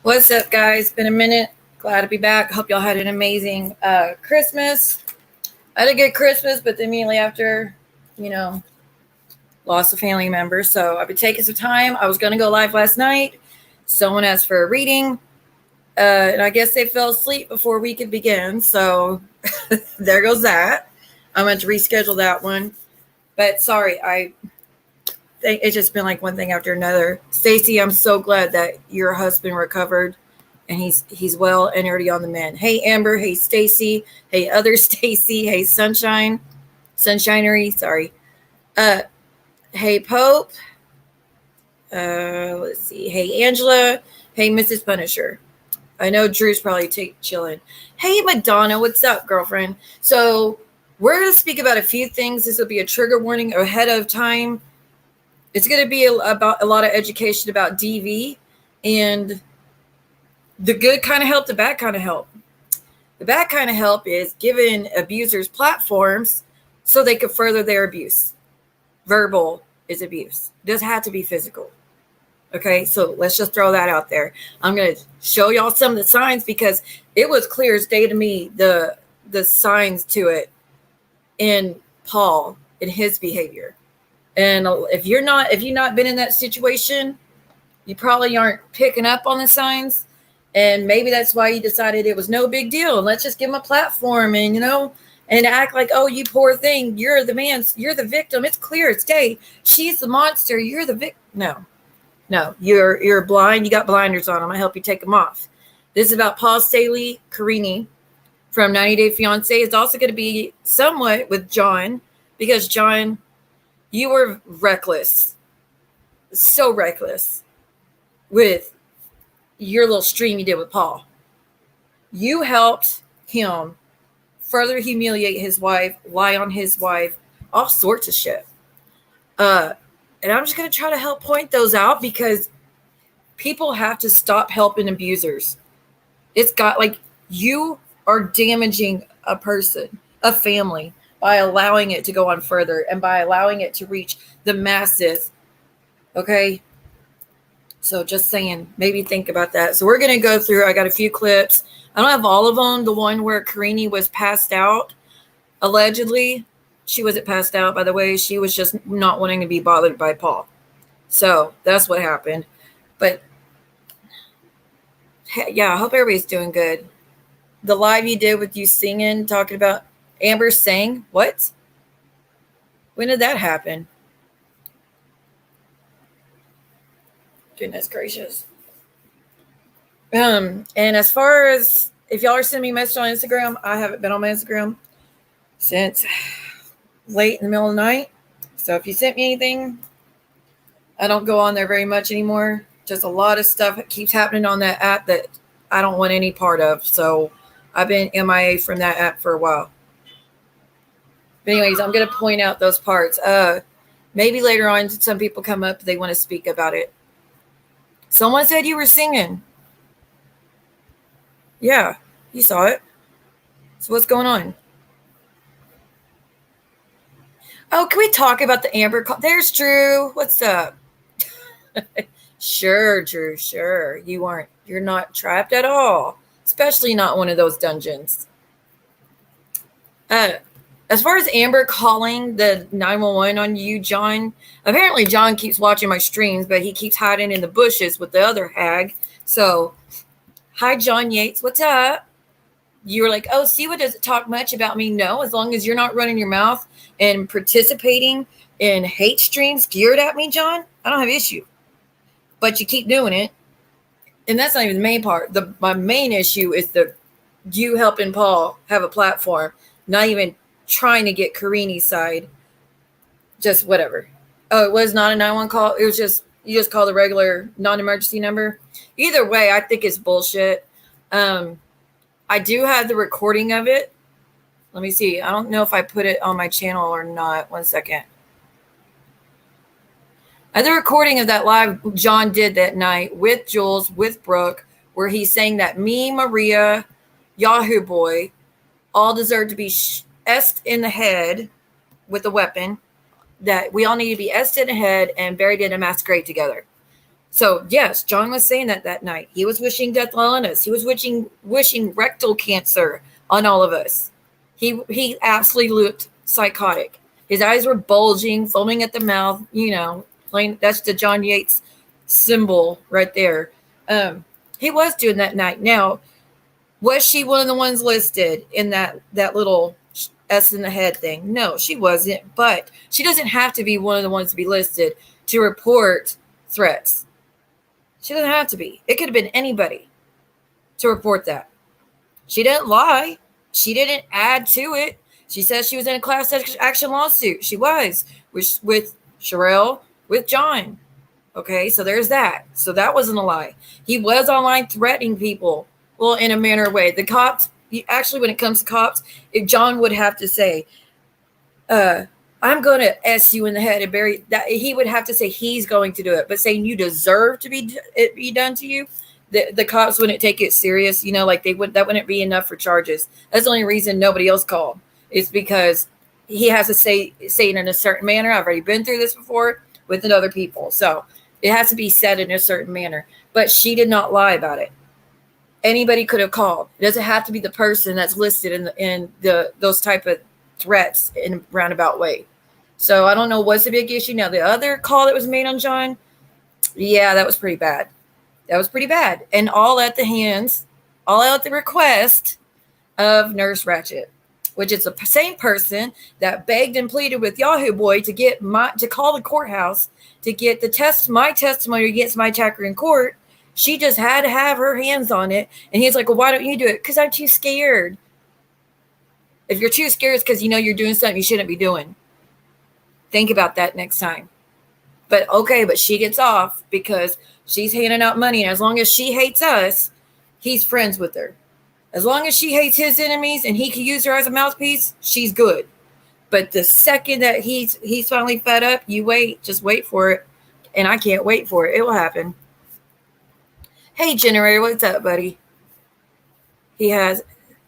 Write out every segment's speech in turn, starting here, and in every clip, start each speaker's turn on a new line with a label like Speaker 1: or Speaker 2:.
Speaker 1: What's up, guys? Been a minute. Glad to be back. Hope y'all had an amazing Christmas. I had a good Christmas, but immediately after, lost a family member. So I've been taking some time. I was going to go live last night. Someone asked for a reading. And I guess they fell asleep before we could begin. So there goes that. I meant to reschedule that one. But sorry, it's just been like one thing after another. Stacy, I'm so glad that your husband recovered and he's well and already on the mend. Hey, Amber. Hey, Stacy. Hey, other Stacy. Hey, Sunshinery. Sorry. Hey, Pope. Let's see. Hey, Angela. Hey, Mrs. Punisher. I know Drew's probably chilling. Hey, Madonna. What's up, girlfriend? So we're going to speak about a few things. This will be a trigger warning ahead of time. It's going to be about a lot of education about DV and the good kind of help, the bad kind of help. The bad kind of help is giving abusers platforms so they could further their abuse. Verbal is abuse. It doesn't have to be physical. Okay, so let's just throw that out there. I'm going to show y'all some of the signs because it was clear as day to me, the signs to it in Paul, in his behavior. And if you've not been in that situation, you probably aren't picking up on the signs. And maybe that's why you decided it was no big deal. Let's just give him a platform and, and act like, oh, you poor thing. You're the man. You're the victim. It's clear. It's day. She's the monster. You're the victim. No, you're blind. You got blinders on. I'm going to help you take them off. This is about Paul Staehle, Karine from 90 Day Fiance. It's also going to be somewhat with John because John, you were reckless, so reckless with your little stream you did with Paul. You helped him further humiliate his wife, lie on his wife, all sorts of shit. And I'm just going to try to help point those out because people have to stop helping abusers. It's got you are damaging a person, a family, by allowing it to go on further and by allowing it to reach the masses. Okay? So just saying, maybe think about that. So we're going to go through, I got a few clips. I don't have all of them. The one where Karine was passed out, allegedly. She wasn't passed out, by the way. She was just not wanting to be bothered by Paul. So that's what happened. But yeah, I hope everybody's doing good. The live you did with you singing, talking about Amber sang, what? When did that happen? Goodness gracious. And as far as if y'all are sending me messages on Instagram, I haven't been on my Instagram since late in the middle of the night. So if you sent me anything, I don't go on there very much anymore. Just a lot of stuff that keeps happening on that app that I don't want any part of. So I've been MIA from that app for a while. But anyways, I'm going to point out those parts. Maybe later on, some people come up, they want to speak about it. Someone said you were singing. Yeah, you saw it. So what's going on? Oh, can we talk about the Amber call? There's Drew. What's up? Sure, Drew, sure. You're not trapped at all. Especially not one of those dungeons. As far as Amber calling the 911 on you, John, apparently John keeps watching my streams, but he keeps hiding in the bushes with the other hag. So Hi, John Yates. What's up? You were like, oh, Siwa doesn't talk much about me. No, as long as you're not running your mouth and participating in hate streams geared at me, John, I don't have an issue. But you keep doing it. And that's not even the main part. My main issue is you helping Paul have a platform, not even trying to get Karine's side. Just whatever. Oh, it was not a 911 call. It was just, you just call the regular non-emergency number. Either way, I think it's bullshit. I do have the recording of it. Let me see. I don't know if I put it on my channel or not. One second. I have the recording of that live John did that night with Jules, with Brooke, where he's saying that me, Maria, Yahoo Boy, all deserve to be s'd in the head with a weapon, that we all need to be s'd in the head and buried in a mass grave together. So, yes, John was saying that night. He was wishing death on us. He was wishing rectal cancer on all of us. He absolutely looked psychotic. His eyes were bulging, foaming at the mouth, plain. That's the John Yates symbol right there. He was doing that night. Now, was she one of the ones listed in that little S in the head thing? No, she wasn't. But she doesn't have to be one of the ones to be listed to report threats. She doesn't have to be. It could have been anybody to report that. She didn't lie. She didn't add to it. She says she was in a class action lawsuit. She was with Sherelle, with John. Okay, so there's that. So that wasn't a lie. He was online threatening people. Well, in a manner of way. The cops, actually, when it comes to cops, if John would have to say, I'm going to S you in the head and bury that, he would have to say he's going to do it. But saying you deserve to be done to you, the cops wouldn't take it serious. Like that wouldn't be enough for charges. That's the only reason nobody else called. It's because he has to say it in a certain manner. I've already been through this before with other people. So it has to be said in a certain manner. But she did not lie about it. Anybody could have called. It doesn't have to be the person that's listed in those type of threats in a roundabout way. So I don't know what's the big issue. Now, the other call that was made on John, yeah, that was pretty bad. That was pretty bad. And all at the request of Nurse Ratchet, which is the same person that begged and pleaded with Yahoo Boy to call the courthouse to get my testimony against my attacker in court. She just had to have her hands on it. And he's like, well, why don't you do it? Because I'm too scared. If you're too scared, it's because you're doing something you shouldn't be doing. Think about that next time. But she gets off because she's handing out money. And as long as she hates us, he's friends with her. As long as she hates his enemies and he can use her as a mouthpiece, she's good. But the second that he's finally fed up, you wait. Just wait for it. And I can't wait for it. It will happen. Hey, Generator, what's up, buddy? He has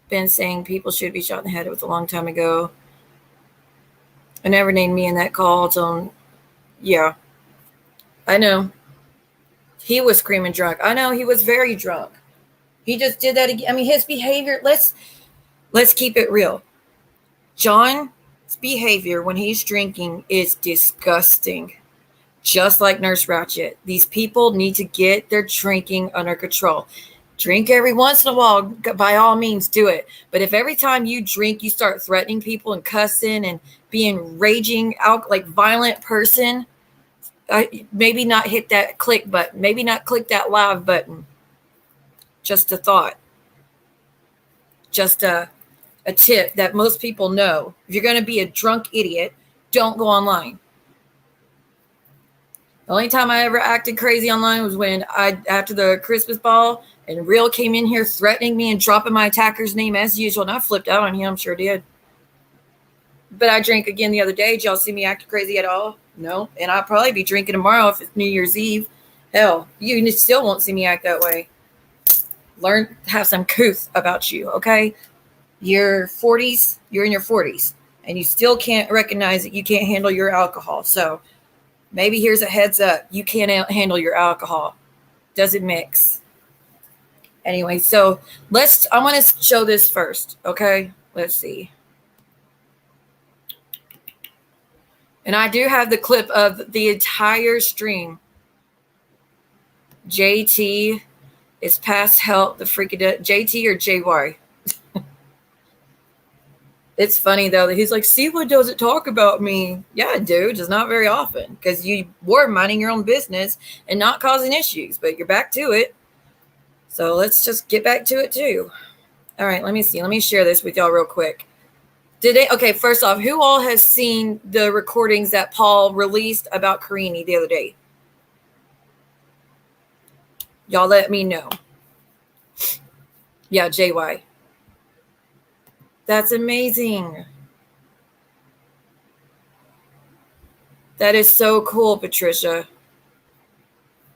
Speaker 1: been saying people should be shot in the head. It was a long time ago. I never named me in that call. So, yeah. I know. He was screaming drunk. I know he was very drunk. He just did that again. I mean, his behavior, let's keep it real. John's behavior when he's drinking is disgusting. Just like Nurse Ratchet. These people need to get their drinking under control. Drink every once in a while, by all means, do it. But if every time you drink, you start threatening people and cussing and being raging out like violent person, maybe not hit that click button. Maybe not click that live button. Just a thought. Just a tip that most people know. If you're going to be a drunk idiot, don't go online. The only time I ever acted crazy online was when after the Christmas ball, and Real came in here threatening me and dropping my attacker's name as usual, and I flipped out on him, sure did. But I drank again the other day. Did y'all see me acting crazy at all? No. And I'll probably be drinking tomorrow if it's New Year's Eve. Hell, you still won't see me act that way. Learn to have some couth about you, okay? You're in your 40s, and you still can't recognize that you can't handle your alcohol. So maybe here's a heads up. You can't handle your alcohol. Doesn't mix. Anyway, so I want to show this first, okay? Let's see. And I do have the clip of the entire stream. JT It's past help, the freaking JT or JY. It's funny though that he's like, Staehle doesn't talk about me. Yeah, dude, just not very often because you were minding your own business and not causing issues, but you're back to it. So let's just get back to it too. All right, let me see. Let me share this with y'all real quick. Okay, first off, who all has seen the recordings that Paul released about Karine the other day? Y'all let me know. Yeah, JY. That's amazing. That is so cool, Patricia.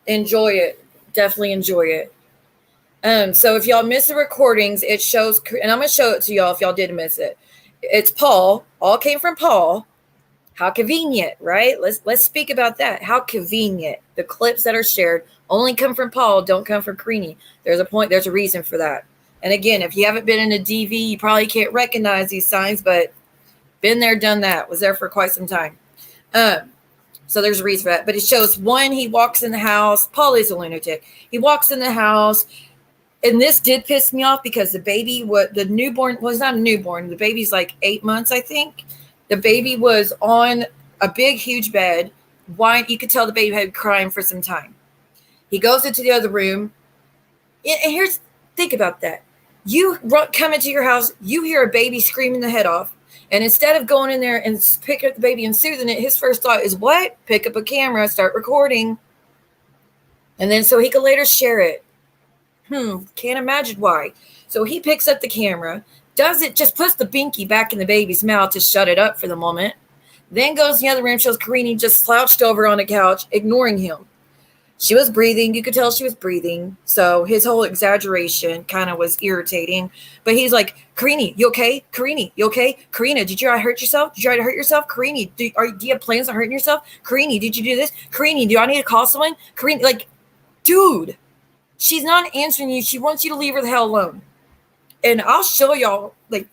Speaker 1: Enjoy it. Definitely enjoy it. So if y'all miss the recordings, it shows, and I'm going to show it to y'all if y'all did miss it. It's Paul. All came from Paul. How convenient, right? Let's speak about that. How convenient. The clips that are shared only come from Paul, don't come from Karine. There's a point, there's a reason for that. And again, if you haven't been in a DV, you probably can't recognize these signs, but been there, done that. Was there for quite some time. So there's a reason for that. But it shows one, he walks in the house. Paul is a lunatic. He walks in the house. And this did piss me off because the baby, the newborn, was not a newborn. The baby's like 8 months, I think. The baby was on a big, huge bed. Why? You could tell the baby had been crying for some time. He goes into the other room. And think about that. You come into your house, you hear a baby screaming the head off. And instead of going in there and picking up the baby and soothing it, his first thought is what? Pick up a camera, start recording. And then so he could later share it. Can't imagine why. So he picks up the camera, does it, just puts the binky back in the baby's mouth to shut it up for the moment. Then goes in the other room, shows Karine just slouched over on the couch, ignoring him. She was breathing. You could tell she was breathing. So his whole exaggeration kind of was irritating. But he's like, Karine, you okay? Karine, you okay? Karine, did you hurt yourself? Did you try to hurt yourself? Karine, do you have plans on hurting yourself? Karine, did you do this? Karine, do I need to call someone? Karine, like, dude, she's not answering you. She wants you to leave her the hell alone. And I'll show y'all, like,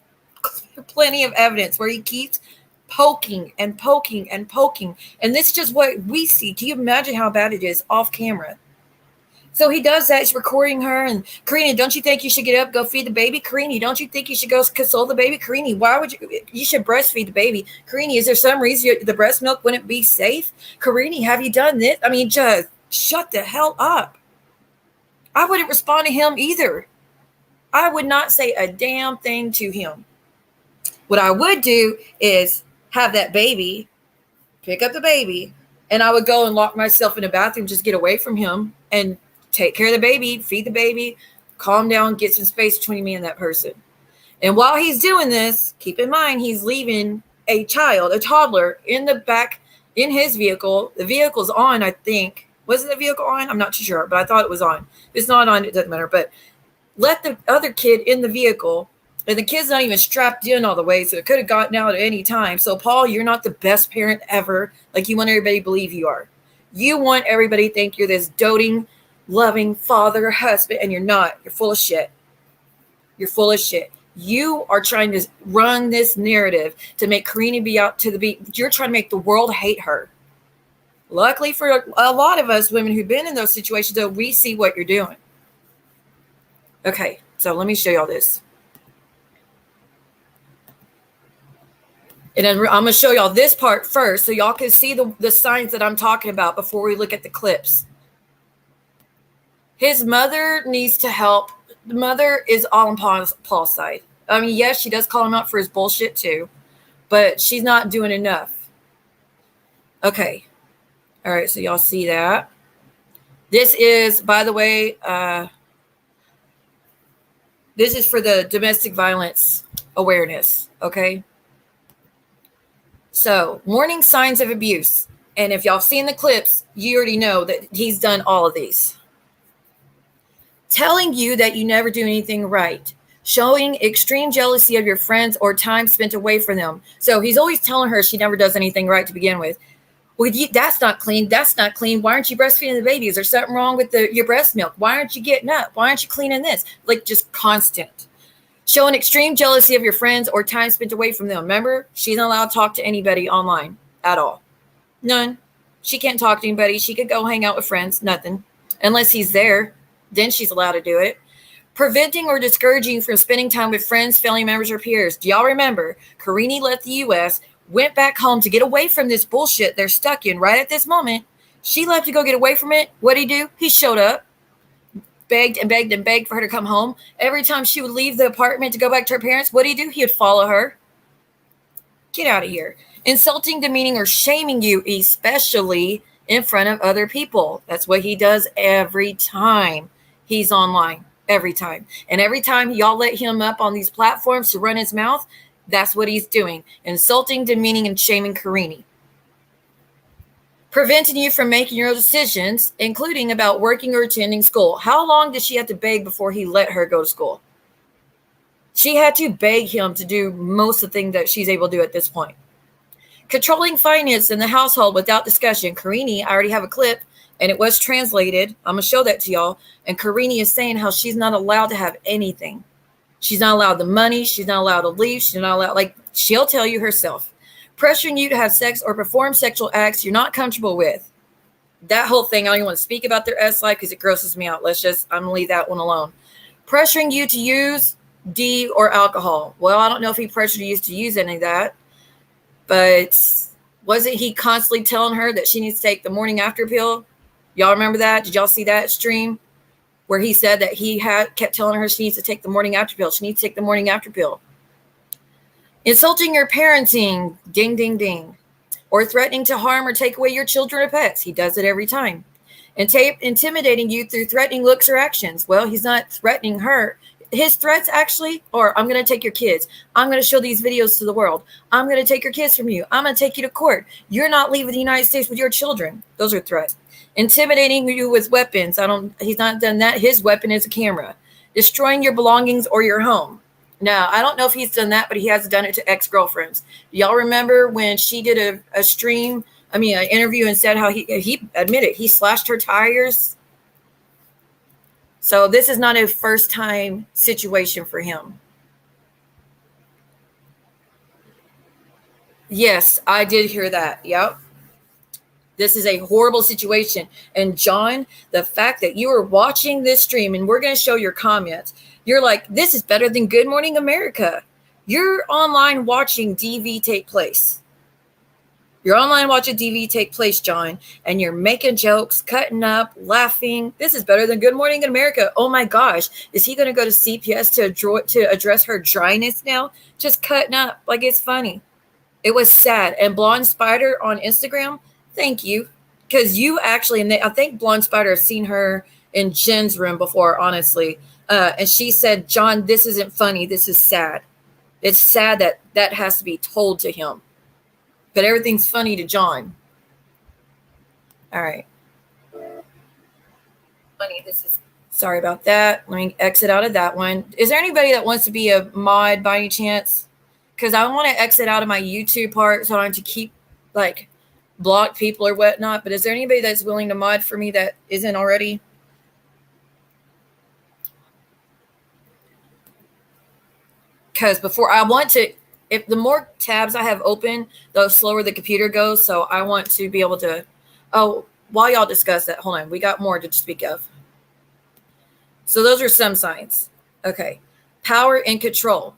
Speaker 1: plenty of evidence where he keeps poking and poking and poking. And this is just what we see. Can you imagine how bad it is off camera? So he does that. He's recording her. And Karine, don't you think you should get up, go feed the baby? Karine, don't you think you should go console the baby? Karine, why would you should breastfeed the baby? Karine, is there some reason the breast milk wouldn't be safe? Karine, have you done this? I mean, just shut the hell up. I wouldn't respond to him either. I would not say a damn thing to him. What I would do is have that baby, pick up the baby, and I would go and lock myself in the bathroom, just get away from him and take care of the baby, feed the baby, calm down, get some space between me and that person. And while he's doing this, keep in mind, he's leaving a child, a toddler, in the back in his vehicle. The vehicle's on, I think. Wasn't the vehicle on? I'm not too sure, but I thought it was on. If it's not on, it doesn't matter. But let the other kid in the vehicle, and the kid's not even strapped in all the way, so it could have gotten out at any time. So, Paul, you're not the best parent ever, like you want everybody to believe you are. You want everybody to think you're this doting, loving father, husband, and you're not. You're full of shit. You're full of shit. You are trying to run this narrative to make Karine be out to the beat. You're trying to make the world hate her. Luckily for a lot of us women who've been in those situations, though, we see what you're doing. Okay, so let me show y'all this. And then I'm going to show y'all this part first so y'all can see the signs that I'm talking about before we look at the clips. His mother needs to help. The mother is all on Paul's side. I mean, yes, she does call him out for his bullshit too, but she's not doing enough. Okay. All right, so y'all see that. This is, by the way, this is for the domestic violence awareness, okay? So, warning signs of abuse. And if y'all seen the clips, you already know that he's done all of these. Telling you that you never do anything right. Showing extreme jealousy of your friends or time spent away from them. So, he's always telling her she never does anything right to begin with. Well, that's not clean. That's not clean. Why aren't you breastfeeding the baby? Is there something wrong with your breast milk? Why aren't you getting up? Why aren't you cleaning this? Like, just constant. Showing extreme jealousy of your friends or time spent away from them. Remember, she's not allowed to talk to anybody online at all. None. She can't talk to anybody. She could go hang out with friends. Nothing. Unless he's there. then she's allowed to do it. Preventing or discouraging from spending time with friends, family members, or peers. Do y'all remember? Karine left the U.S., went back home to get away from this bullshit they're stuck in right at this moment. She left to go get away from it. What'd he do? He showed up, begged and begged and begged for her to come home. Every time she would leave the apartment to go back to her parents, what'd he do? He would follow her. Get out of here. Insulting, demeaning, or shaming you, especially in front of other people. That's what he does every time he's online. Every time. And every time y'all let him up on these platforms to run his mouth, that's what he's doing. Insulting, demeaning, and shaming Karine. Preventing you from making your own decisions, including about working or attending school. How long did she have to beg before he let her go to school? She had to beg him to do most of the things that she's able to do at this point. Controlling finance in the household without discussion. Karine, I already have a clip, and it was translated. I'm going to show that to y'all. And Karine is saying how she's not allowed to have anything. She's not allowed the money. She's not allowed to leave. She's not allowed, like, she'll tell you herself. Pressuring you to have sex or perform sexual acts you're not comfortable with. That whole thing, I don't even want to speak about their S life because it grosses me out. I'm going to leave that one alone. Pressuring you to use D or alcohol. Well, I don't know if he pressured you to use any of that. But wasn't he constantly telling her that she needs to take the morning after pill? Y'all remember that? Did y'all see that stream where he said that he kept telling her she needs to take the morning after pill? She needs to take the morning after pill. Insulting your parenting, ding, ding, ding. Or threatening to harm or take away your children or pets. He does it every time. Intimidating you through threatening looks or actions. Well, he's not threatening her. His threats actually are, I'm going to take your kids. I'm going to show these videos to the world. I'm going to take your kids from you. I'm going to take you to court. You're not leaving the United States with your children. Those are threats. Intimidating you with weapons. He's not done that. His weapon is a camera. Destroying your belongings or your home. Now, I don't know if he's done that, but he has done it to ex-girlfriends. Y'all remember when she did an interview and said how he admitted he slashed her tires? So this is not a first-time situation for him. Yes, I did hear that. Yep. This is a horrible situation. And John, the fact that you are watching this stream, and we're going to show your comments, you're like, this is better than Good Morning America. You're online watching DV take place. You're online watching DV take place, John, and you're making jokes, cutting up, laughing. This is better than Good Morning America. Oh my gosh. Is he going to go to CPS to address her dryness now? Just cutting up like it's funny. It was sad. And Blonde Spider on Instagram, thank you. Because you actually, and I think Blonde Spider has seen her in Jen's room before, honestly. And she said, John, this isn't funny. This is sad. It's sad that has to be told to him. But everything's funny to John. All right. Funny, sorry about that. Let me exit out of that one. Is there anybody that wants to be a mod by any chance? Because I want to exit out of my YouTube part so I don't have to keep, block people or whatnot. But is there anybody that's willing to mod for me that isn't already? Because if the more tabs I have open, the slower the computer goes. So I want to be able to, while y'all discuss that, hold on. We got more to speak of. So those are some signs. Okay. Power and control.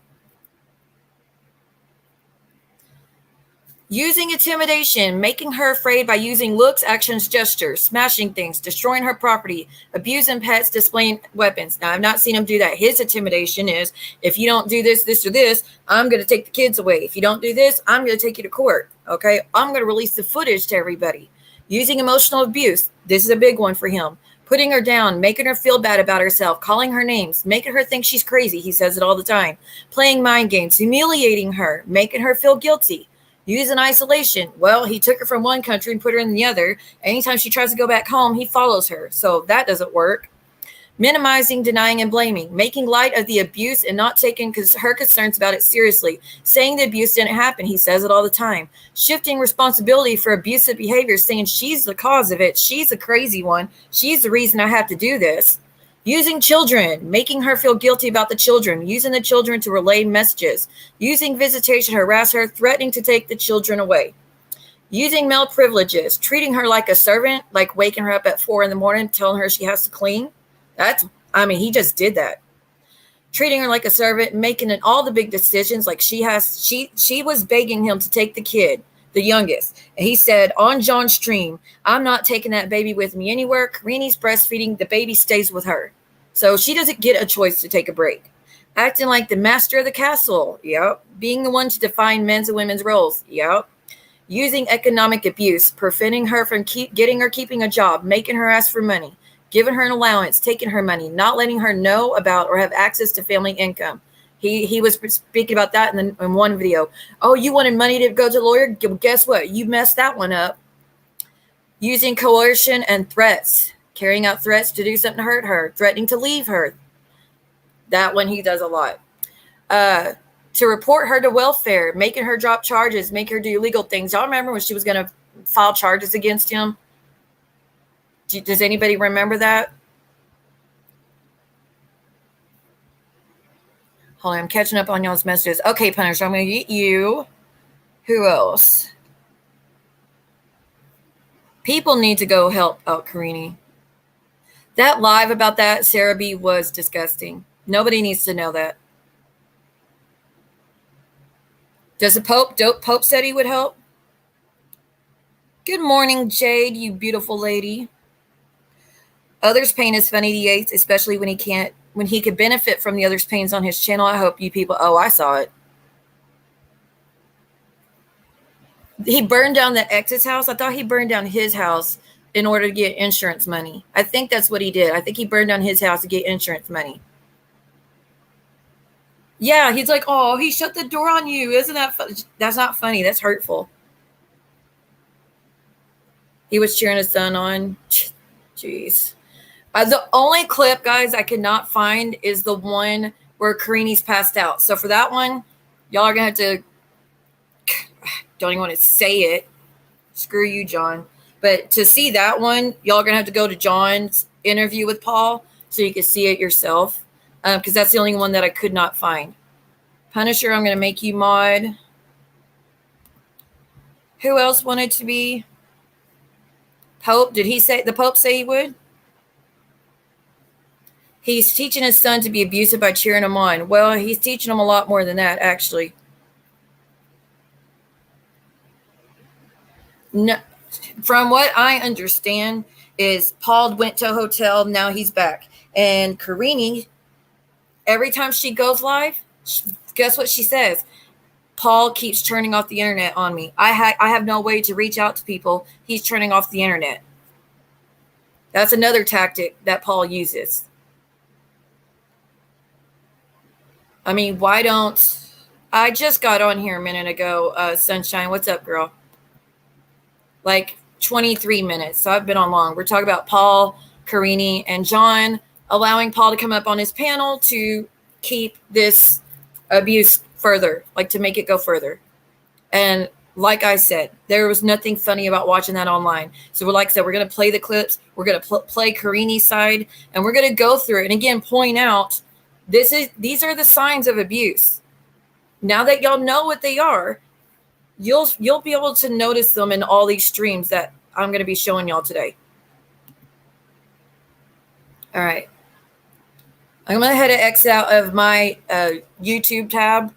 Speaker 1: Using intimidation, making her afraid by using looks, actions, gestures, smashing things, destroying her property, abusing pets, displaying weapons. Now, I've not seen him do that. His intimidation is, if you don't do this, this, or this, I'm going to take the kids away. If you don't do this, I'm going to take you to court. Okay? I'm going to release the footage to everybody. Using emotional abuse. This is a big one for him. Putting her down, making her feel bad about herself, calling her names, making her think she's crazy. He says it all the time. Playing mind games, humiliating her, making her feel guilty. Using isolation. Well, he took her from one country and put her in the other. Anytime she tries to go back home, he follows her. So that doesn't work. Minimizing, denying, and blaming. Making light of the abuse and not taking her concerns about it seriously. Saying the abuse didn't happen. He says it all the time. Shifting responsibility for abusive behavior, saying she's the cause of it. She's the crazy one. She's the reason I have to do this. Using children, making her feel guilty about the children, using the children to relay messages, using visitation to harass her, threatening to take the children away, using male privileges, treating her like a servant, like waking her up at 4 a.m, telling her she has to clean. He just did that. Treating her like a servant, making all the big decisions. Like she was begging him to take the kid, the youngest. And he said on John's stream, I'm not taking that baby with me anywhere. Karine's breastfeeding. The baby stays with her. So she doesn't get a choice to take a break. Acting like the master of the castle. Yep. Being the one to define men's and women's roles. Yep. Using economic abuse, preventing her from keeping a job, making her ask for money, giving her an allowance, taking her money, not letting her know about or have access to family income. He was speaking about that in one video. Oh, you wanted money to go to the lawyer? Guess what? You messed that one up. Using coercion and threats, carrying out threats to do something to hurt her, threatening to leave her. That one he does a lot. To report her to welfare, making her drop charges, make her do illegal things. Y'all remember when she was going to file charges against him? Does anybody remember that? Hold on, I'm catching up on y'all's messages. Okay, Punisher, I'm going to get you. Who else? People need to go help out Karine. That live about that, Sarah B, was disgusting. Nobody needs to know that. Does the Pope said he would help? Good morning, Jade, you beautiful lady. Others' pain is funny to Yates, especially when he could benefit from the others' pains on his channel. I hope you people. Oh, I saw it. He burned down the ex's house. I thought he burned down his house in order to get insurance money. I think that's what he did. I think he burned down his house to get insurance money. Yeah, he's like, oh, he shut the door on you. Isn't that funny? That's not funny. That's hurtful. He was cheering his son on. Jeez. The only clip, guys, I could not find is the one where Karine's passed out. So for that one, y'all are going to have to, don't even want to say it. Screw you, John. But to see that one, y'all are going to have to go to John's interview with Paul so you can see it yourself. Because that's the only one that I could not find. Punisher, I'm going to make you mod. Who else wanted to be? Pope, did the Pope say he would? He's teaching his son to be abusive by cheering him on. Well, he's teaching him a lot more than that, actually. No, from what I understand is Paul went to a hotel, now he's back. And Karine, every time she goes live, guess what she says? Paul keeps turning off the internet on me. I have no way to reach out to people. He's turning off the internet. That's another tactic that Paul uses. I mean, why don't... I just got on here a minute ago, Sunshine. What's up, girl? Like 23 minutes. So I've been on long. We're talking about Paul, Karine, and John, allowing Paul to come up on his panel to keep this abuse further, like to make it go further. And like I said, there was nothing funny about watching that online. So like I said, we're going to play the clips. We're going to play Karine's side, and we're going to go through it. And again, point out, these are the signs of abuse. Now that y'all know what they are, you'll be able to notice them in all these streams that I'm going to be showing y'all today. All right. I'm going to head to exit out of my YouTube tab.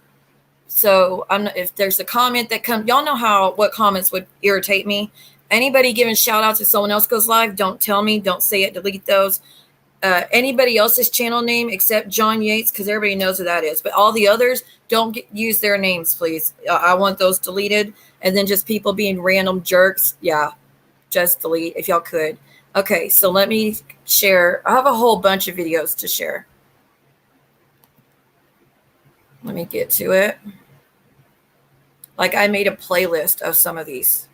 Speaker 1: So if there's a comment that comes, y'all know what comments would irritate me. Anybody giving shout outs if someone else goes live, don't tell me, don't say it, delete those. Anybody else's channel name except John Yates, because everybody knows who that is. But all the others, don't use their names, please. I want those deleted. And then just people being random jerks. Yeah, just delete if y'all could. Okay, so let me share. I have a whole bunch of videos to share. Let me get to it. Like I made a playlist of some of these.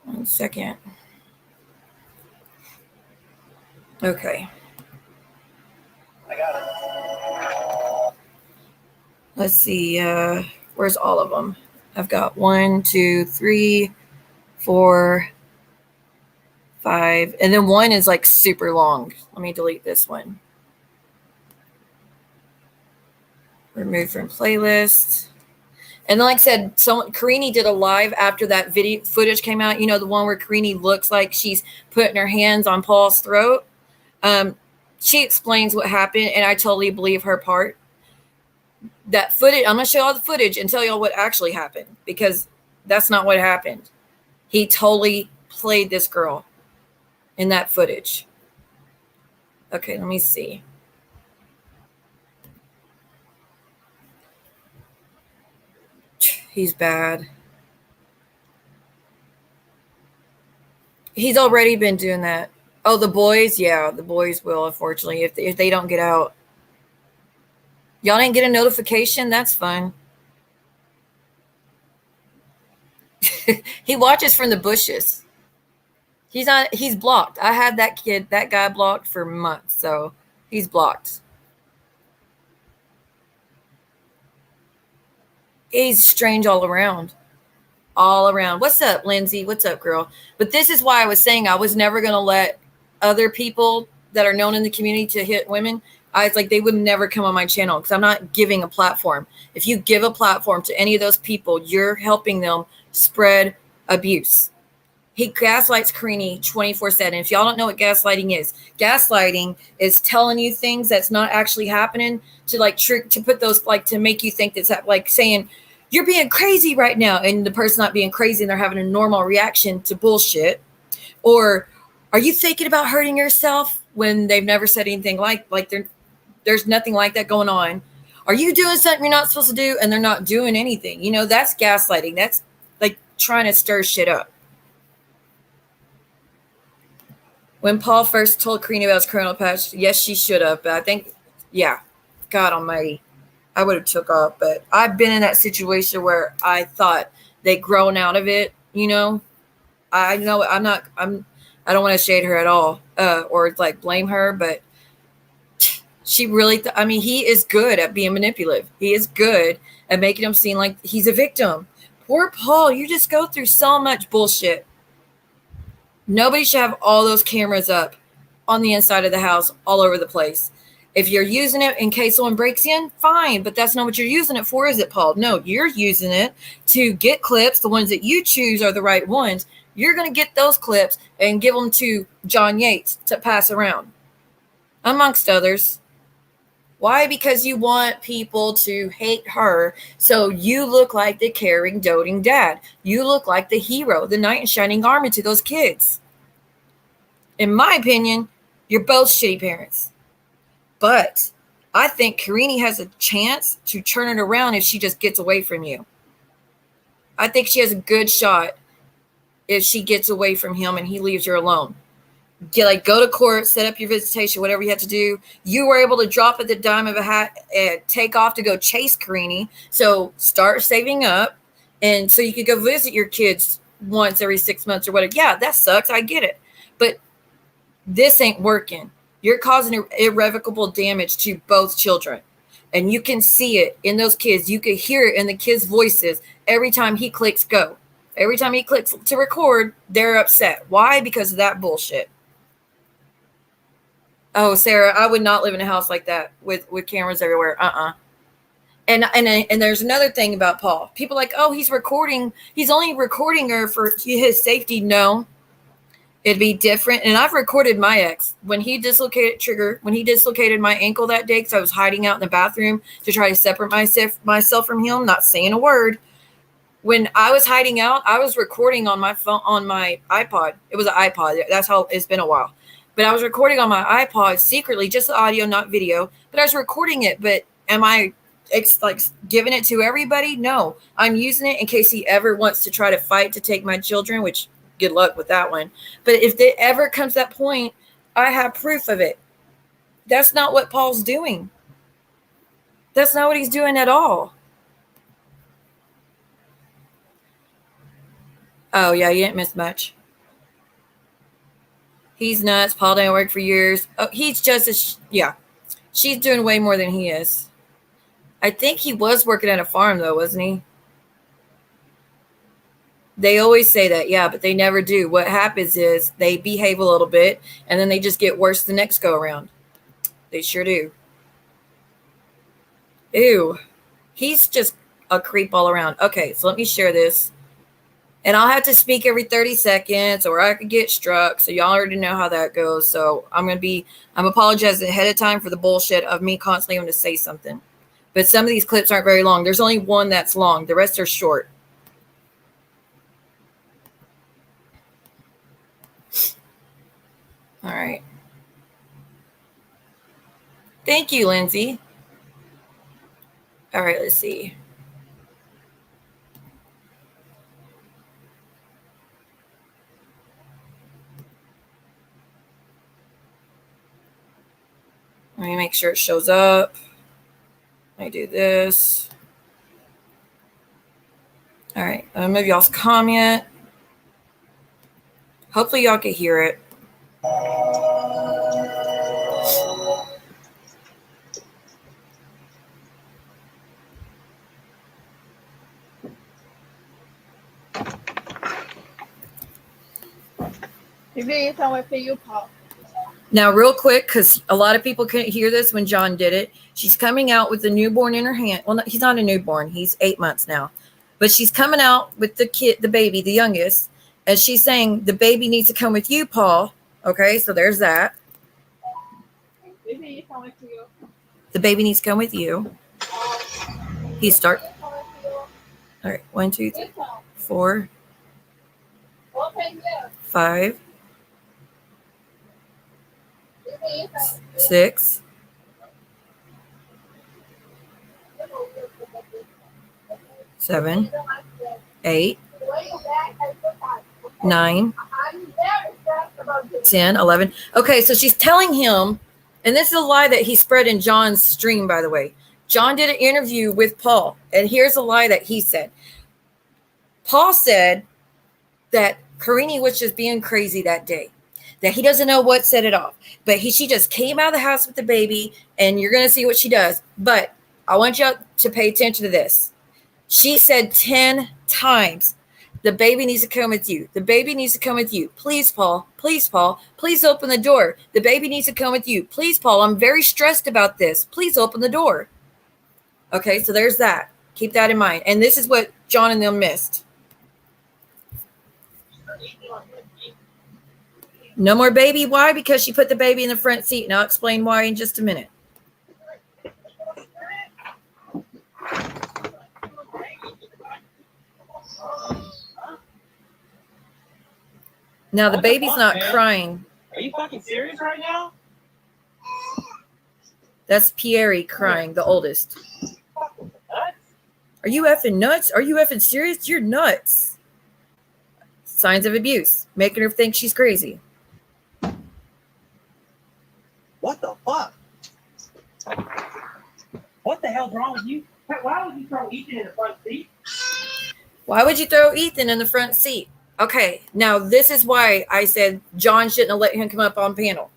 Speaker 1: One second. Okay.
Speaker 2: I got it.
Speaker 1: Let's see. Where's all of them? I've got 1, 2, 3, 4, 5. And then one is like super long. Let me delete this one. Remove from playlist. And then, like I said, Karine did a live after that video footage came out. You know, the one where Karine looks like she's putting her hands on Paul's throat. She explains what happened, and I totally believe her part. That footage, I'm going to show all the footage and tell y'all what actually happened, because that's not what happened. He totally played this girl in that footage. Okay, let me see. He's bad. He's already been doing that. Oh, the boys? Yeah, the boys will, unfortunately, if they don't get out. Y'all didn't get a notification? That's fun. He watches from the bushes. He's blocked. I had that guy blocked for months, so he's blocked. He's strange all around. All around. What's up, Lindsay? What's up, girl? But this is why I was saying I was never going to let other people that are known in the community to hit women. I was like, they would never come on my channel because I'm not giving a platform. If you give a platform to any of those people, you're helping them spread abuse. He gaslights Karine 24/7. If y'all don't know what gaslighting is telling you things that's not actually happening to like trick, to put those, like, to make you think that's like saying you're being crazy right now, and the person's not being crazy and they're having a normal reaction to bullshit. Or are you thinking about hurting yourself when they've never said anything like there's nothing like that going on? Are you doing something you're not supposed to do? And they're not doing anything. You know, that's gaslighting. That's like trying to stir shit up. When Paul first told Karine about his criminal past, yes, she should have. But I think, yeah, God almighty, I would have took off. But I've been in that situation where I thought they'd grown out of it. You know, I know I don't want to shade her at all, or like blame her, but she really, I mean, he is good at being manipulative. He is good at making him seem like he's a victim. Poor Paul, you just go through so much bullshit. Nobody should have all those cameras up on the inside of the house all over the place. If you're using it in case someone breaks in, fine, but that's not what you're using it for, is it, Paul? No, you're using it to get clips. The ones that you choose are the right ones. You're going to get those clips and give them to John Yates to pass around, amongst others. Why? Because you want people to hate her, so you look like the caring, doting dad. You look like the hero, the knight in shining armor to those kids. In my opinion, you're both shitty parents. But I think Karine has a chance to turn it around if she just gets away from you. I think she has a good shot if she gets away from him and he leaves her alone. Go to court, set up your visitation, whatever you have to do. You were able to drop at the dime of a hat and take off to go chase Karine. So start saving up, and so you could go visit your kids once every 6 months or whatever. Yeah, that sucks. I get it. But this ain't working. You're causing irrevocable damage to both children. And you can see it in those kids. You can hear it in the kids' voices every time he clicks go. Every time he clicks to record, they're upset. Why? Because of that bullshit. Oh, Sarah, I would not live in a house like that with cameras everywhere. And there's another thing about Paul. People are like, oh, he's recording. He's only recording her for his safety. No, it'd be different. And I've recorded my ex when he dislocated my ankle that day because I was hiding out in the bathroom to try to separate myself from him, not saying a word. When I was hiding out, I was recording on my phone, on my iPod. It was an iPod. That's how it's been a while. But I was recording on my iPod secretly, just the audio, not video. But I was recording it. But am I giving it to everybody? No. I'm using it in case he ever wants to try to fight to take my children, which good luck with that one. But if it ever comes to that point, I have proof of it. That's not what Paul's doing. That's not what he's doing at all. Oh, yeah, you didn't miss much. He's nuts. Paul didn't work for years. Oh, he's just yeah. She's doing way more than he is. I think he was working at a farm, though, wasn't he? They always say that, yeah, but they never do. What happens is they behave a little bit, and then they just get worse the next go around. They sure do. Ew. He's just a creep all around. Okay, so let me share this. And I'll have to speak every 30 seconds or I could get struck. So y'all already know how that goes. So I'm apologizing ahead of time for the bullshit of me constantly having to say something. But some of these clips aren't very long. There's only one that's long. The rest are short. All right. Thank you, Lindsay. All right, let's see. Let me make sure it shows up. Let me do this. All right, I'm gonna move y'all's comment. Hopefully y'all can hear it. Now, real quick, because a lot of people couldn't hear this when John did it. She's coming out with the newborn in her hand. Well, no, he's not a newborn. He's 8 months now. But she's coming out with the baby, the youngest. And she's saying, the baby needs to come with you, Paul. Okay, so there's that. The baby needs to come with you. He start. All right, 1, 2, 3, 4, 5, 6, 7, 8, 9, 10, 11. Okay, so she's telling him, and this is a lie that he spread in John's stream, by the way. John did an interview with Paul, and here's a lie that he said. Paul said that Karine was just being crazy that day, that he doesn't know what set it off, but she just came out of the house with the baby, and you're going to see what she does. But I want you to pay attention to this. She said 10 times, the baby needs to come with you. The baby needs to come with you. Please, Paul. Please, Paul. Please open the door. The baby needs to come with you. Please, Paul. I'm very stressed about this. Please open the door. Okay, so there's that. Keep that in mind. And this is what John and them missed. No more baby. Why? Because she put the baby in the front seat. And I'll explain why in just a minute. Now, the baby's not crying.
Speaker 2: Are you fucking serious right now?
Speaker 1: That's Pierre crying, the oldest. Are you effing nuts? Are you effing serious? You're nuts. Signs of abuse, making her think she's crazy.
Speaker 2: What the fuck? What the hell's wrong with you? Why would you throw Ethan in the front seat?
Speaker 1: Why would you throw Ethan in the front seat? Okay, now this is why I said John shouldn't have let him come up on panel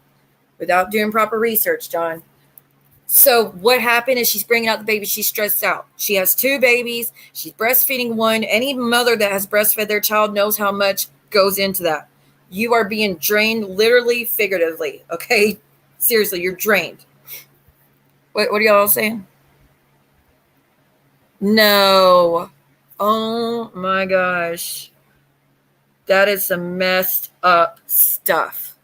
Speaker 1: without doing proper research, John. So what happened is she's bringing out the baby. She's stressed out. She has 2 babies. She's breastfeeding one. Any mother that has breastfed their child knows how much goes into that. You are being drained literally, figuratively. Okay? Seriously, you're drained. What are y'all saying? No. Oh my gosh. That is some messed up stuff.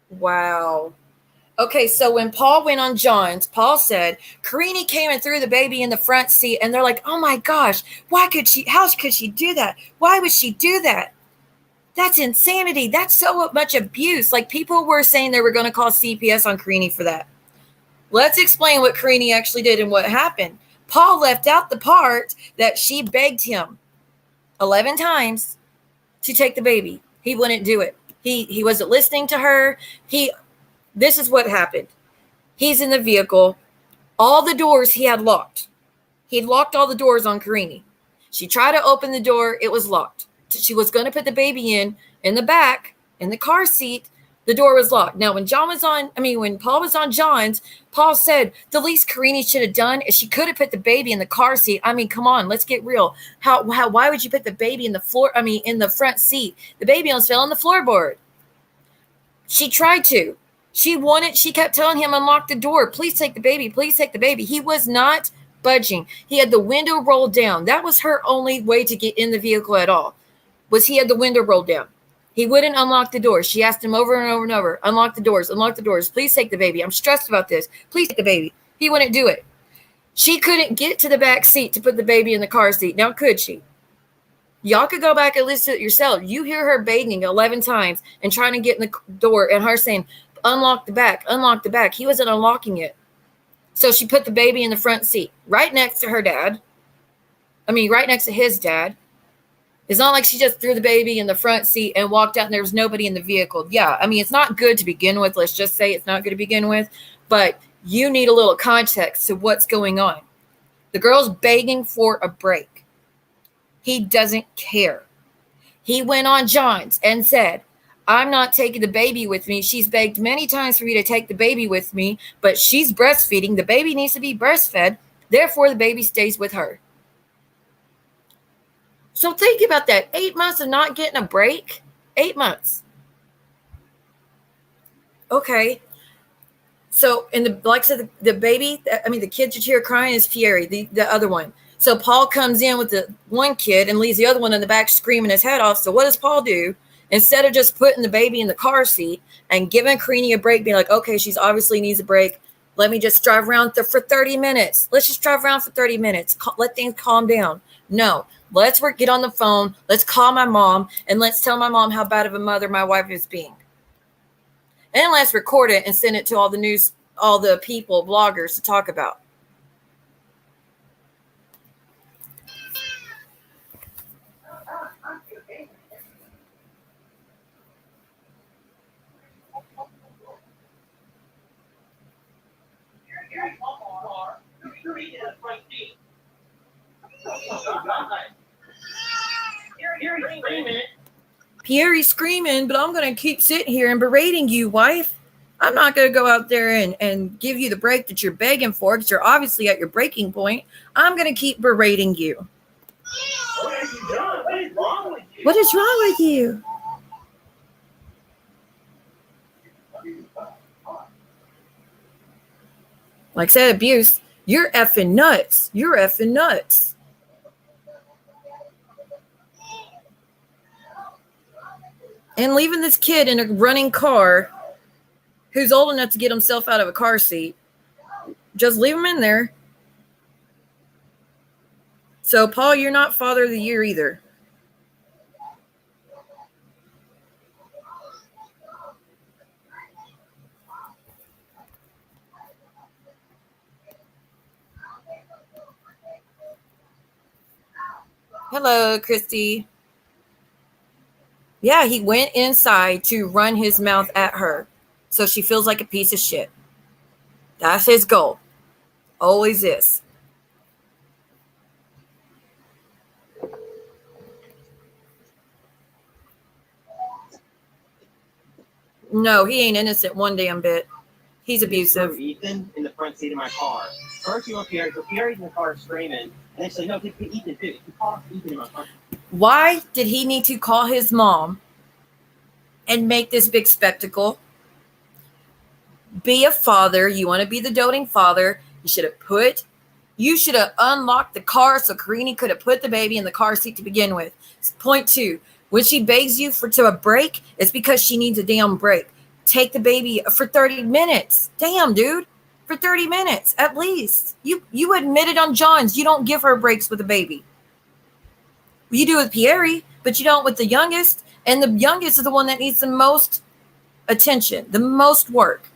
Speaker 1: Wow. Okay, so when Paul went on John's, Paul said, Karine came and threw the baby in the front seat, and they're like, oh my gosh, how could she do that? Why would she do that? That's insanity. That's so much abuse. Like, people were saying they were going to call CPS on Karine for that. Let's explain what Karine actually did and what happened. Paul left out the part that she begged him 11 times to take the baby. He wouldn't do it. He wasn't listening to her. This is what happened. He's in the vehicle. All the doors he had locked. He'd locked all the doors on Karine. She tried to open the door. It was locked. She was going to put the baby in the back, in the car seat. The door was locked. Now, when Paul was on John's, Paul said the least Karine should have done is she could have put the baby in the car seat. I mean, come on, let's get real. Why would you put the baby in the front seat? The baby almost fell on the floorboard. She tried to. She kept telling him, unlock the door. Please take the baby. Please take the baby. He was not budging. He had the window rolled down. That was her only way to get in the vehicle at all, was he had the window rolled down. He wouldn't unlock the door. She asked him over and over and over, unlock the doors, unlock the doors. Please take the baby. I'm stressed about this. Please take the baby. He wouldn't do it. She couldn't get to the back seat to put the baby in the car seat. Now, could she? Y'all could go back and listen to it yourself. You hear her begging 11 times and trying to get in the door and her saying, unlock the back, unlock the back. He wasn't unlocking it. So she put the baby in the front seat, right next to her dad. Right next to his dad. It's not like she just threw the baby in the front seat and walked out and there was nobody in the vehicle. Yeah, it's not good to begin with. Let's just say it's not good to begin with. But you need a little context to what's going on. The girl's begging for a break. He doesn't care. He went on John's and said, I'm not taking the baby with me. She's begged many times for me to take the baby with me, but she's breastfeeding. The baby needs to be breastfed. Therefore, the baby stays with her. So think about that. 8 months of not getting a break. 8 months. Okay. So, like I said, the baby, the kid that you hear crying is Fieri, the other one. So Paul comes in with the one kid and leaves the other one in the back screaming his head off. So what does Paul do? Instead of just putting the baby in the car seat and giving Karine a break, being like, okay, she's obviously needs a break. Let me just drive around for 30 minutes. Let's just drive around for 30 minutes. Let things calm down. No. Let's get on the phone. Let's call my mom and let's tell my mom how bad of a mother my wife is being. And let's record it and send it to all the people, bloggers to talk about. Pierre's screaming, but I'm going to keep sitting here and berating you, wife. I'm not going to go out there and give you the break that you're begging for because you're obviously at your breaking point. I'm going to keep berating you.
Speaker 2: What have you done? What is wrong with you?
Speaker 1: What is wrong with you? Like I said, abuse. You're effing nuts. You're effing nuts. And leaving this kid in a running car who's old enough to get himself out of a car seat. Just leave him in there. So, Paul, you're not Father of the Year either. Hello, Christy. Yeah, he went inside to run his mouth at her so she feels like a piece of shit. That's his goal. Always is. No, he ain't innocent one damn bit. He's abusive.
Speaker 2: Ethan in the front seat of my car. First you want Pierre, so Pierre's in the car screaming. And they say, no, take Ethan too. You call Ethan in my car.
Speaker 1: Why did he need to call his mom and make this big spectacle? Be a father. You want to be the doting father. You should have unlocked the car so Karine could have put the baby in the car seat to begin with. Point 2. When she begs you to a break, it's because she needs a damn break. Take the baby for 30 minutes. Damn, dude. For 30 minutes, at least. You admitted on John's you don't give her breaks with a baby. You do with Pierre, but you don't with the youngest. And the youngest is the one that needs the most attention, the most work.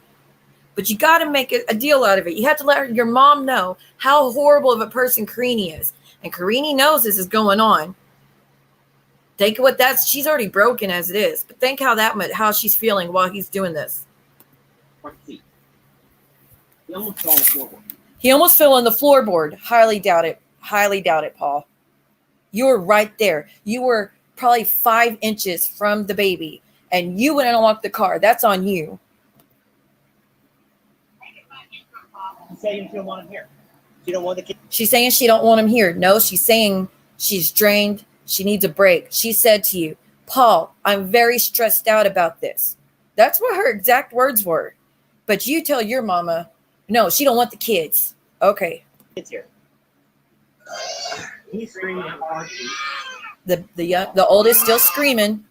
Speaker 1: But you got to make a deal out of it. You have to let your mom know how horrible of a person Karine is. And Karine knows this is going on. Think what she's already broken as it is. But think how she's feeling while he's doing this.
Speaker 2: He almost fell on the floorboard.
Speaker 1: He almost fell on the floorboard. Highly doubt it. Highly doubt it, Paul. You were right there. You were probably 5 inches from the baby. And you went and unlocked the car. That's on you.
Speaker 2: She's saying she don't want him here. She don't want the kid.
Speaker 1: She's saying she don't want him here. No, she's saying she's drained. She needs a break. She said to you, Paul, I'm very stressed out about this. That's what her exact words were. But you tell your mama, no, she don't want the kids. Okay.
Speaker 2: It's here. He's screaming at car seat.
Speaker 1: The oldest still screaming.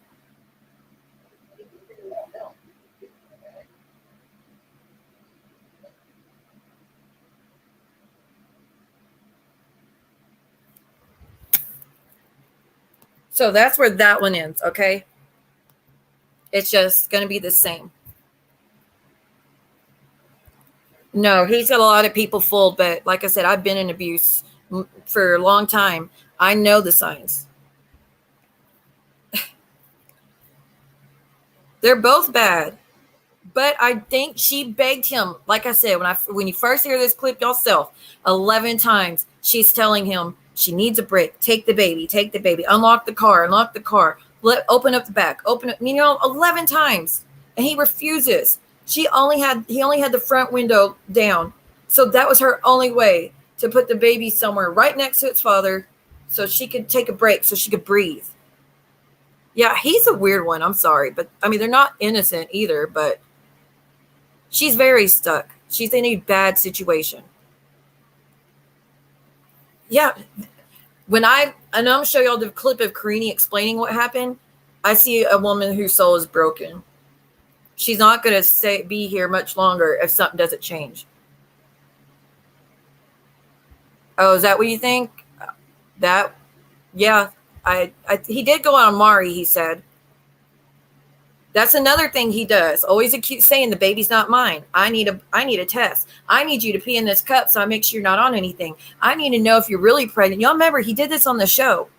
Speaker 1: So that's where that one ends, okay? It's just going to be the same. No, he's got a lot of people fooled, but like I said, I've been in abuse for a long time. I know the signs. They're both bad. But I think she begged him, like I said, when you first hear this clip yourself, 11 times she's telling him she needs a break. Take the baby, unlock the car, open up the back, open up, 11 times. And he refuses. He only had the front window down. So that was her only way to put the baby somewhere right next to its father so she could take a break, so she could breathe. Yeah, he's a weird one. I'm sorry. But I mean, they're not innocent either, but she's very stuck. She's in a bad situation. Yeah. I'm going to show y'all the clip of Karine explaining what happened. I see a woman whose soul is broken. She's not going to be here much longer if something doesn't change. Oh, is that what you think? Yeah. He did go on Mari, he said. That's another thing he does. Always saying the baby's not mine. I need a test. I need you to pee in this cup so I make sure you're not on anything. I need to know if you're really pregnant. Y'all remember he did this on the show.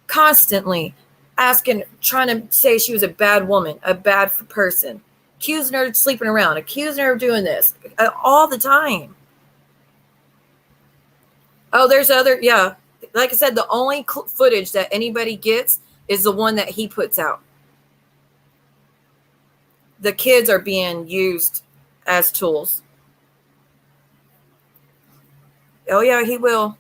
Speaker 1: Constantly trying to say she was a bad woman, a bad person. Accusing her of sleeping around, accusing her of doing this all the time. Oh, there's yeah. Like I said, the only footage that anybody gets is the one that he puts out. The kids are being used as tools. Oh, yeah, he will.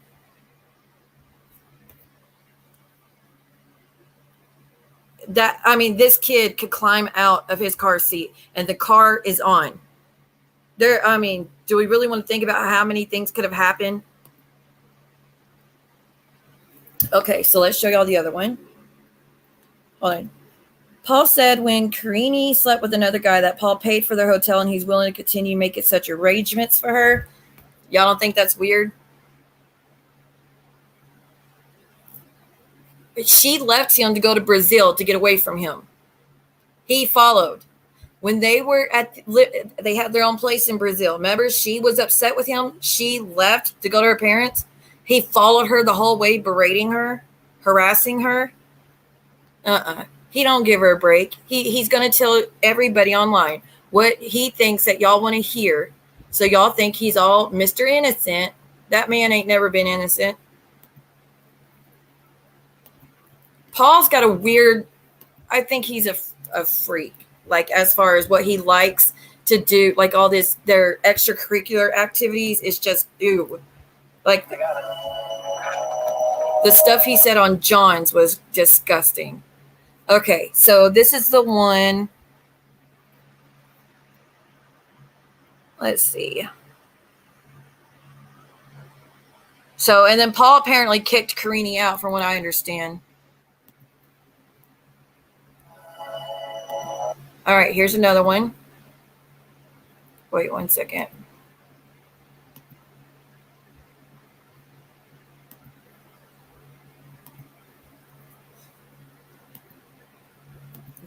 Speaker 1: This kid could climb out of his car seat and the car is on. Do we really want to think about how many things could have happened? Okay, so let's show y'all the other one. Hold on. Paul said when Karine slept with another guy that Paul paid for their hotel and he's willing to continue making such arrangements for her. Y'all don't think that's weird? She left him to go to Brazil to get away from him. He followed. When they were they had their own place in Brazil. Remember, she was upset with him. She left to go to her parents. He followed her the whole way, berating her, harassing her. He don't give her a break. He's going to tell everybody online what he thinks that y'all want to hear. So y'all think he's all Mr. Innocent. That man ain't never been innocent. Paul's got a weird, I think he's a freak. Like as far as what he likes to do, like all their extracurricular activities is just ew. Like the stuff he said on John's was disgusting. Okay, so this is the one. Let's see. So, and then Paul apparently kicked Karine out from what I understand. All right, here's another one. Wait 1 second.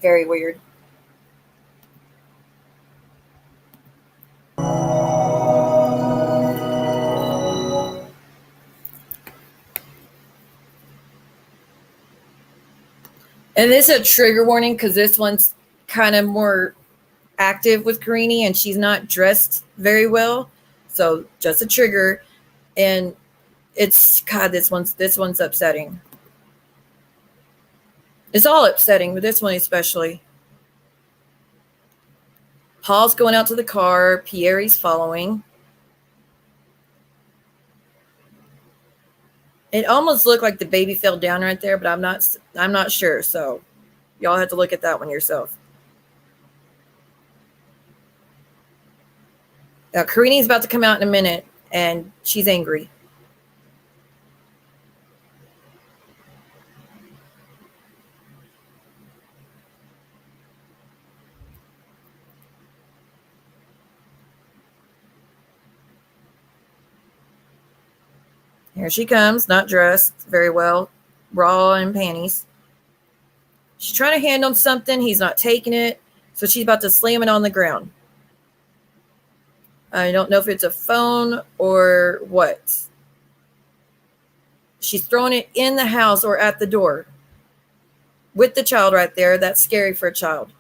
Speaker 1: Very weird. And this is a trigger warning because this one's kind of more active with Karine and she's not dressed very well. So just a trigger. And it's, God, this one's upsetting. It's all upsetting, but this one especially. Paul's going out to the car. Pierre's following. It almost looked like the baby fell down right there, but I'm not sure. So y'all have to look at that one yourself. Karine's about to come out in a minute, and she's angry. Here she comes, not dressed very well, bra and panties. She's trying to hand him something. He's not taking it, so she's about to slam it on the ground. I don't know if it's a phone or what. She's throwing it in the house or at the door with the child right there. That's scary for a child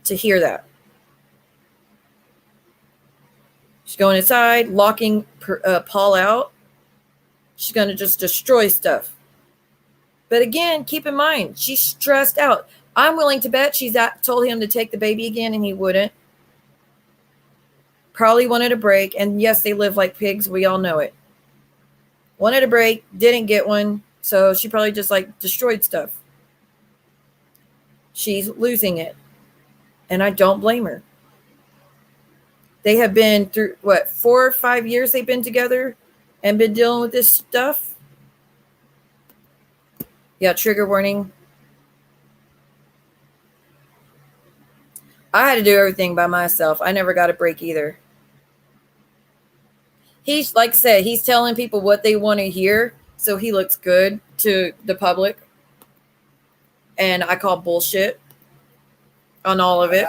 Speaker 1: to hear that. She's going inside, locking Paul out. She's going to just destroy stuff. But again, keep in mind, she's stressed out. I'm willing to bet she's told him to take the baby again, and he wouldn't. Probably wanted a break. And yes, they live like pigs. We all know it. Wanted a break, didn't get one. So she probably just destroyed stuff. She's losing it. And I don't blame her. They have been through, 4 or 5 years they've been together and been dealing with this stuff. Yeah, trigger warning. I had to do everything by myself. I never got a break either. He's, like I said, he's telling people what they want to hear, so he looks good to the public. And I call bullshit on all of it.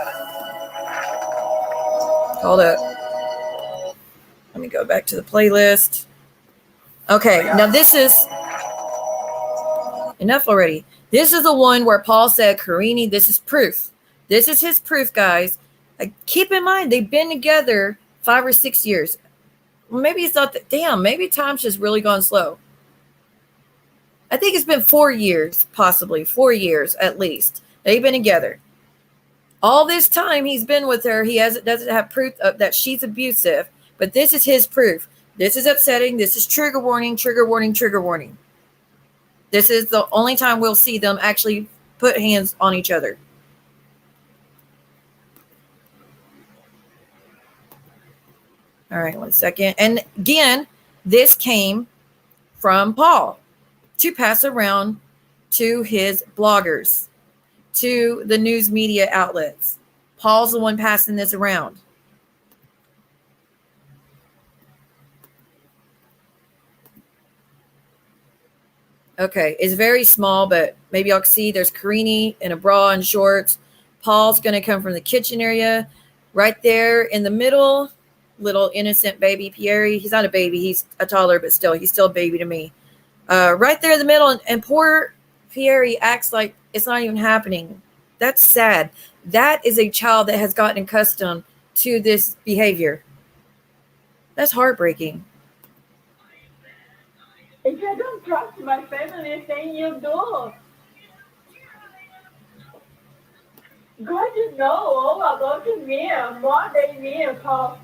Speaker 1: Hold up. Let me go back to the playlist. Okay, now this is enough already. This is the one where Paul said, Karine, this is proof. This is his proof, guys. Keep in mind, they've been together 5 or 6 years. Well, maybe it's not that. Damn, maybe time's just really gone slow. I think it's been 4 years, possibly 4 years at least. They've been together. All this time he's been with her, he doesn't have proof that she's abusive, but this is his proof. This is upsetting. This is trigger warning, trigger warning, trigger warning. This is the only time we'll see them actually put hands on each other. All right, 1 second. And again, this came from Paul to pass around to his bloggers, to the news media outlets. Paul's the one passing this around. Okay, it's very small, but maybe y'all can see there's Karine in a bra and shorts. Paul's going to come from the kitchen area. Right there in the middle, little innocent baby Pierre. He's not a baby. He's a toddler, but still, he's still a baby to me. Right there in the middle, and poor Pierre acts like it's not even happening. That's sad. That is a child that has gotten accustomed to this behavior. That's heartbreaking.
Speaker 3: If you don't trust my family, then you do. God, you know all about me, more than me, Paul.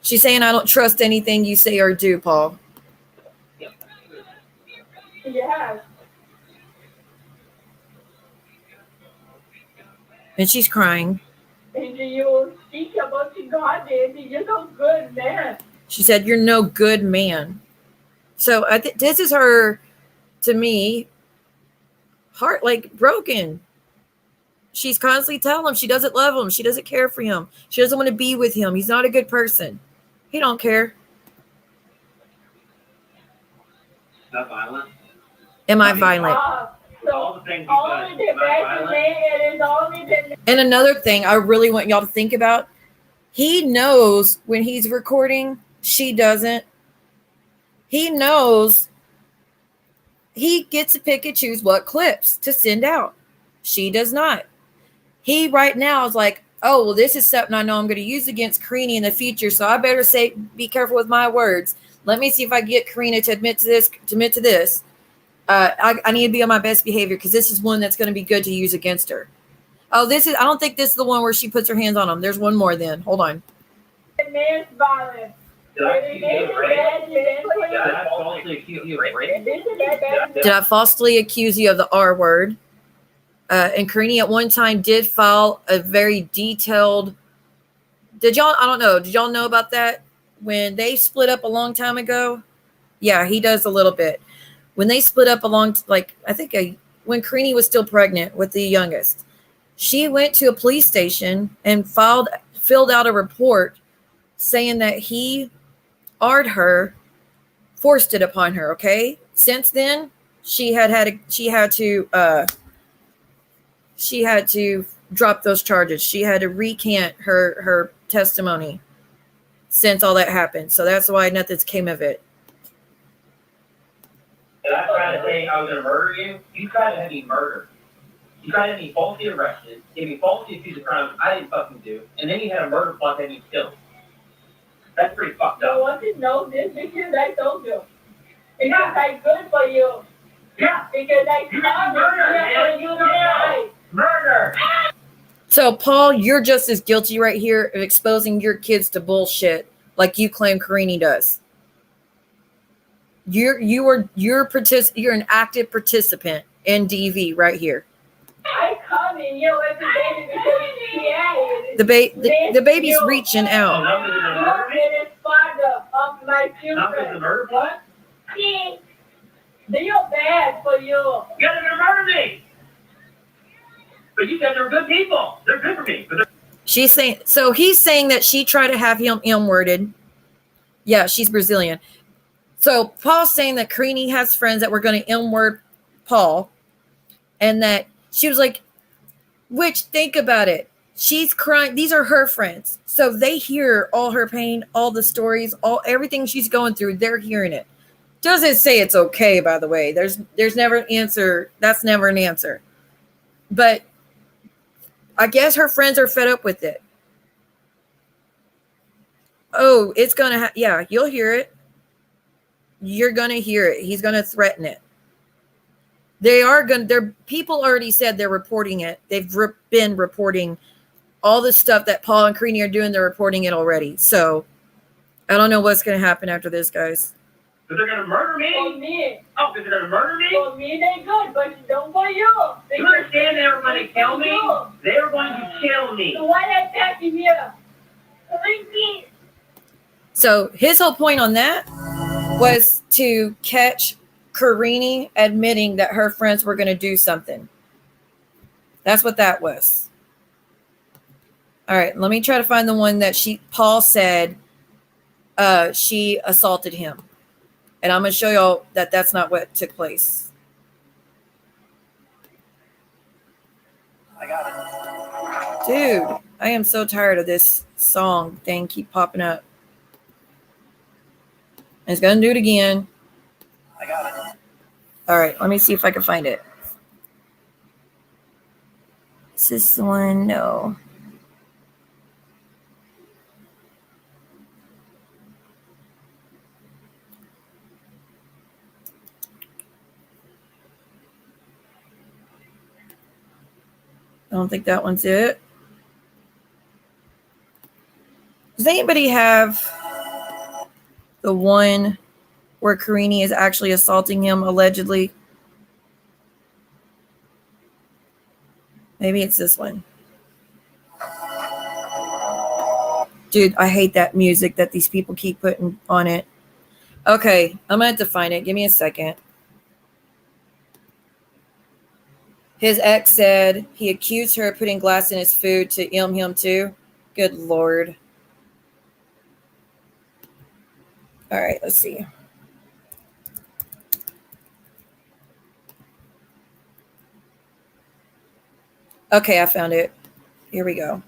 Speaker 1: She's saying, I don't trust anything you say or do, Paul.
Speaker 3: Yes.
Speaker 1: And she's crying.
Speaker 3: And you speak about God, and you're no good man.
Speaker 1: She said, you're no good man. So this is her, to me, heart broken. She's constantly telling him she doesn't love him. She doesn't care for him. She doesn't want to be with him. He's not a good person. He don't care.
Speaker 2: Not violent.
Speaker 1: Am I violent?
Speaker 3: So all the things only the bad man, it is only the.
Speaker 1: And another thing I really want y'all to think about, he knows when he's recording, she doesn't. He knows he gets to pick and choose what clips to send out. She does not. He right now is like, oh, well, this is something I know I'm going to use against Karine in the future, so I better be careful with my words. Let me see if I get Karine to admit to this. I need to be on my best behavior because this is one that's going to be good to use against her. Oh, I don't think this is the one where she puts her hands on him. There's one more then. Hold on.
Speaker 3: Man's violence.
Speaker 2: Did I falsely accuse you of rape?
Speaker 1: Did I falsely accuse you of the R word? And Karine at one time did file a very detailed Did y'all? I don't know. Did y'all know about that when they split up a long time ago? Yeah, he does a little bit. When they split up I think when Karine was still pregnant with the youngest, she went to a police station and filled out a report saying that he ard her, forced it upon her. Okay. Since then, she had to drop those charges. She had to recant her testimony since all that happened. So that's why nothing's came of it.
Speaker 2: And I tried to say I was going to murder you. You tried to have me murdered. You tried to have me falsely arrested, gave me falsely accused of crimes I didn't fucking do, and then you had a murder plot that me killed. That's pretty fucked up.
Speaker 3: I want to know this because I told you. Because I'm good for you.
Speaker 2: Yeah.
Speaker 3: Because I
Speaker 2: Murder,
Speaker 3: you die.
Speaker 2: Murder!
Speaker 1: So, Paul, you're just as guilty right here of exposing your kids to bullshit like you claim Karine does. You're an active participant in DV right here.
Speaker 3: I come in you every day because
Speaker 1: The baby's reaching out.
Speaker 3: you is father of my children.
Speaker 2: The murder plot?
Speaker 3: They are bad for you.
Speaker 2: You guys are going to murder me! But you guys are good people. They're good for me.
Speaker 1: He's saying that she tried to have him M-worded. Yeah, she's Brazilian. So Paul's saying that Karine has friends that were going to M-word Paul, and that she was like, which, think about it. She's crying. These are her friends. So they hear all her pain, all the stories, everything she's going through. They're hearing it. Doesn't say it's okay, by the way. There's never an answer. That's never an answer. But I guess her friends are fed up with it. Oh, it's going to yeah, you'll hear it. You're going to hear it. He's going to threaten it. People already said they're reporting it. They've been reporting all the stuff that Paul and Karine are doing. They're reporting it already. So I don't know what's going to happen after this, guys.
Speaker 2: But they're going to murder me?
Speaker 3: For me.
Speaker 2: Oh, because they're going to murder me?
Speaker 3: For me, they're good, but don't for you.
Speaker 2: You understand they were going to kill me? They were going to kill me.
Speaker 3: So why they attacking here?
Speaker 1: So his whole point on that was to catch Karine admitting that her friends were going to do something. That's what that was. All right, let me try to find the one that Paul said she assaulted him. And I'm going to show y'all that that's not what took place.
Speaker 2: I got it.
Speaker 1: Dude, I am so tired of this song thing keep popping up. And it's going to do it again.
Speaker 2: I got it.
Speaker 1: All right, let me see if I can find it. Is this the one? No. I don't think that one's it. Does anybody have the one where Karine is actually assaulting him allegedly? Maybe it's this one. Dude, I hate that music that these people keep putting on it. Okay, I'm going to have to find it. Give me a second. His ex said he accused her of putting glass in his food to ill him too. Good Lord. All right, let's see. Okay, I found it. Here we go.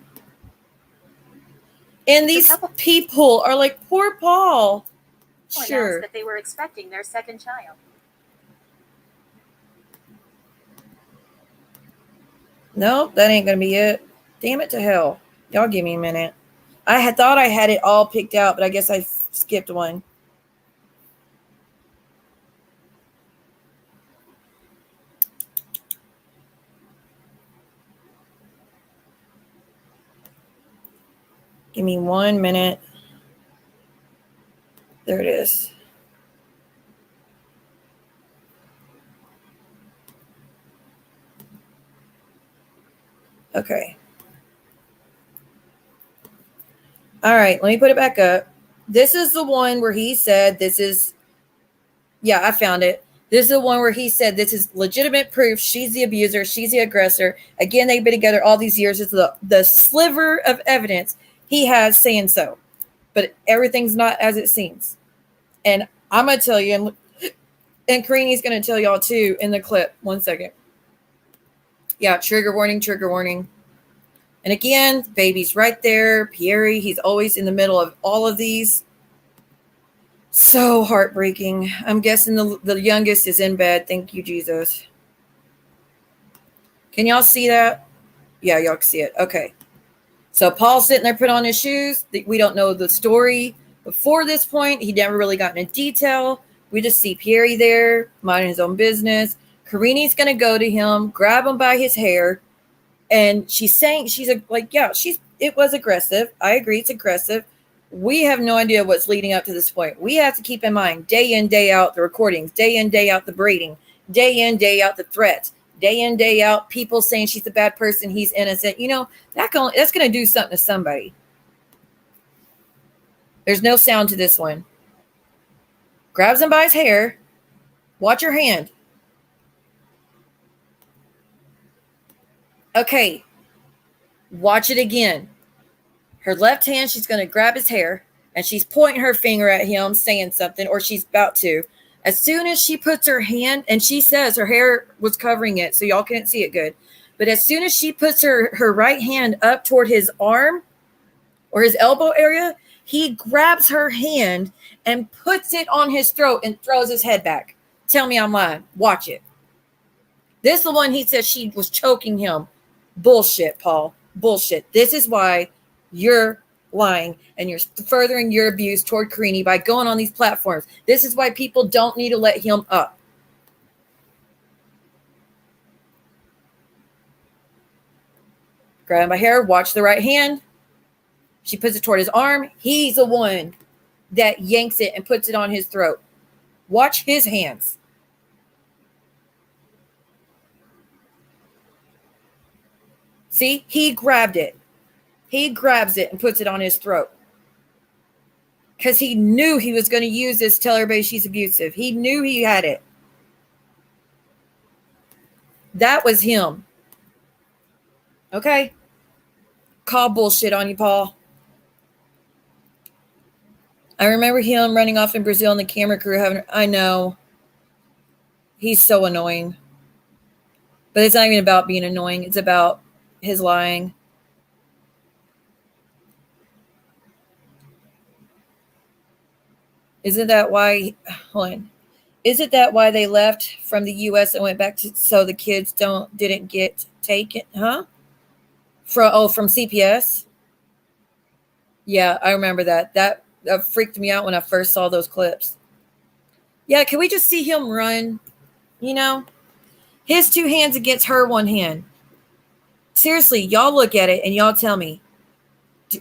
Speaker 1: And these people are like, poor Paul. Sure.
Speaker 4: Announced that they were expecting their second child.
Speaker 1: Nope, that ain't going to be it. Damn it to hell. Y'all give me a minute. I had thought I had it all picked out, but I guess I skipped one. Give me 1 minute. There it is. Okay. All right, let me put it back up. This is the one where he said yeah, I found it. This is the one where he said this is legitimate proof. She's the abuser. She's the aggressor. Again, they've been together all these years. It's the sliver of evidence he has saying so. But everything's not as it seems. And I'm going to tell you, and Karine's going to tell y'all too in the clip. 1 second. Yeah, trigger warning, trigger warning. And again, baby's right there. Pierre, he's always in the middle of all of these. So heartbreaking. I'm guessing the youngest is in bed. Thank you, Jesus. Can y'all see that? Yeah, y'all can see it. Okay. So Paul's sitting there, put on his shoes. We don't know the story before this point. He never really got into detail. We just see Pierre there, minding his own business. Karine's going to go to him, grab him by his hair. And she's saying, it was aggressive. I agree, it's aggressive. We have no idea what's leading up to this point. We have to keep in mind, day in, day out, the recordings, day in, day out, the braiding, day in, day out, the threats, day in, day out, people saying she's a bad person, he's innocent. You know, that's going to do something to somebody. There's no sound to this one. Grabs him by his hair. Watch your hand. Okay. Watch it again. Her left hand, she's going to grab his hair, and she's pointing her finger at him, saying something, or she's about to. As soon as she puts her hand, and she says her hair was covering it, so y'all couldn't see it good. But as soon as she puts her right hand up toward his arm or his elbow area, he grabs her hand and puts it on his throat and throws his head back. Tell me I'm lying. Watch it. This is the one he says she was choking him. Bullshit, Paul. Bullshit. This is why you're lying and you're furthering your abuse toward Karine by going on these platforms. This is why people don't need to let him up. Grab him by hair, watch the right hand. She puts it toward his arm. He's the one that yanks it and puts it on his throat. Watch his hands. See, he grabbed it. He grabs it and puts it on his throat. Because he knew he was going to use this to tell everybody she's abusive. He knew he had it. That was him. Okay? Call bullshit on you, Paul. I remember him running off in Brazil and the camera crew I know. He's so annoying. But it's not even about being annoying. It's about his lying. Isn't that why they left from the U.S. and went back to so the kids didn't get taken? Huh? From CPS? Yeah, I remember that. That freaked me out when I first saw those clips. Yeah, can we just see him run? You know? His two hands against her one hand. Seriously, y'all look at it and y'all tell me,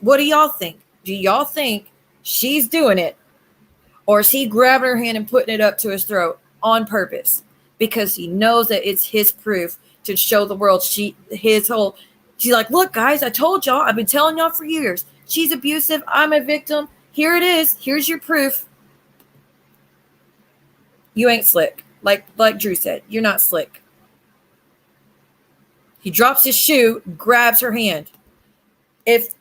Speaker 1: what do y'all think? Do y'all think she's doing it? Or is he grabbing her hand and putting it up to his throat on purpose? Because he knows that it's his proof to show the world she's like, look, guys, I told y'all. I've been telling y'all for years. She's abusive. I'm a victim. Here it is. Here's your proof. You ain't slick. Like Drew said, you're not slick. He drops his shoe, grabs her hand. If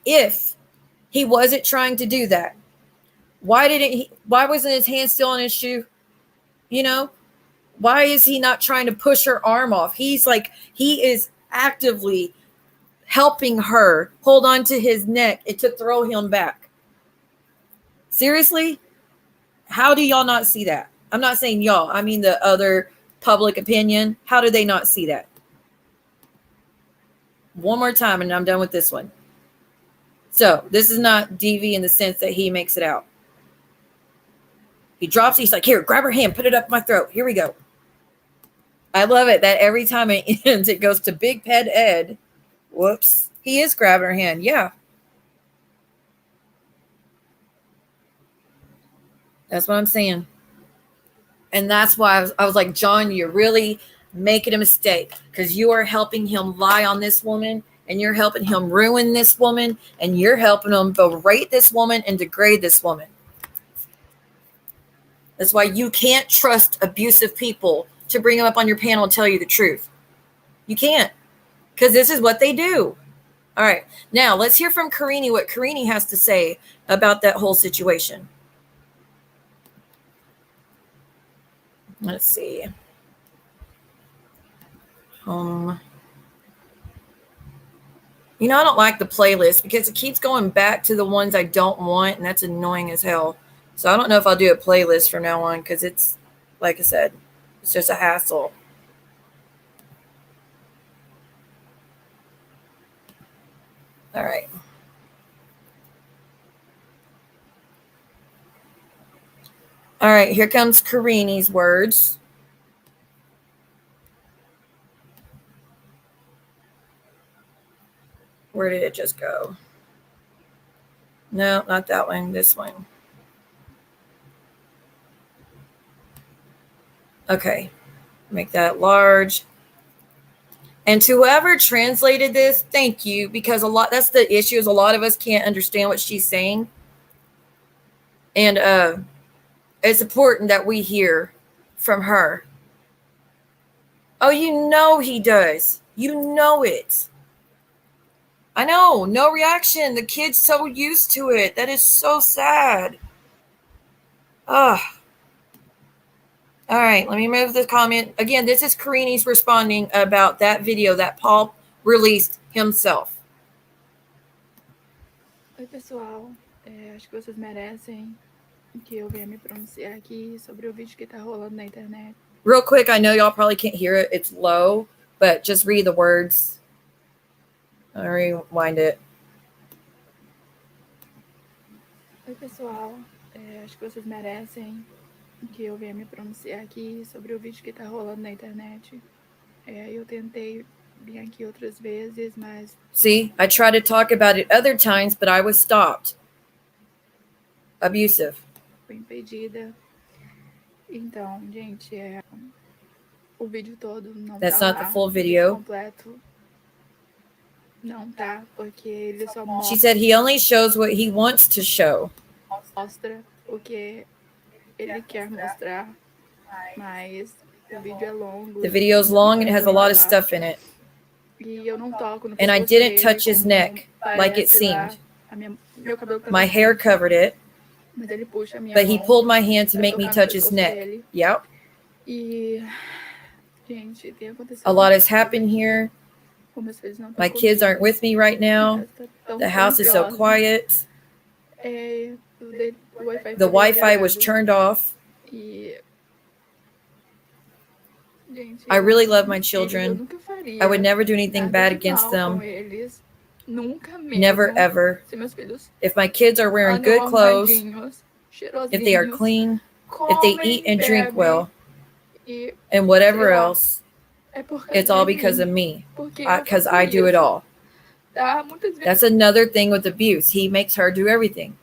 Speaker 1: he wasn't trying to do that, why wasn't his hand still on his shoe? You know? Why is he not trying to push her arm off? He is actively helping her hold on to his neck and to throw him back. Seriously? How do y'all not see that? I'm not saying y'all. I mean the other public opinion. How do they not see that? One more time and I'm done with this one. So this is not DV in the sense that he makes it out. He drops it. He's like, here, grab her hand. Put it up my throat. Here we go. I love it that every time it ends, it goes to Big Ped Ed. Whoops. He is grabbing her hand. Yeah. That's what I'm saying. And that's why I was like, John, you're really making a mistake because you are helping him lie on this woman and you're helping him ruin this woman, and you're helping him berate this woman and degrade this woman. That's why you can't trust abusive people to bring them up on your panel and tell you the truth. You can't, because this is what they do. All right, now let's hear from Karine what Karine has to say about that whole situation. Let's see. You know, I don't like the playlist because it keeps going back to the ones I don't want, and that's annoying as hell. So I don't know if I'll do a playlist from now on because it's, like I said, it's just a hassle. All right. All right, here comes Karine's words. Where did it just go? No, not that one. This one. Okay. Make that large. And to whoever translated this, thank you, because that's the issue, is a lot of us can't understand what she's saying. And it's important that we hear from her. Oh, you know he does. You know it. I know, no reaction. The kid's so used to it. That is so sad. Ugh. All right, let me move the comment. Again, this is Karine's responding about that video that Paul released himself.
Speaker 5: Oi, pessoal. Acho que vocês merecem que eu venha me pronunciar aqui sobre o vídeo que tá rolando na internet.
Speaker 1: Real quick, I know y'all probably can't hear it. It's low, but just read the words. I'll rewind it.
Speaker 5: Oi, pessoal. Acho que vocês merecem que eu venha me pronunciar aqui sobre o vídeo que tá rolando na internet. Eu tentei vir aqui outras vezes, mas...
Speaker 1: See, I tried to talk about it other times, but I was stopped. Abusive.
Speaker 5: Fui impedida. Então, gente, o vídeo todo não
Speaker 1: That's
Speaker 5: tá
Speaker 1: not
Speaker 5: lá,
Speaker 1: the full video.
Speaker 5: completo. Não tá, porque ele só mostra...
Speaker 1: She said he only shows what he wants to show.
Speaker 5: Mostra o que ele quer mostrar, mas o vídeo é longo.
Speaker 1: The video's long and it has a lot of stuff in it.
Speaker 5: E eu não toco no
Speaker 1: And I
Speaker 5: pescoço
Speaker 1: didn't
Speaker 5: dele,
Speaker 1: touch his
Speaker 5: como
Speaker 1: neck like it
Speaker 5: parece lá.
Speaker 1: seemed.
Speaker 5: Meu cabelo tá
Speaker 1: My hair covered it,
Speaker 5: mas ele puxa a minha
Speaker 1: but he
Speaker 5: mão
Speaker 1: pulled my hand to
Speaker 5: pra
Speaker 1: make me
Speaker 5: tocar no
Speaker 1: touch his
Speaker 5: pescoço
Speaker 1: neck.
Speaker 5: dele.
Speaker 1: Yep.
Speaker 5: E, gente, tem acontecido
Speaker 1: A lot has happened here.
Speaker 5: com meus filhos não tão
Speaker 1: My kids aren't with me right now. The house is so quiet. The Wi-Fi was turned off.
Speaker 5: E, gente,
Speaker 1: I really love my
Speaker 5: eu
Speaker 1: children.
Speaker 5: nunca faria
Speaker 1: I would never do anything
Speaker 5: nada
Speaker 1: bad
Speaker 5: de
Speaker 1: against
Speaker 5: mal
Speaker 1: them.
Speaker 5: com eles. Nunca mesmo.
Speaker 1: Never, ever.
Speaker 5: Se meus filhos
Speaker 1: If my kids are wearing
Speaker 5: andam
Speaker 1: good clothes,
Speaker 5: arrumadinhos,
Speaker 1: if they are
Speaker 5: cheirosinhos,
Speaker 1: clean, if they eat and drink
Speaker 5: comem,
Speaker 1: well,
Speaker 5: e
Speaker 1: and whatever
Speaker 5: sei lá,
Speaker 1: else,
Speaker 5: é por causa
Speaker 1: it's all
Speaker 5: de
Speaker 1: because
Speaker 5: mim,
Speaker 1: of me.
Speaker 5: porque eu
Speaker 1: Because
Speaker 5: faço
Speaker 1: I do it
Speaker 5: isso,
Speaker 1: all.
Speaker 5: tá? Muitas vezes
Speaker 1: That's another thing with abuse. He makes her do everything.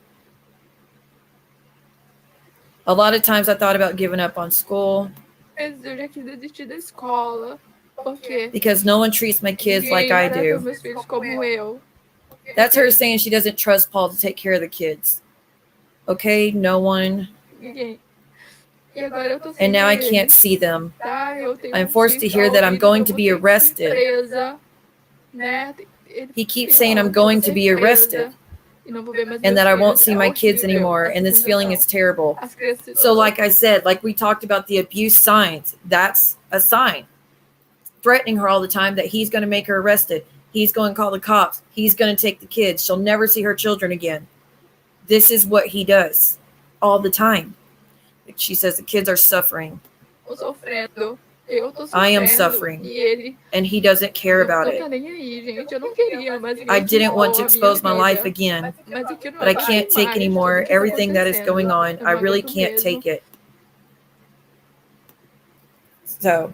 Speaker 1: A lot of times I thought about giving up on school
Speaker 5: eu já quis desistir da escola, porque
Speaker 1: because no one treats my kids like I
Speaker 5: ninguém trata
Speaker 1: do.
Speaker 5: meus filhos como eu.
Speaker 1: That's her saying she doesn't trust Paul to take care of the kids. Okay, no one.
Speaker 5: Ninguém. E agora eu tô sem
Speaker 1: And now I
Speaker 5: ele,
Speaker 1: can't see them.
Speaker 5: tá? Eu tenho
Speaker 1: I'm forced to hear that I'm going to be arrested.
Speaker 5: Presa, né?
Speaker 1: He keeps saying I'm going to be arrested and that I won't see my kids anymore. And this feeling is terrible. So like I said, like we talked about the abuse signs, that's a sign. Threatening her all the time that he's going to make her arrested. He's going to call the cops. He's going to take the kids. She'll never see her children again. This is what he does all the time. She says the kids are suffering. I am suffering. And he doesn't care about it. I didn't want to expose my life again, but I can't take anymore. Everything that is going on, I really can't take it. So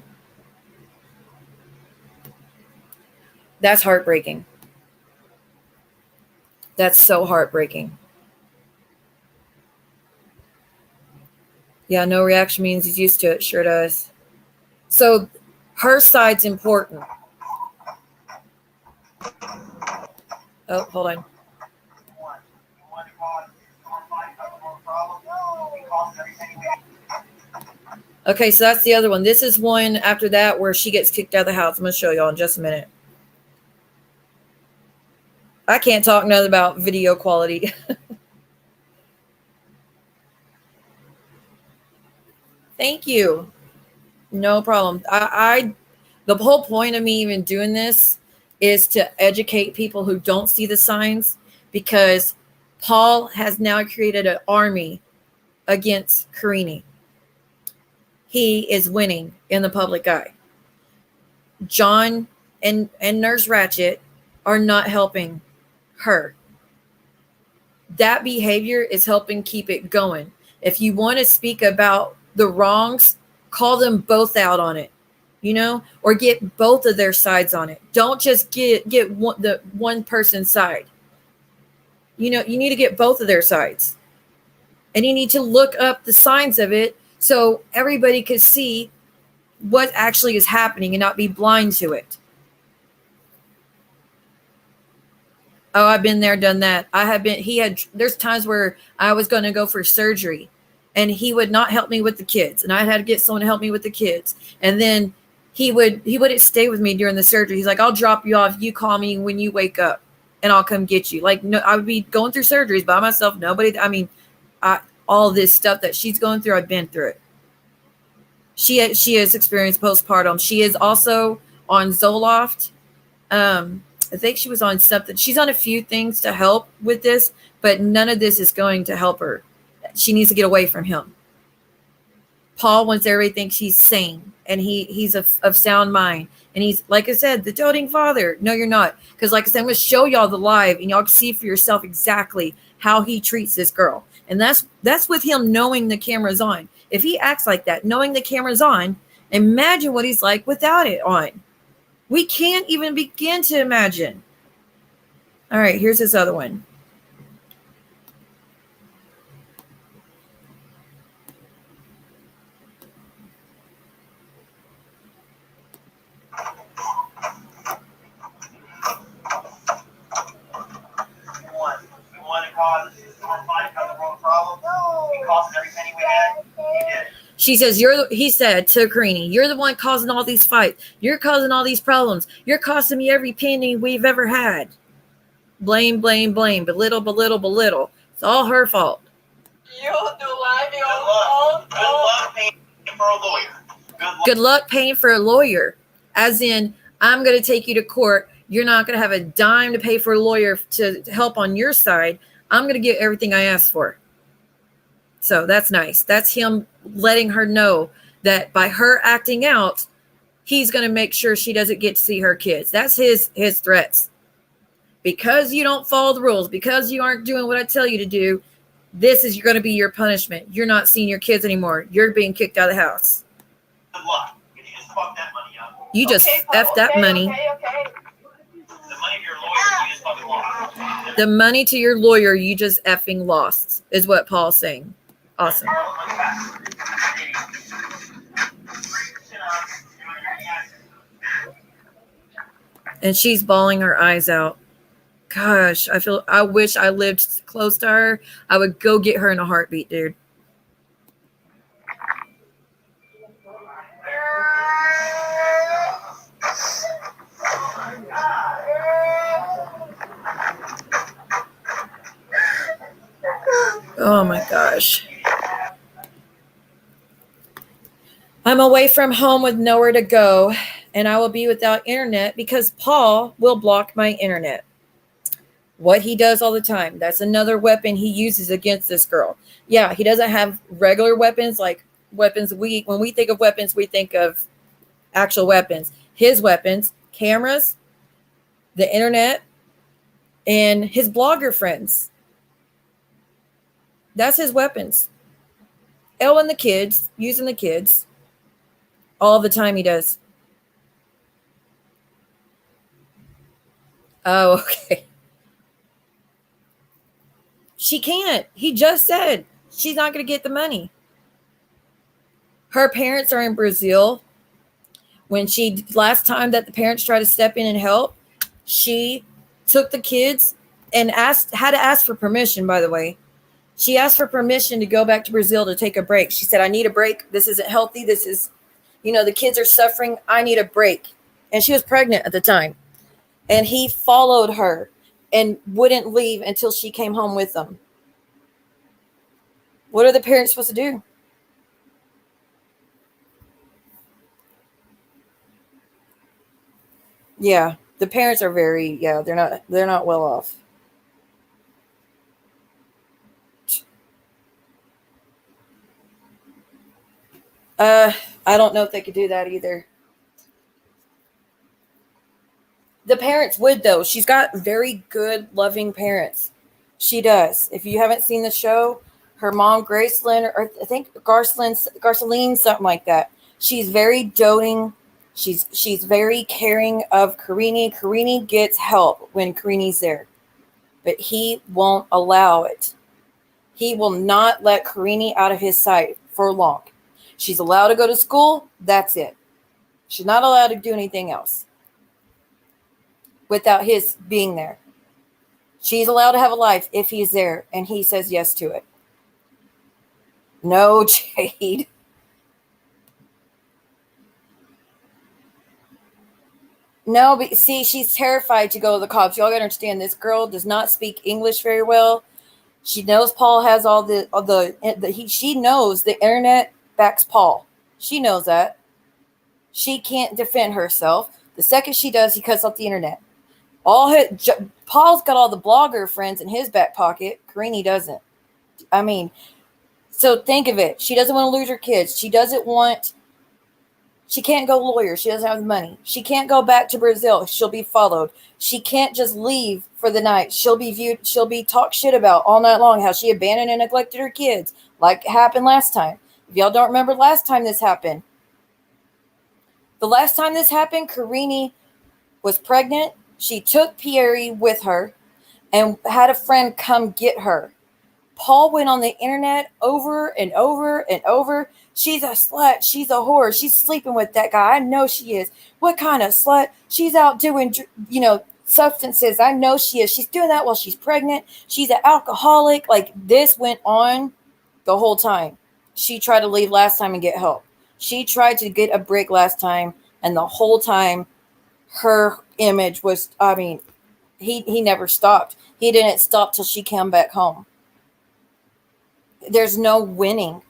Speaker 1: that's heartbreaking. That's so heartbreaking. Yeah, no reaction means he's used to it. Sure does. So her side's important. Oh, hold on. Okay, so that's the other one. This is one after that where she gets kicked out of the house. I'm going to show y'all in just a minute. I can't talk nothing about video quality. Thank you. No problem. The whole point of me even doing this is to educate people who don't see the signs, because Paul has now created an army against Karine. He is winning in the public eye. John and Nurse Ratchet are not helping her. That behavior is helping keep it going. If you want to speak about the wrongs, call them both out on it, or get both of their sides on it. Don't just get the one person's side. You need to get both of their sides. And you need to look up the signs of it so everybody could see what actually is happening and not be blind to it. Oh, I've been there, done that. There's times where I was going to go for surgery and he would not help me with the kids. And I had to get someone to help me with the kids. And then he wouldn't stay with me during the surgery. He's like, I'll drop you off. You call me when you wake up and I'll come get you. Like, no, I would be going through surgeries by myself. All this stuff that she's going through, I've been through it. She has experienced postpartum. She is also on Zoloft. I think she was on something. She's on a few things to help with this, but none of this is going to help her. She needs to get away from him. Paul wants everybody to think she's sane, and he's of sound mind. And he's, like I said, the doting father. No, you're not. Because like I said, I'm going to show y'all the live, and y'all can see for yourself exactly how he treats this girl. And that's with him knowing the camera's on. If he acts like that, knowing the camera's on, imagine what he's like without it on. We can't even begin to imagine. All right, here's this other one. She says, he said to Karine, you're the one causing all these fights. You're causing all these problems. You're costing me every penny we've ever had. Blame, blame, blame. Belittle, belittle, belittle. It's all her fault.
Speaker 3: You do like your own.
Speaker 2: Good luck paying for a lawyer.
Speaker 1: Good luck paying for a lawyer. As in, I'm going to take you to court. You're not going to have a dime to pay for a lawyer to help on your side. I'm going to get everything I asked for. So that's nice. That's him letting her know that by her acting out, he's going to make sure she doesn't get to see her kids. That's his threats. Because you don't follow the rules, because you aren't doing what I tell you to do, this is going to be your punishment. You're not seeing your kids anymore. You're being kicked out of the house.
Speaker 2: Good luck. You just fucked that money up.
Speaker 1: You just effed that money.
Speaker 2: The money of your lawyer, you just fucking lost.
Speaker 1: The money to your lawyer, you just effing lost, is what Paul's saying. Awesome. And she's bawling her eyes out. Gosh, I wish I lived close to her. I would go get her in a heartbeat, dude. Oh my gosh. I'm away from home with nowhere to go, and I will be without internet because Paul will block my internet. What he does all the time. That's another weapon he uses against this girl. Yeah, he doesn't have regular weapons like weapons. When we think of weapons, we think of actual weapons. His weapons, cameras, the internet, and his blogger friends. That's his weapons. Elle and the kids, using the kids. All the time he does. Oh, okay. She can't. He just said she's not going to get the money. Her parents are in Brazil. Last time that the parents tried to step in and help, she took the kids and had to ask for permission, by the way. She asked for permission to go back to Brazil to take a break. She said, I need a break. This isn't healthy. This is, the kids are suffering. I need a break. And she was pregnant at the time. And he followed her and wouldn't leave until she came home with them. What are the parents supposed to do? Yeah, the parents are they're not well off. I don't know if they could do that either. The parents would, though. She's got very good, loving parents. She does. If you haven't seen the show, her mom, Gracelyn, or I think Garceline, something like that. She's very doting. She's very caring of Karine. Karine gets help when Karine's there. But he won't allow it. He will not let Karine out of his sight for long. She's allowed to go to school. That's it. She's not allowed to do anything else without his being there. She's allowed to have a life if he's there and he says yes to it. No, Jade. No, but see, she's terrified to go to the cops. Y'all gotta understand, this girl does not speak English very well. She knows Paul has she knows the internet backs Paul. She knows that. She can't defend herself. The second she does, he cuts off the internet. Paul's got all the blogger friends in his back pocket. Karine doesn't. I mean, so think of it. She doesn't want to lose her kids. She can't go lawyer. She doesn't have the money. She can't go back to Brazil. She'll be followed. She can't just leave for the night. She'll be talked shit about all night long, how she abandoned and neglected her kids, like it happened last time. If y'all don't remember last time this happened. The last time this happened, Karine was pregnant. She took Pierre with her and had a friend come get her. Paul went on the internet over and over and over. She's a slut. She's a whore. She's sleeping with that guy. I know she is. What kind of slut? She's out doing, substances. I know she is. She's doing that while she's pregnant. She's an alcoholic. Like, this went on the whole time. She tried to leave last time and get help. She tried to get a break last time, and the whole time her image was, he never stopped. He didn't stop till she came back home. There's no winning.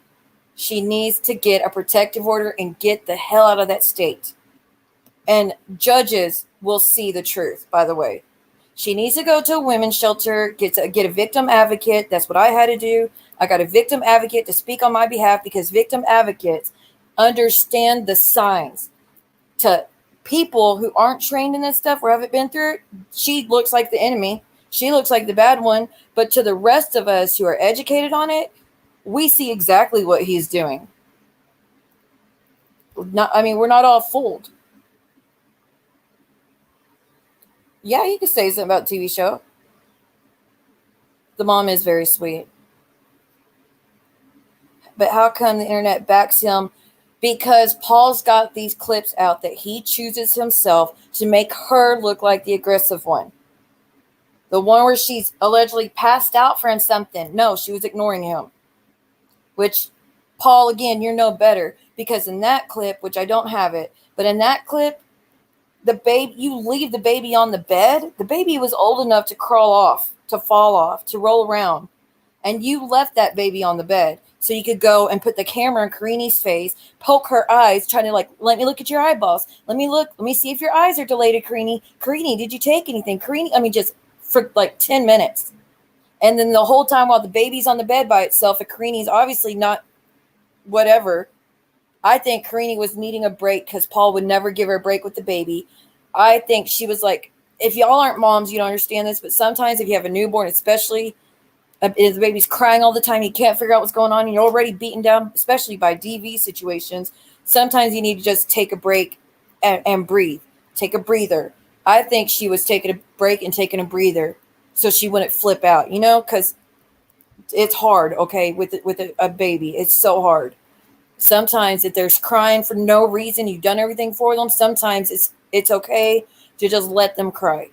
Speaker 1: She needs to get a protective order and get the hell out of that state. And judges will see the truth, by the way. She needs to go to a women's shelter, get a victim advocate. That's what I had to do. I got a victim advocate to speak on my behalf, because victim advocates understand the signs. To people who aren't trained in this stuff or haven't been through it, she looks like the enemy. She looks like the bad one. But to the rest of us who are educated on it, we see exactly what he's doing. We're not all fooled. Yeah, you could say something about the TV show. The mom is very sweet. But how come the internet backs him? Because Paul's got these clips out that he chooses himself to make her look like the aggressive one. The one where she's allegedly passed out from something. No, she was ignoring him. Which, Paul, again, you're no better. Because in that clip, which I don't have it, but in that clip, you leave the baby on the bed. The baby was old enough to crawl off, to fall off, to roll around. And you left that baby on the bed so you could go and put the camera in Karine's face, poke her eyes, trying to let me look at your eyeballs. Let me see if your eyes are dilated, Karine. Karine, did you take anything? Karine, just for 10 minutes. And then the whole time while the baby's on the bed by itself, and Karine's obviously not whatever. I think Karine was needing a break because Paul would never give her a break with the baby. I think she was like, if y'all aren't moms, you don't understand this, but sometimes if you have a newborn, especially if the baby's crying all the time, you can't figure out what's going on, and you're already beaten down, especially by DV situations, sometimes you need to just take a break and breathe. Take a breather. I think she was taking a break and taking a breather so she wouldn't flip out, because it's hard, okay, with a baby. It's so hard. Sometimes if there's crying for no reason, you've done everything for them, sometimes it's okay to just let them cry.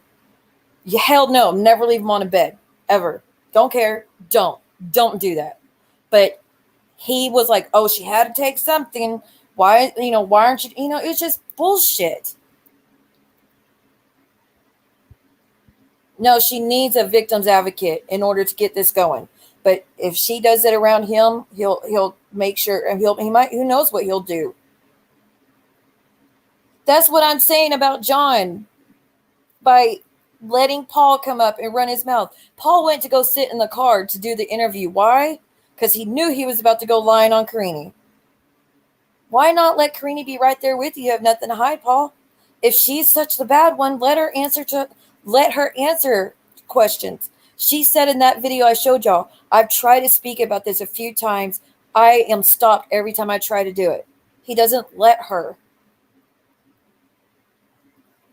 Speaker 1: Hell no, never leave them on a bed. Ever. Don't care. Don't do that. But he was like, oh, she had to take something. Why aren't you, it's just bullshit. No, she needs a victim's advocate in order to get this going. But if she does it around him, he'll make sure, and who knows what he'll do. That's what I'm saying about John. By letting Paul come up and run his mouth. Paul went to go sit in the car to do the interview. Why? Because he knew he was about to go lying on Karine. Why not let Karine be right there with you? You have nothing to hide, Paul. If she's such the bad one, let her answer questions. She said in that video I showed y'all, I've tried to speak about this a few times. I am stopped every time I try to do it. He doesn't let her.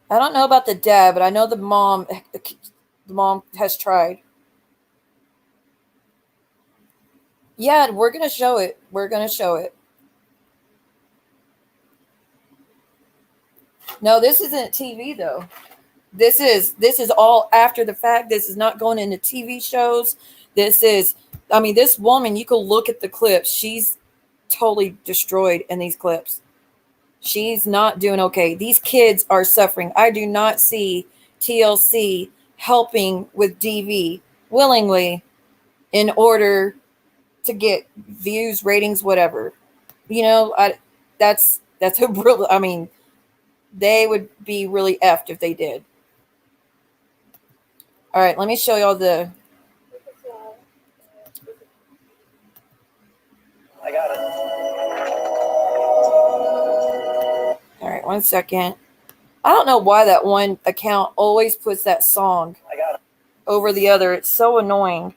Speaker 1: I don't know about the dad, but I know the mom has tried. Yeah, we're going to show it. No, this isn't TV though. This is all after the fact. This is not going into TV shows. This woman, you can look at the clips. She's totally destroyed in these clips. She's not doing okay. These kids are suffering. I do not see TLC helping with DV willingly in order to get views, ratings, whatever. That's a real, they would be really effed if they did. All right, let me show y'all the.
Speaker 2: I got it.
Speaker 1: All right, 1 second. I don't know why that one account always puts that song over the other. It's so annoying.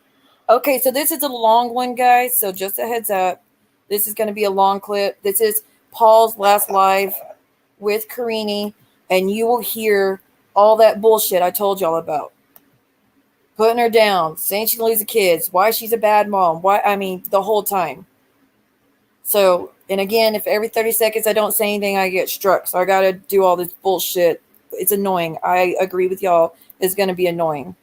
Speaker 1: Okay, so this is a long one, guys. So just a heads up. This is going to be a long clip. This is Paul's last live with Karine, and you will hear all that bullshit I told y'all about. Putting her down, saying she can lose the kids, why she's a bad mom, the whole time. So, and again, if every 30 seconds I don't say anything, I get struck. So I got to do all this bullshit. It's annoying. I agree with y'all. It's going to be annoying.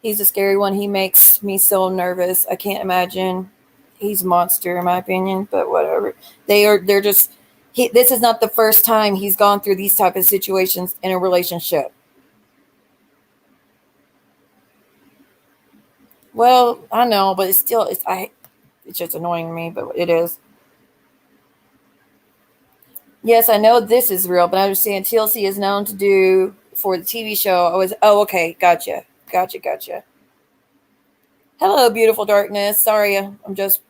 Speaker 1: He's a scary one. He makes me so nervous. I can't imagine. He's a monster, in my opinion, but whatever. This is not the first time he's gone through these type of situations in a relationship. Well, I know, but it's just annoying to me, but it is. Yes, I know this is real, but I was saying TLC is known to do for the TV show. Okay, gotcha. Hello, beautiful darkness. Sorry, I'm just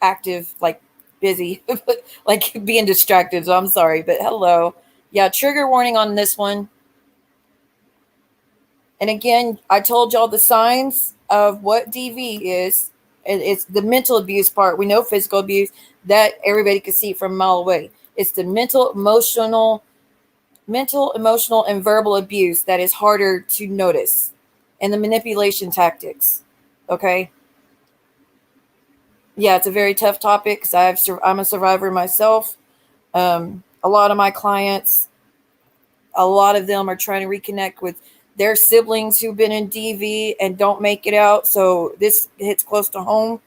Speaker 1: active, like busy, like being distracted, so I'm sorry, but hello. Yeah, trigger warning on this one. And again, I told y'all the signs of what DV is. It's the mental abuse part. We know physical abuse, that everybody can see from a mile away. It's the mental, emotional, and verbal abuse that is harder to notice. And the manipulation tactics. Okay? Yeah, it's a very tough topic because I'm a survivor myself. A lot of my clients, a lot of them are trying to reconnect with their siblings who've been in DV and don't make it out. So this hits close to home.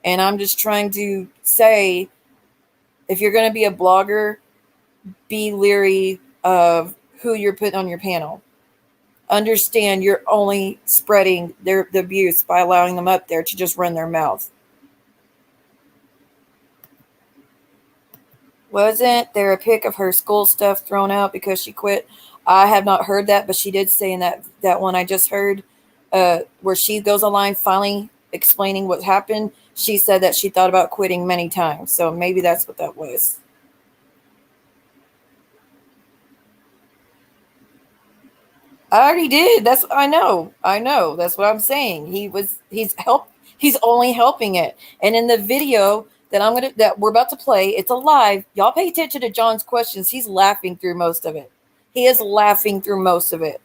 Speaker 1: And I'm just trying to say, if you're going to be a blogger, be leery of who you're putting on your panel. Understand you're only spreading the abuse by allowing them up there to just run their mouth. Wasn't there a pic of her school stuff thrown out because she quit? I have not heard that, but she did say in that one I just heard where she goes online finally explaining what happened. She said that she thought about quitting many times. So maybe that's what that was. I already did. I know. That's what I'm saying. He's only helping it. And in the video that we're about to play, it's a live. Y'all pay attention to John's questions. He's laughing through most of it. He is laughing through most of it.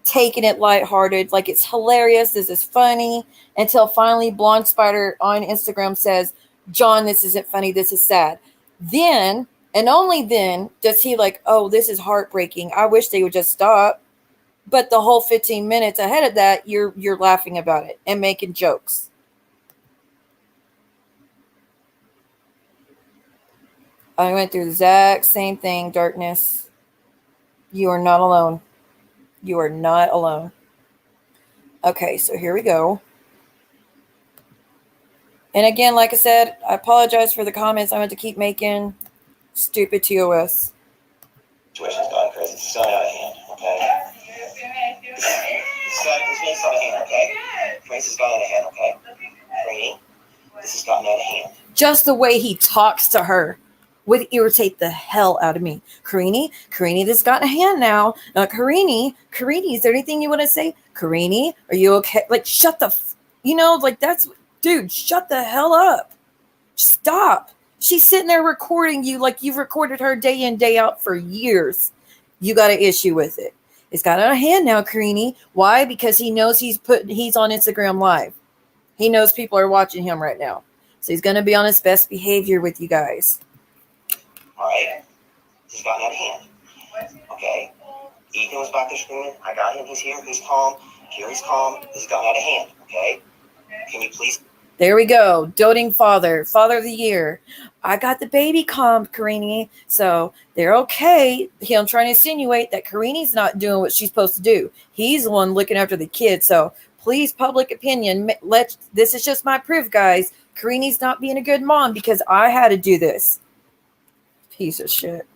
Speaker 1: Taking it lighthearted, like it's hilarious. This is funny. Until finally Blonde Spider on Instagram says, John, this isn't funny. This is sad. Then, and only then, does he like, oh, this is heartbreaking. I wish they would just stop. But the whole 15 minutes ahead of that, you're laughing about it and making jokes. I went through the exact same thing, darkness. You are not alone. You are not alone. Okay, so here we go. And again, like I said, I apologize for the comments I'm going to keep making. Stupid TOS.
Speaker 2: Situation's gone crazy. It's gone out of hand, okay? This has gone out of hand, okay? This has gone out of hand, okay? Karine, this has gotten out of hand.
Speaker 1: Just the way he talks to her would irritate the hell out of me. Karine, this has gotten a hand now. Karine, is there anything you want to say? Karine, are you okay? Like, shut the, like that's, dude, shut the hell up. Stop. She's sitting there recording you like you've recorded her day in, day out for years. You got an issue with it. It's got out of hand now, Karine. Why? Because he knows he's on Instagram Live. He knows people are watching him right now. So he's going to be on his best behavior with you guys.
Speaker 2: All right. This has gotten out of hand. Okay. Ethan was back there screaming. I got him. He's here. He's calm. Gary's calm. This has gotten out of hand. Okay. Can you please?
Speaker 1: There we go. Doting father of the year. I got the baby calmed, Karine. So they're okay. Him trying to insinuate that Karine's not doing what she's supposed to do. He's the one looking after the kid. So please, public opinion, this is just my proof, guys. Karine's not being a good mom because I had to do this. Piece of shit.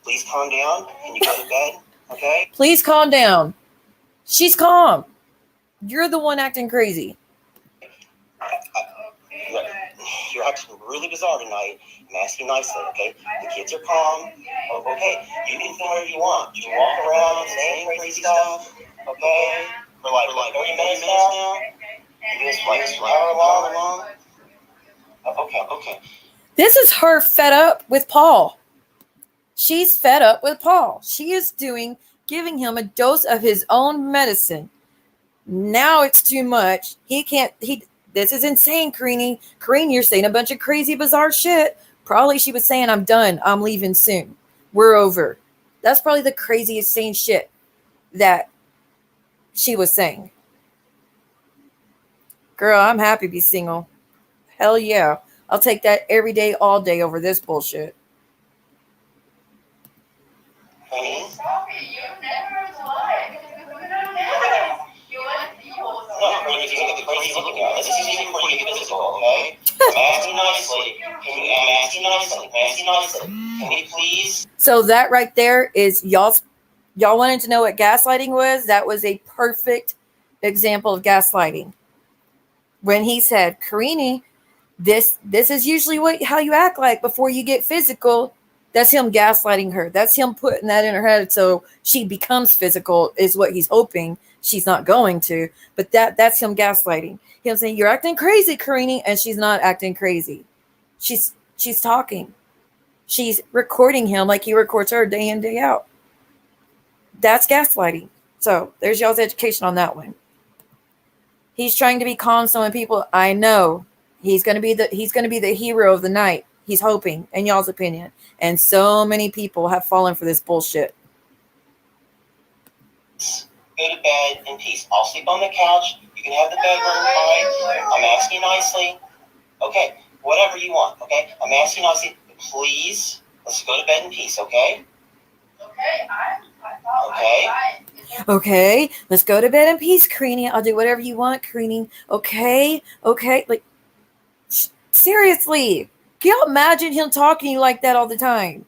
Speaker 2: Please calm down. Can you go to bed? Okay?
Speaker 1: Please calm down. She's calm. You're the one acting crazy.
Speaker 2: You're acting really bizarre tonight. I'm asking nicely, okay? The kids are calm. Okay, you can do whatever you want. You can walk around, say crazy stuff, okay? For like 30 minutes now. You just like flower along. Okay.
Speaker 1: This is her fed up with Paul. She's fed up with Paul. She is giving him a dose of his own medicine. Now it's too much. This is insane, Karine. Karine, you're saying a bunch of crazy, bizarre shit. Probably she was saying, I'm done. I'm leaving soon. We're over. That's probably the craziest sane shit that she was saying. Girl, I'm happy to be single. Hell yeah. I'll take that every day, all day over this bullshit.
Speaker 2: This is even before you get physical, okay? I'm asking nicely. Can you please?
Speaker 1: So that right there is y'all wanted to know what gaslighting was? That was a perfect example of gaslighting. When he said, Karine, this is usually how you act like before you get physical. That's him gaslighting her. That's him putting that in her head so she becomes physical is what he's hoping. She's not going to, but that's him gaslighting. Him saying, you're acting crazy, Karine, and she's not acting crazy. She's talking. She's recording him like he records her day in, day out. That's gaslighting. So there's y'all's education on that one. He's trying to be calm. So when people, I know he's going to be the hero of the night. He's hoping, in y'all's opinion. And so many people have fallen for this bullshit.
Speaker 2: Go to bed in peace. I'll sleep on the couch. You can have the bedroom, fine. I'm asking nicely. Okay, whatever you want, okay? I'm asking nicely. Please, let's go to bed in peace, okay?
Speaker 1: Okay, let's go to bed in peace, Karine. I'll do whatever you want, Karine. Okay. Like, seriously. Can you imagine him talking like that all the time?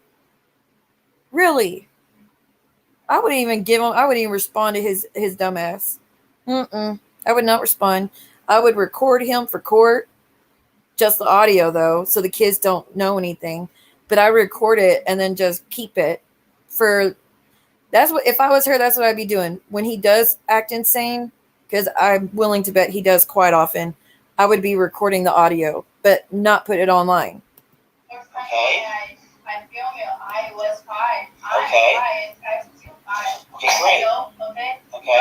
Speaker 1: Really? I wouldn't even respond to his dumb ass. I would not respond. I would record him for court. Just the audio though, so the kids don't know anything. But I record it and then just keep it if I was her, that's what I'd be doing. When he does act insane, because I'm willing to bet he does quite often, I would be recording the audio, but not put it online.
Speaker 2: Okay.
Speaker 3: I was fine.
Speaker 2: Okay.
Speaker 3: I'm still fine.
Speaker 2: Okay, great.
Speaker 3: Okay.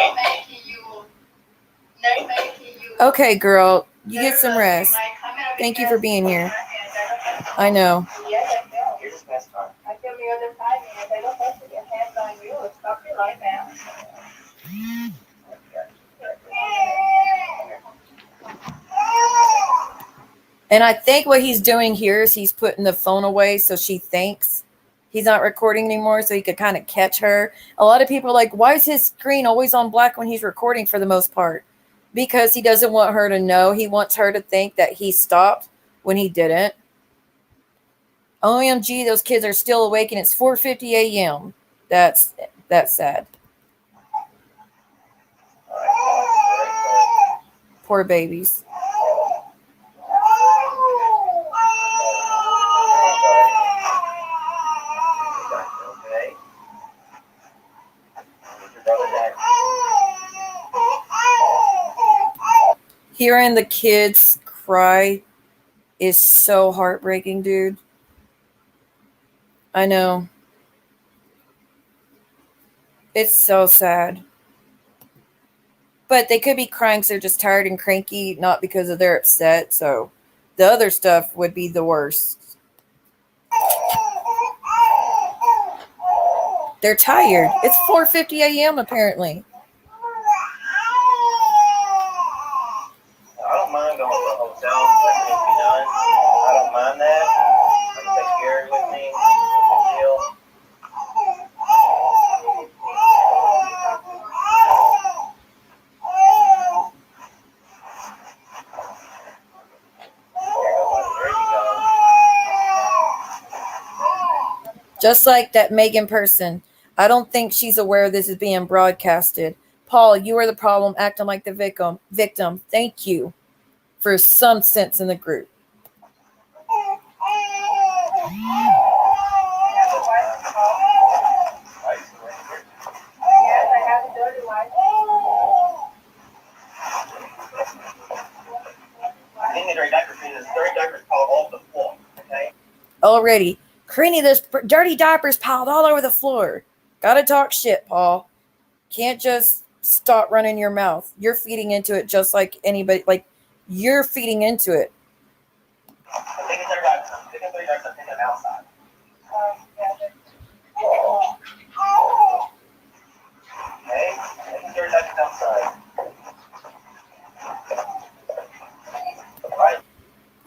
Speaker 1: Okay, girl, you get some rest. Thank you for being here. I know.
Speaker 3: Yes.
Speaker 1: And I think what he's doing here is he's putting the phone away so she thinks he's not recording anymore so he could kind of catch her. A lot of people are like, why is his screen always on black when he's recording for the most part? Because he doesn't want her to know. He wants her to think that he stopped when he didn't. OMG, those kids are still awake and it's 4:50 a.m. That's sad. Poor babies. Hearing the kids cry is so heartbreaking, dude. I know. It's so sad. But they could be crying because they're just tired and cranky, not because of they're upset. So the other stuff would be the worst. They're tired. It's 4:50 a.m. apparently.
Speaker 2: I don't mind going to the hotel. Let me be done. I don't mind that. I can take Gary with me. Deal.
Speaker 1: Just like that Megan person. I don't think she's aware this is being broadcasted. Paul, you are the problem, acting like the victim. Thank you for some sense in the group.
Speaker 2: I need dirty diapers. There's dirty diapers piled all over the floor. Okay.
Speaker 1: Already. Karine, there's dirty diapers piled all over the floor. Gotta talk shit, Paul. Can't just stop running your mouth. You're feeding into it just like anybody. Like, you're feeding into it.
Speaker 2: I'm taking dirty diapers. I'm taking dirty diapers. I'm taking them outside. Okay. Taking dirty diapers outside. Right.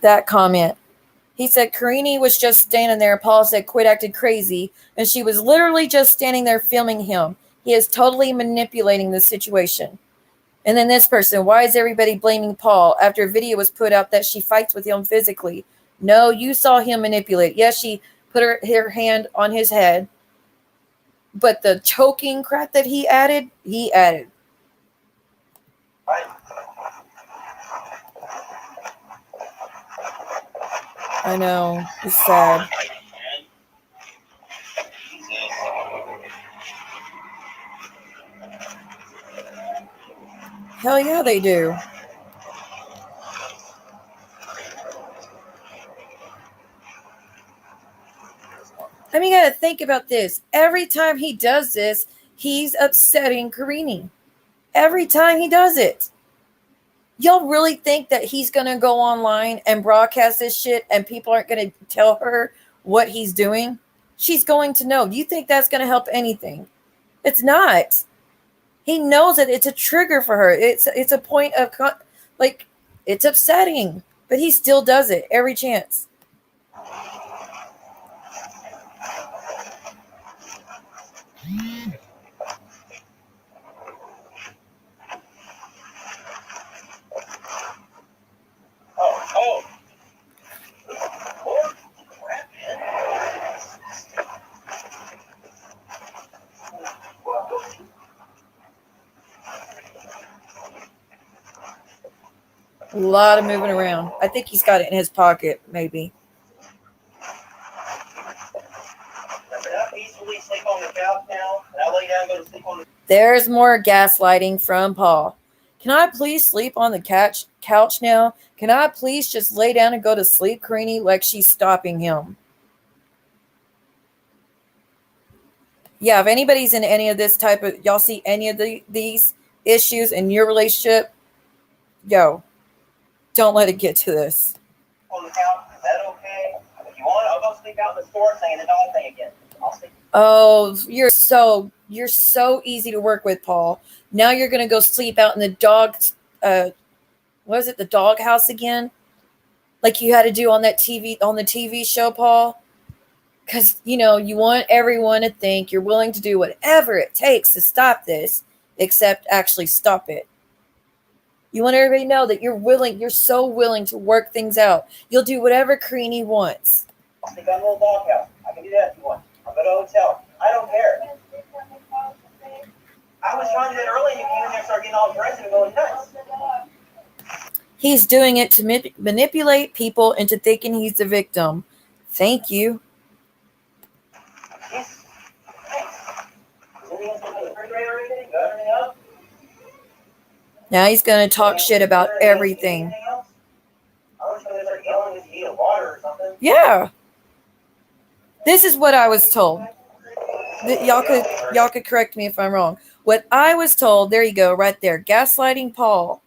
Speaker 1: That comment. He said Karine was just standing there. Paul said quit acting crazy. And she was literally just standing there filming him. He is totally manipulating the situation. And then this person, why is everybody blaming Paul after a video was put out that she fights with him physically? No, you saw him manipulate. Yes, she put her hand on his head. But the choking crap that he added.
Speaker 2: Right.
Speaker 1: I know. It's sad. Hell yeah, they do. I mean, you gotta think about this. Every time he does this, he's upsetting Karine. Every time he does it. Y'all really think that he's gonna go online and broadcast this shit and people aren't gonna tell her what he's doing? She's going to know. Do you think that's gonna help anything? It's not. He knows that it's a trigger for her. It's a point of like it's upsetting, but he still does it every chance.
Speaker 2: Oh.
Speaker 1: A lot of moving around. I think he's got it in his pocket, maybe. There's more gaslighting from Paul. Can I please sleep on the couch now? Can I please just lay down and go to sleep, Karine? Like she's stopping him. Yeah, if anybody's in any of this type of, y'all see any of these issues in your relationship, yo, don't let it get to this.
Speaker 2: On the couch, is that okay? If you want, I'll go sleep out in the store saying the dog thing again. I'll sleep.
Speaker 1: Oh, you're so easy to work with, Paul. Now you're gonna go sleep out in the dog, what is it, the dog house again? like you had to do on the TV show, Paul. Because, you want everyone to think you're willing to do whatever it takes to stop this, except actually stop it. You want everybody to know that you're so willing to work things out. You'll do whatever Karine wants.
Speaker 2: I think I'm a little doghouse. I can do that if you want. I'll go to a hotel. I don't care. I was trying to do that earlier. You came in there and started getting all aggressive and going nuts.
Speaker 1: He's doing it to manipulate people into thinking he's the victim. Thank you.
Speaker 2: Yes. Thanks. Is anything else in the refrigerator or anything? Got everything up?
Speaker 1: Now he's going to talk shit about everything.
Speaker 2: Anything else? I was going to start yelling if you need water or something.
Speaker 1: Yeah. This is what I was told. Y'all could correct me if I'm wrong. What I was told, there you go, right there. Gaslighting Paul.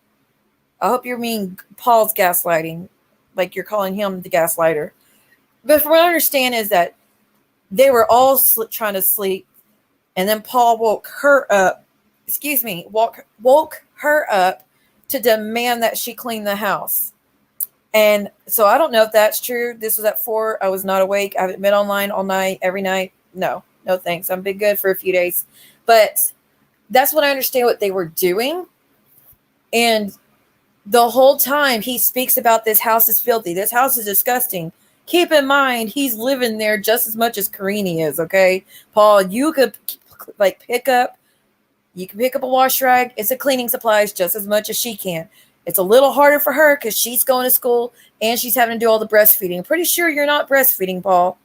Speaker 1: I hope you mean Paul's gaslighting, like you're calling him the gaslighter. But from what I understand is that they were all trying to sleep, and then Paul woke her up to demand that she clean the house. And so I don't know if that's true. This was at 4. I was not awake. I haven't been online all night, every night. No thanks. I've been good for a few days. But that's what I understand what they were doing. And the whole time he speaks about this house is filthy. This house is disgusting. Keep in mind, he's living there just as much as Karine is, okay? Paul, you could pick up a wash rag. It's a cleaning supplies just as much as she can. It's a little harder for her because she's going to school and she's having to do all the breastfeeding. I'm pretty sure you're not breastfeeding, Paul.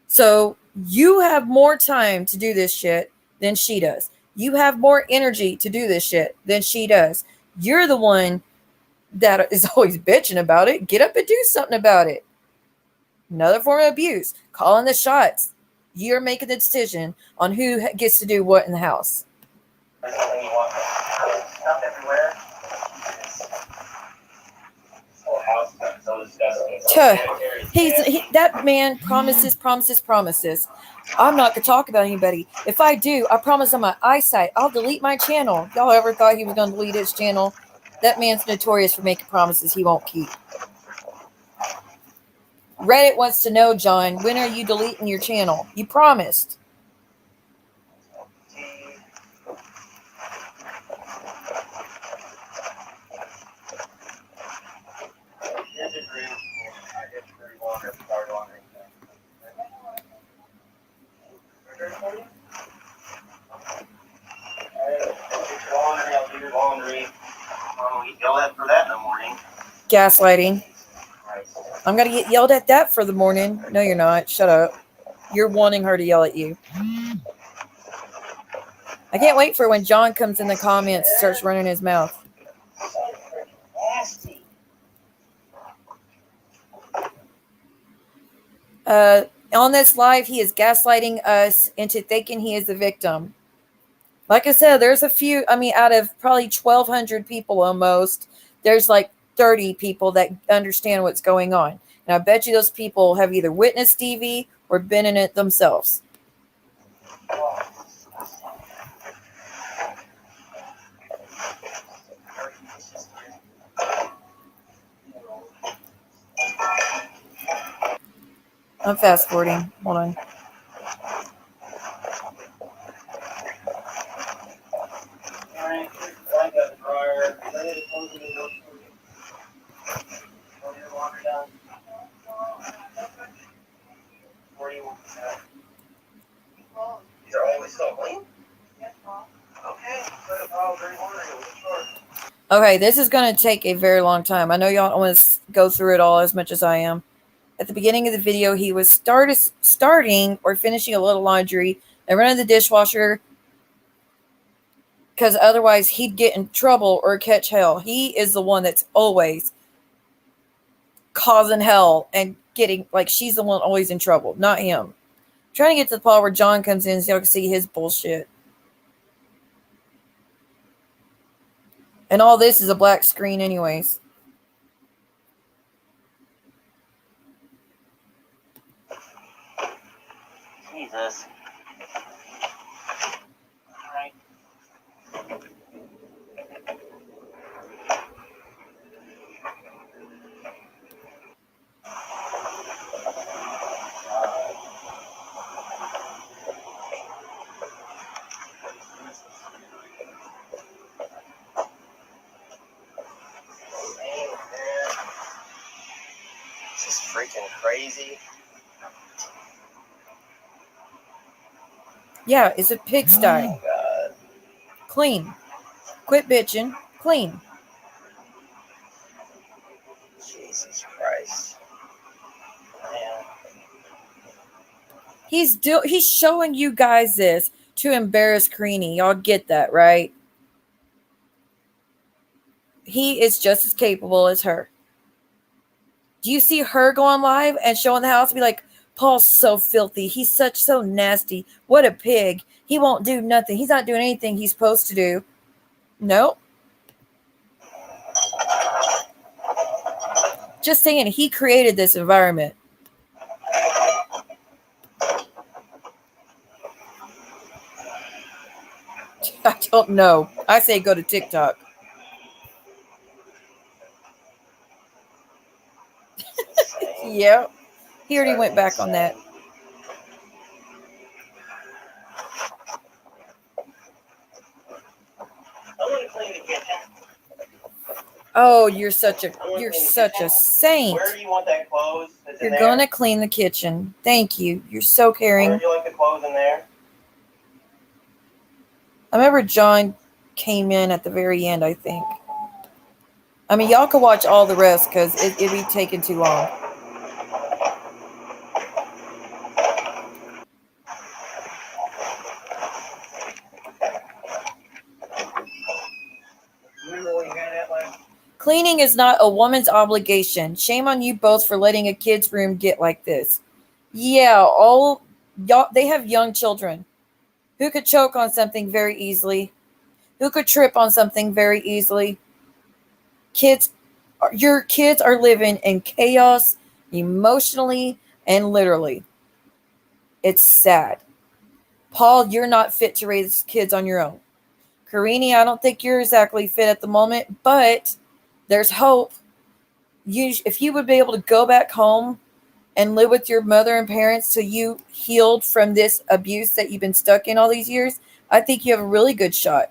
Speaker 1: So you have more time to do this shit than she does. You have more energy to do this shit than she does. You're the one that is always bitching about it. Get up and do something about it. Another form of abuse. Calling the shots. You're making the decision on who gets to do what in the house.
Speaker 2: There's something you want. Stuff everywhere. This whole house is so disgusting.
Speaker 1: That man promises. I'm not going to talk about anybody. If I do, I promise on my eyesight, I'll delete my channel. Y'all ever thought he was going to delete his channel? That man's notorious for making promises he won't keep. Reddit wants to know, John, when are you deleting your channel? You promised. Gaslighting. I'm going to get yelled at that for the morning. No, you're not. Shut up. You're wanting her to yell at you. I can't wait for when John comes in the comments and starts running his mouth. On this live, he is gaslighting us into thinking he is the victim. Like I said, there's a few, out of probably 1,200 people almost, there's like 30 people that understand what's going on. And I bet you those people have either witnessed Stevie or been in it themselves. I'm fast forwarding. Hold on. Okay, this is going to take a very long time. I know y'all don't want to go through it all as much as I am. At the beginning of the video, he was starting or finishing a little laundry and running the dishwasher because otherwise he'd get in trouble or catch hell. He is the one that's always causing hell and getting, she's the one always in trouble, not him. I'm trying to get to the part where John comes in so y'all can see his bullshit. And all this is a black screen anyways.
Speaker 2: Jesus. Alright. crazy.
Speaker 1: Yeah, it's a pigsty.
Speaker 2: Oh, God.
Speaker 1: Clean. Quit bitching. Clean.
Speaker 2: Jesus Christ. Man.
Speaker 1: He's showing you guys this to embarrass Karine. Y'all get that, right? He is just as capable as her. Do you see her going live and showing the house and be like, Paul's so filthy. He's so nasty. What a pig. He won't do nothing. He's not doing anything he's supposed to do. Nope. Just saying, he created this environment. I don't know. I say go to TikTok. Yep. He already went back on that. Oh, you're such a saint.
Speaker 2: Where do you want that clothes?
Speaker 1: You're going to clean the kitchen. Thank you. You're so caring.
Speaker 2: Where do you like the clothes in there?
Speaker 1: I remember John came in at the very end, I think. I mean, y'all can watch all the rest because it'd be taking too long.
Speaker 2: Remember when you had that last?
Speaker 1: Cleaning is not a woman's obligation. Shame on you both for letting a kid's room get like this. Yeah, all y'all, they have young children who could choke on something very easily, who could trip on something very easily. Your kids are living in chaos emotionally and literally. It's sad. Paul, you're not fit to raise kids on your own. Karine, I don't think you're exactly fit at the moment, but there's hope. If you would be able to go back home and live with your mother and parents till you healed from this abuse that you've been stuck in all these years, I think you have a really good shot.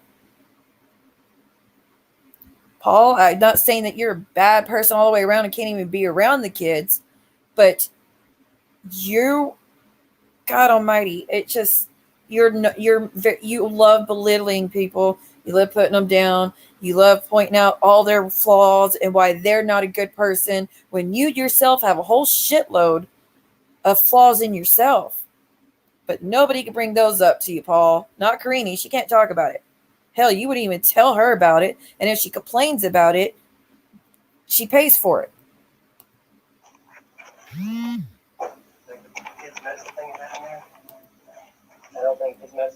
Speaker 1: Paul, I'm not saying that you're a bad person all the way around and can't even be around the kids, but you, God Almighty, it just you love belittling people. You love putting them down. You love pointing out all their flaws and why they're not a good person when you yourself have a whole shitload of flaws in yourself. But nobody can bring those up to you, Paul. Not Karine. She can't talk about it. Hell, you wouldn't even tell her about it. And if she complains about it, she pays for it.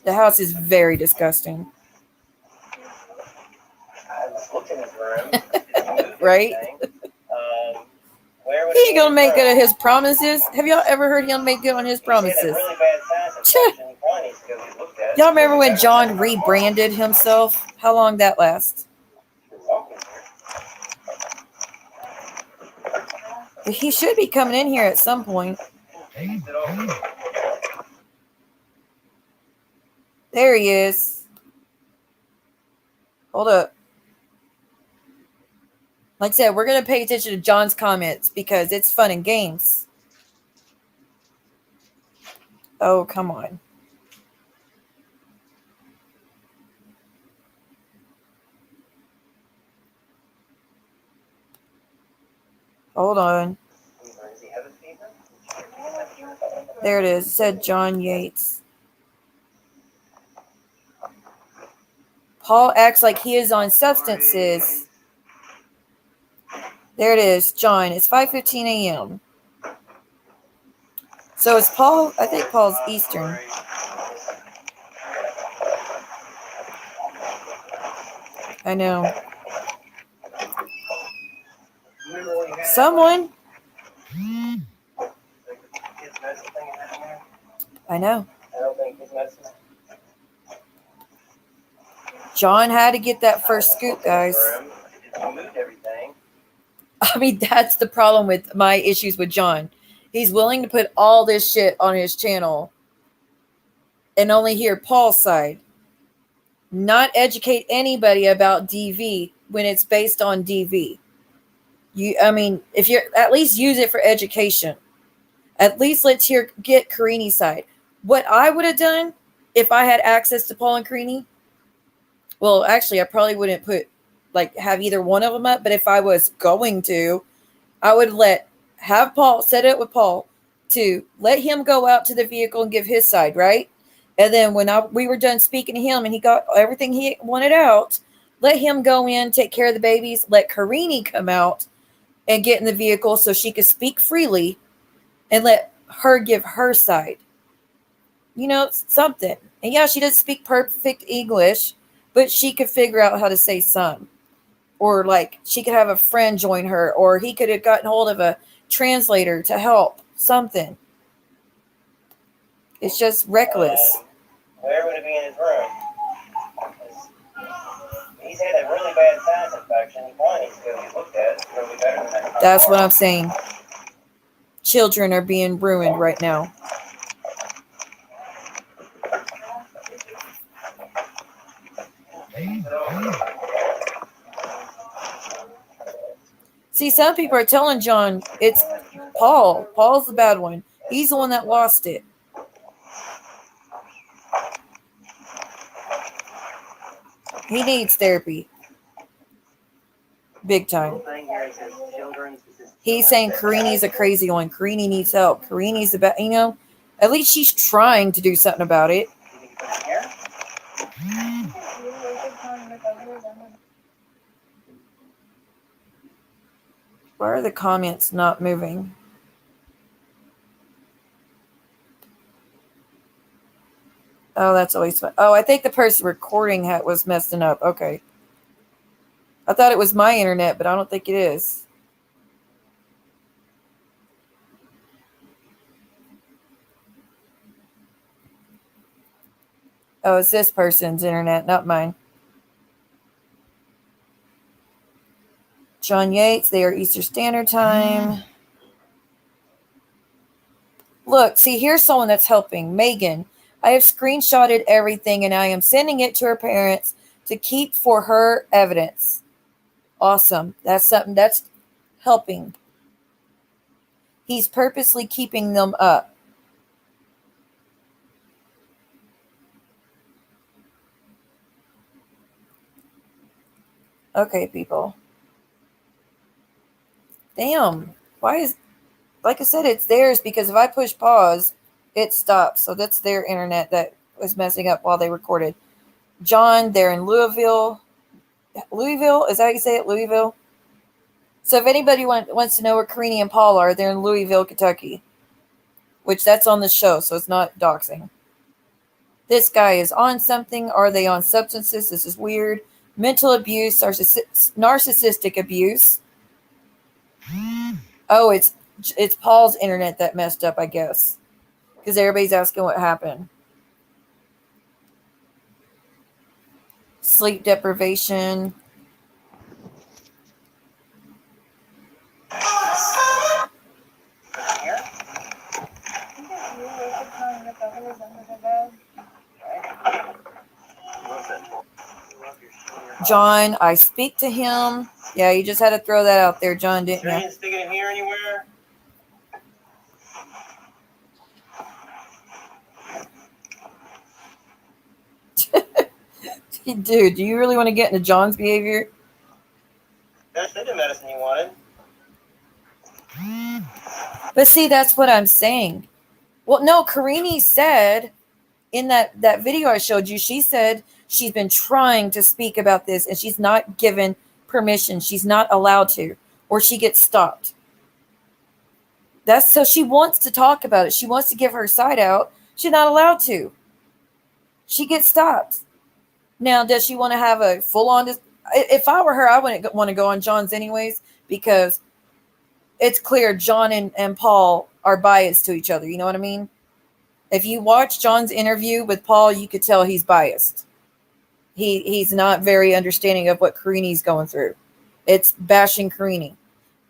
Speaker 1: The house is very disgusting.
Speaker 2: I just looked in his room.
Speaker 1: Right? He ain't gonna make good on his promises. Have y'all ever heard him make good on his promises? Y'all remember when John rebranded himself? How long that lasts? He should be coming in here at some point. There he is. Hold up. Like I said, we're going to pay attention to John's comments because it's fun and games. Oh, come on. Hold on. There it is. It said John Yates. Paul acts like he is on substances. There it is, John. It's 5:15 a.m. So it's Paul. I think Paul's Eastern. I know. Someone. I know. John had to get that first scoop, guys. I mean, that's the problem with my issues with John. He's willing to put all this shit on his channel and only hear Paul's side. Not educate anybody about DV when it's based on DV. If you're at least use it for education. At least let's get Karine's side. What I would have done if I had access to Paul and Karine, well, actually, I probably wouldn't have either one of them up. But if I was going to, I would have Paul set it with Paul to let him go out to the vehicle and give his side, right? And then when we were done speaking to him and he got everything he wanted out, let him go in, take care of the babies, let Karine come out and get in the vehicle so she could speak freely and let her give her side. Something. And yeah, she doesn't speak perfect English, but she could figure out how to say some. Or she could have a friend join her, or he could have gotten hold of a translator to help. Something. It's just reckless.
Speaker 2: Where would it be in his room? He's had a really bad sinus infection. He probably needs to go get looked at. It's going to be better than that.
Speaker 1: That's what I'm saying. Children are being ruined right now. See, some people are telling John it's Paul. Paul's the bad one. He's the one that lost it. He needs therapy. Big time. He's saying Karine's a crazy one. Karine needs help. Karine's the bad, at least she's trying to do something about it. Why are the comments not moving? Oh, that's always fun. Oh, I think the person recording was messing up. Okay. I thought it was my internet, but I don't think it is. Oh, it's this person's internet, not mine. John Yates, they are Eastern Standard Time. Look, see, here's someone that's helping. Megan, I have screenshotted everything and I am sending it to her parents to keep for her evidence. Awesome. That's something that's helping. He's purposely keeping them up. Okay, people. Damn. Why is... Like I said, it's theirs because if I push pause, it stops. So that's their internet that was messing up while they recorded. John, they're in Louisville. Louisville? Is that how you say it? Louisville? So if anybody wants to know where Karine and Paul are, they're in Louisville, Kentucky. Which that's on the show, so it's not doxing. This guy is on something. Are they on substances? This is weird. Mental abuse, narcissistic abuse. Oh, it's Paul's internet that messed up, I guess. Because everybody's asking what happened. Sleep deprivation. John, I speak to him. Yeah, you just had to throw that out there, John, didn't you?
Speaker 2: You didn't stick it in here anywhere?
Speaker 1: Dude, do you really want to get into John's behavior?
Speaker 2: That's the medicine you wanted.
Speaker 1: But see, that's what I'm saying. Well, no, Karine said in that video I showed you, she said she's been trying to speak about this and she's not given permission. She's not allowed to, or she gets stopped. That's so she wants to talk about it. She wants to give her side out. She's not allowed to. She gets stopped. Now, does she want to have a full-on... If I were her, I wouldn't want to go on John's anyways, because it's clear John and Paul are biased to each other. You know what I mean? If you watch John's interview with Paul, you could tell he's biased. He's not very understanding of what Karine's going through. It's bashing Karine.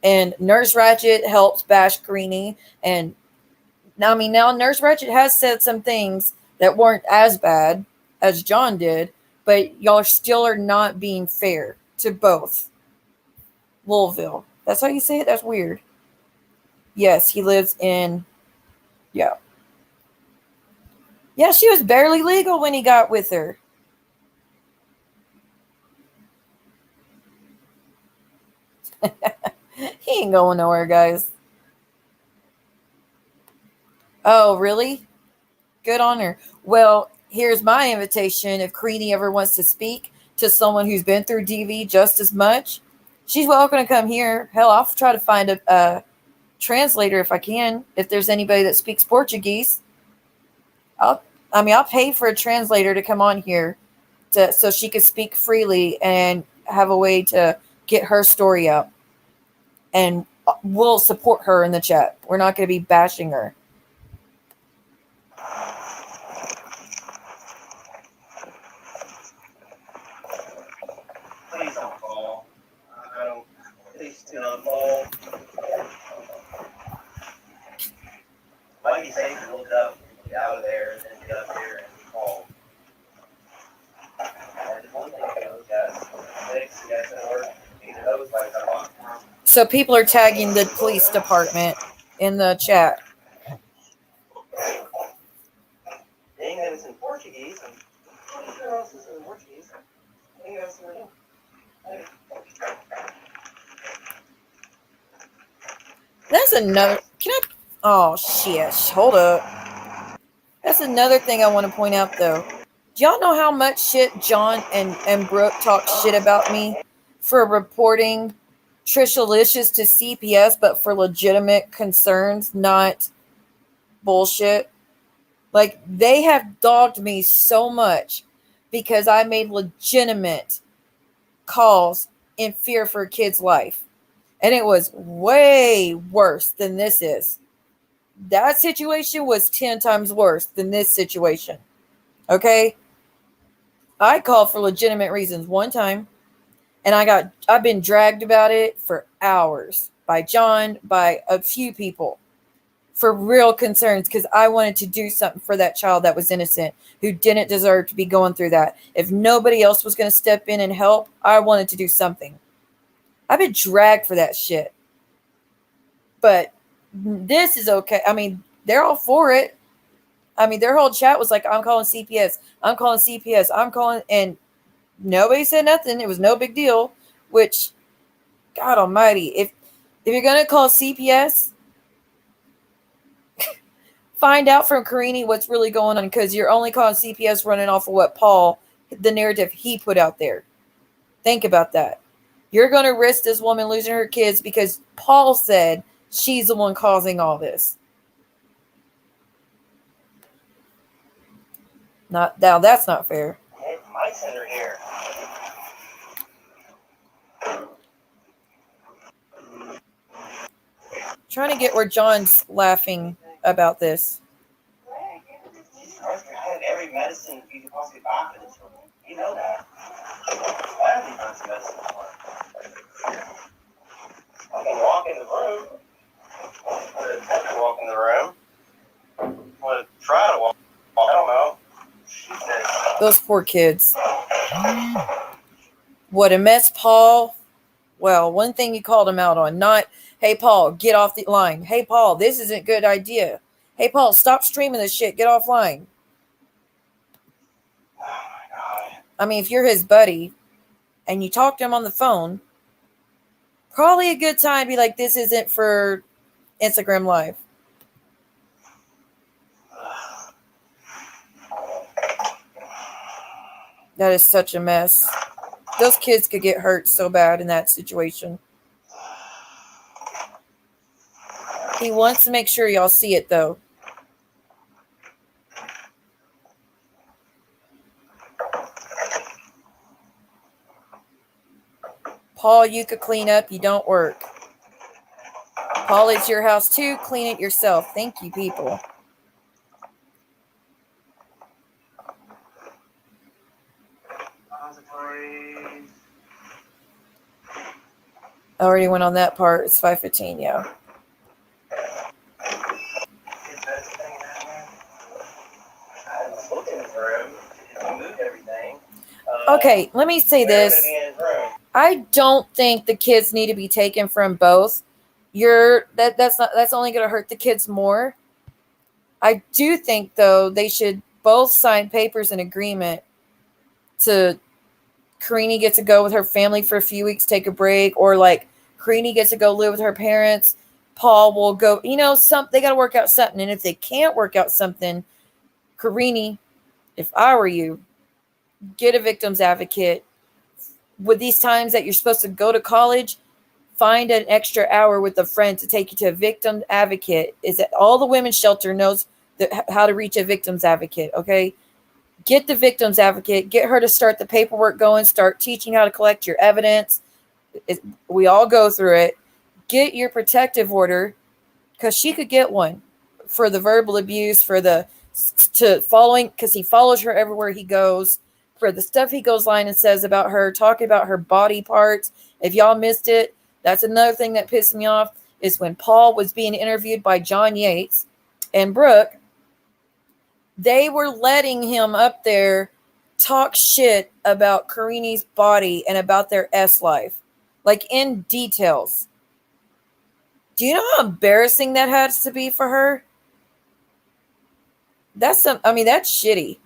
Speaker 1: And Nurse Ratched helps bash Karine. And now Nurse Ratched has said some things that weren't as bad as John did, but y'all still are not being fair to both. Louisville. That's how you say it? That's weird. Yes, he lives in Yeah. Yeah, she was barely legal when he got with her. He ain't going nowhere, guys. Oh, really? Good on her. Well, here's my invitation. If Karine ever wants to speak to someone who's been through DV just as much, she's welcome to come here. Hell, I'll try to find a translator if I can. If there's anybody that speaks Portuguese, I'll pay for a translator to come on here so she could speak freely and have a way to get her story out. And we'll support her in the chat. We're not going to be bashing her.
Speaker 2: Please don't fall. I don't. Please do not fall. Might be safe to look up, get out of there, and then get up there and fall. And just one thing, those guys, six, you guys that work, either those lights are on.
Speaker 1: So people are tagging the police department in the chat.
Speaker 2: Being that it's in Portuguese, and what else is in Portuguese? I think that's what it is.
Speaker 1: That's another. Can I? Oh shit! Hold up. That's another thing I want to point out, though. Do y'all know how much shit John and Brooke talk shit about me for reporting Trishalicious to CPS, but for legitimate concerns, not bullshit? Like, they have dogged me so much because I made legitimate calls in fear for a kid's life. And it was way worse than this is. That situation was 10 times worse than this situation. Okay? I called for legitimate reasons one time, and I've been dragged about it for hours by John, by a few people, for real concerns, because I wanted to do something for that child that was innocent, who didn't deserve to be going through that. If nobody else was going to step in and help, I wanted to do something. I've been dragged for that shit. But this is okay. I mean, they're all for it. I mean, their whole chat was like, I'm calling CPS. I'm calling CPS. I'm calling. And nobody said nothing. It was no big deal. Which, God almighty, if you're going to call CPS, find out from Karine what's really going on, because you're only calling CPS running off of what Paul, the narrative he put out there. Think about that. You're going to risk this woman losing her kids because Paul said she's the one causing all this. Now that's not fair.
Speaker 2: My center here.
Speaker 1: Trying to get where John's laughing about this.
Speaker 2: I had every medicine you could possibly buy for the children. You know that. I have these kinds of medicine for it. I can walk in the room. I can walk in the room. I want to try to walk. I don't know. She said.
Speaker 1: Those poor kids. What a mess, Paul. Well, one thing you called him out on, not, hey, Paul, get off the line. Hey, Paul, this isn't a good idea. Hey, Paul, stop streaming this shit. Get offline.
Speaker 2: Oh, my God.
Speaker 1: I mean, if you're his buddy and you talk to him on the phone, probably a good time to be like, this isn't for Instagram Live. That is such a mess. Those kids could get hurt so bad in that situation. He wants to make sure y'all see it, though. Paul, you could clean up. You don't work. Paul, it's your house too. Clean it yourself. Thank you, people. I already went on that part. It's 5:15, yeah. Okay, let me say this. I don't think the kids need to be taken from both. That's only going to hurt the kids more. I do think, though, they should both sign papers in agreement to Karine gets to go with her family for a few weeks, take a break, or like Karine gets to go live with her parents. Paul will go, they got to work out something. And if they can't work out something, Karine, if I were you, get a victim's advocate. With these times that you're supposed to go to college, find an extra hour with a friend to take you to a victim advocate. Is that all the women's shelter knows how to reach a victim's advocate, okay? Get the victim's advocate, get her to start the paperwork going, start teaching how to collect your evidence. We all go through it. Get your protective order, because she could get one for the verbal abuse, because he follows her everywhere he goes, for the stuff he goes line and says about her, talking about her body parts. If y'all missed it, that's another thing that pissed me off, is when Paul was being interviewed by John Yates and Brooke, they were letting him up there talk shit about Karine's body and about their S life, like in details. Do you know how embarrassing that has to be for her? That's shitty.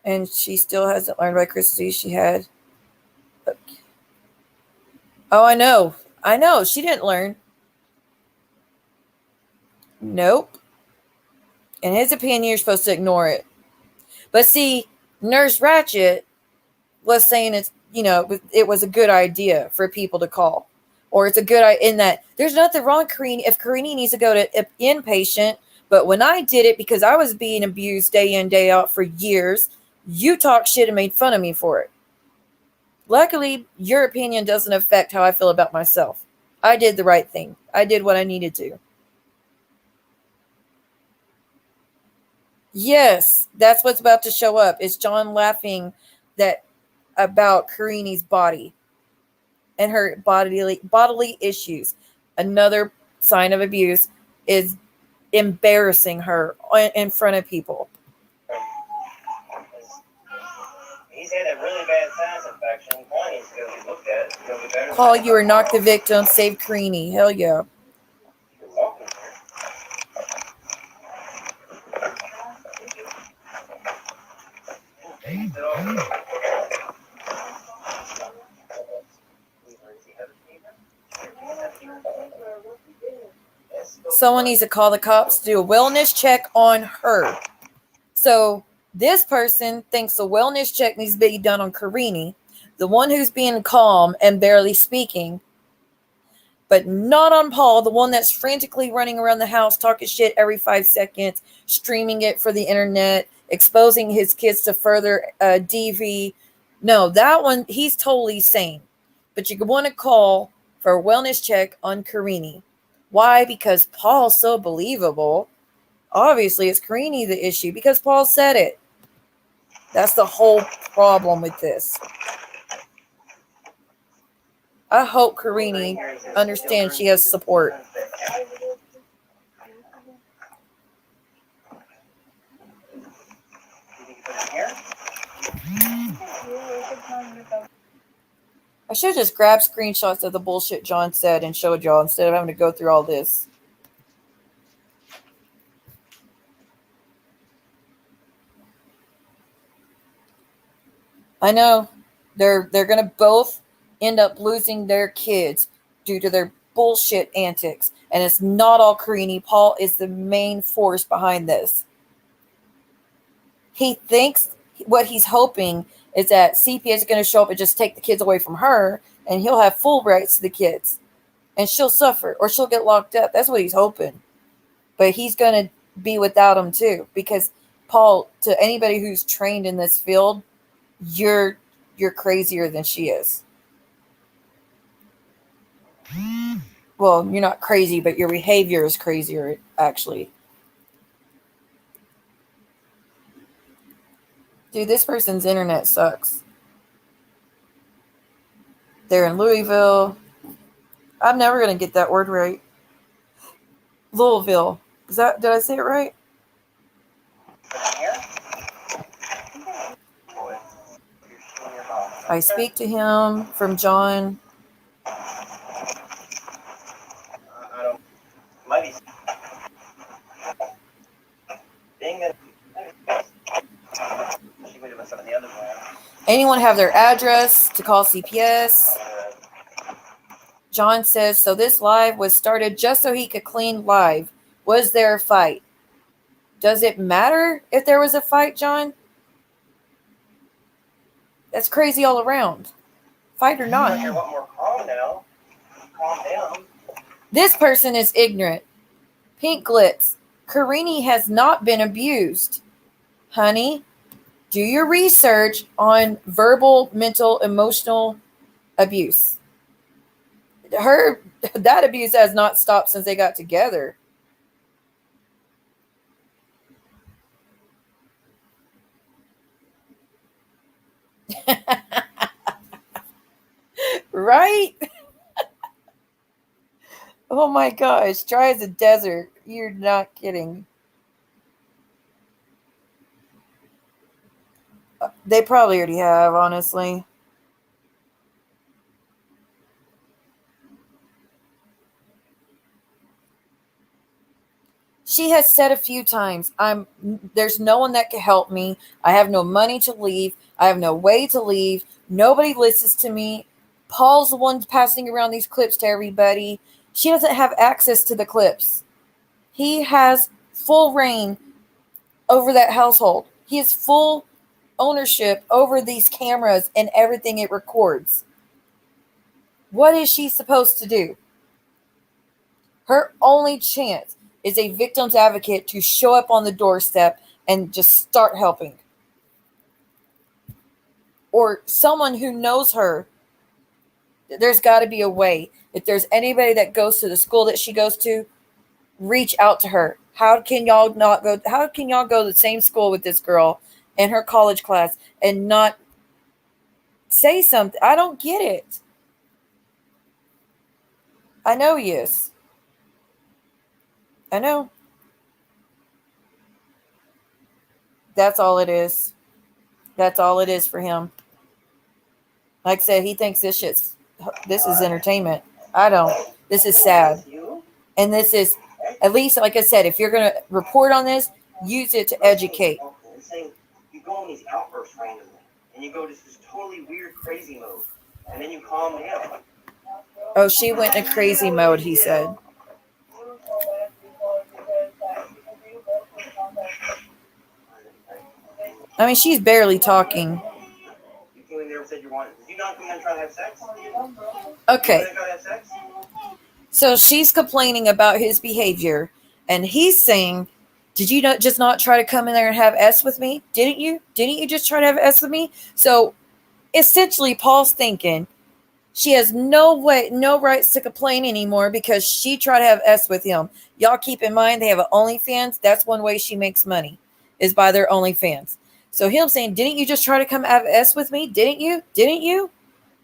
Speaker 1: And she still hasn't learned by Christy she had. Oh, I know. She didn't learn. Nope. In his opinion, you're supposed to ignore it. But see, Nurse Ratchet was saying it was a good idea for people to call. Or it's a good idea in that there's nothing wrong with Karine. If Karine needs to go to inpatient, but when I did it because I was being abused day in, day out for years, you talked shit and made fun of me for it. Luckily, your opinion doesn't affect how I feel about myself. I did the right thing. I did what I needed to. Yes, that's what's about to show up. Is John laughing about Karine's body and her bodily issues. Another sign of abuse is embarrassing her in front of people.
Speaker 2: He's had a really bad sinus infection. Paul needs to go get looked at. He'll be better.
Speaker 1: Paul, you are not the victim. Save Karine. Hell yeah.
Speaker 2: You're welcome.
Speaker 1: Someone needs to call the cops to do a wellness check on her. So this person thinks a wellness check needs to be done on Karine, the one who's being calm and barely speaking, but not on Paul, the one that's frantically running around the house talking shit every 5 seconds, streaming it for the internet, exposing his kids to further DV. No, that one, he's totally sane. But you want to call for a wellness check on Karine. Why? Because Paul's so believable. Obviously, it's Karine the issue because Paul said it. That's the whole problem with this. I hope Karine understands she has support. I should have just grabbed screenshots of the bullshit John said and showed y'all instead of having to go through all this. I know they're going to both end up losing their kids due to their bullshit antics. And it's not all Karine. Paul is the main force behind this. He thinks what he's hoping is that CPS is going to show up and just take the kids away from her, and he'll have full rights to the kids. And she'll suffer, or she'll get locked up. That's what he's hoping. But he's going to be without them too. Because, Paul, to anybody who's trained in this field, you're crazier than she is. Well, you're not crazy, but your behavior is crazier, actually. Dude, this person's internet sucks. They're in Louisville. I'm never going to get that word right. Louisville. Did I say it right? I speak to him from John. Anyone have their address to call CPS? John says, so this live was started just so he could clean live. Was there a fight? Does it matter if there was a fight, John? That's crazy all around. Fight or not.
Speaker 2: You're a lot more calm now. Calm down.
Speaker 1: This person is ignorant. Pink Glitz. Karine has not been abused. Honey, do your research on verbal, mental, emotional abuse. That abuse has not stopped since they got together. Right? Oh my gosh, dry as a desert. You're not kidding. They probably already have, honestly. She has said a few times, there's no one that can help me. I have no money to leave. I have no way to leave. Nobody listens to me. Paul's the one passing around these clips to everybody. She doesn't have access to the clips. He has full reign over that household. He has full ownership over these cameras and everything it records. What is she supposed to do? Her only chance is a victim's advocate to show up on the doorstep and just start helping. Or someone who knows her. There's got to be a way. If there's anybody that goes to the school that she goes to, reach out to her. How can y'all go to the same school with this girl in her college class and not say something? I don't get it. I know he is. I know. That's all it is. That's all it is for him. Like I said, he thinks this is entertainment. I don't. This is sad. And this is, at least, like I said, if you're going to report on this, use it to educate.
Speaker 2: You go on these outbursts randomly, and you go to this totally weird, crazy mode, and then you calm down.
Speaker 1: Oh, she went in crazy mode, he said. I mean, she's barely talking.
Speaker 2: You never said you wanted. Did you not come and try to have sex?
Speaker 1: Okay. So she's complaining about his behavior, and he's saying, did you not try to come in there and have S with me? Didn't you? Didn't you just try to have S with me? So essentially, Paul's thinking she has no rights to complain anymore because she tried to have S with him. Y'all keep in mind, they have an OnlyFans. That's one way she makes money, is by their OnlyFans. So him saying, didn't you just try to come have S with me? Didn't you? Didn't you?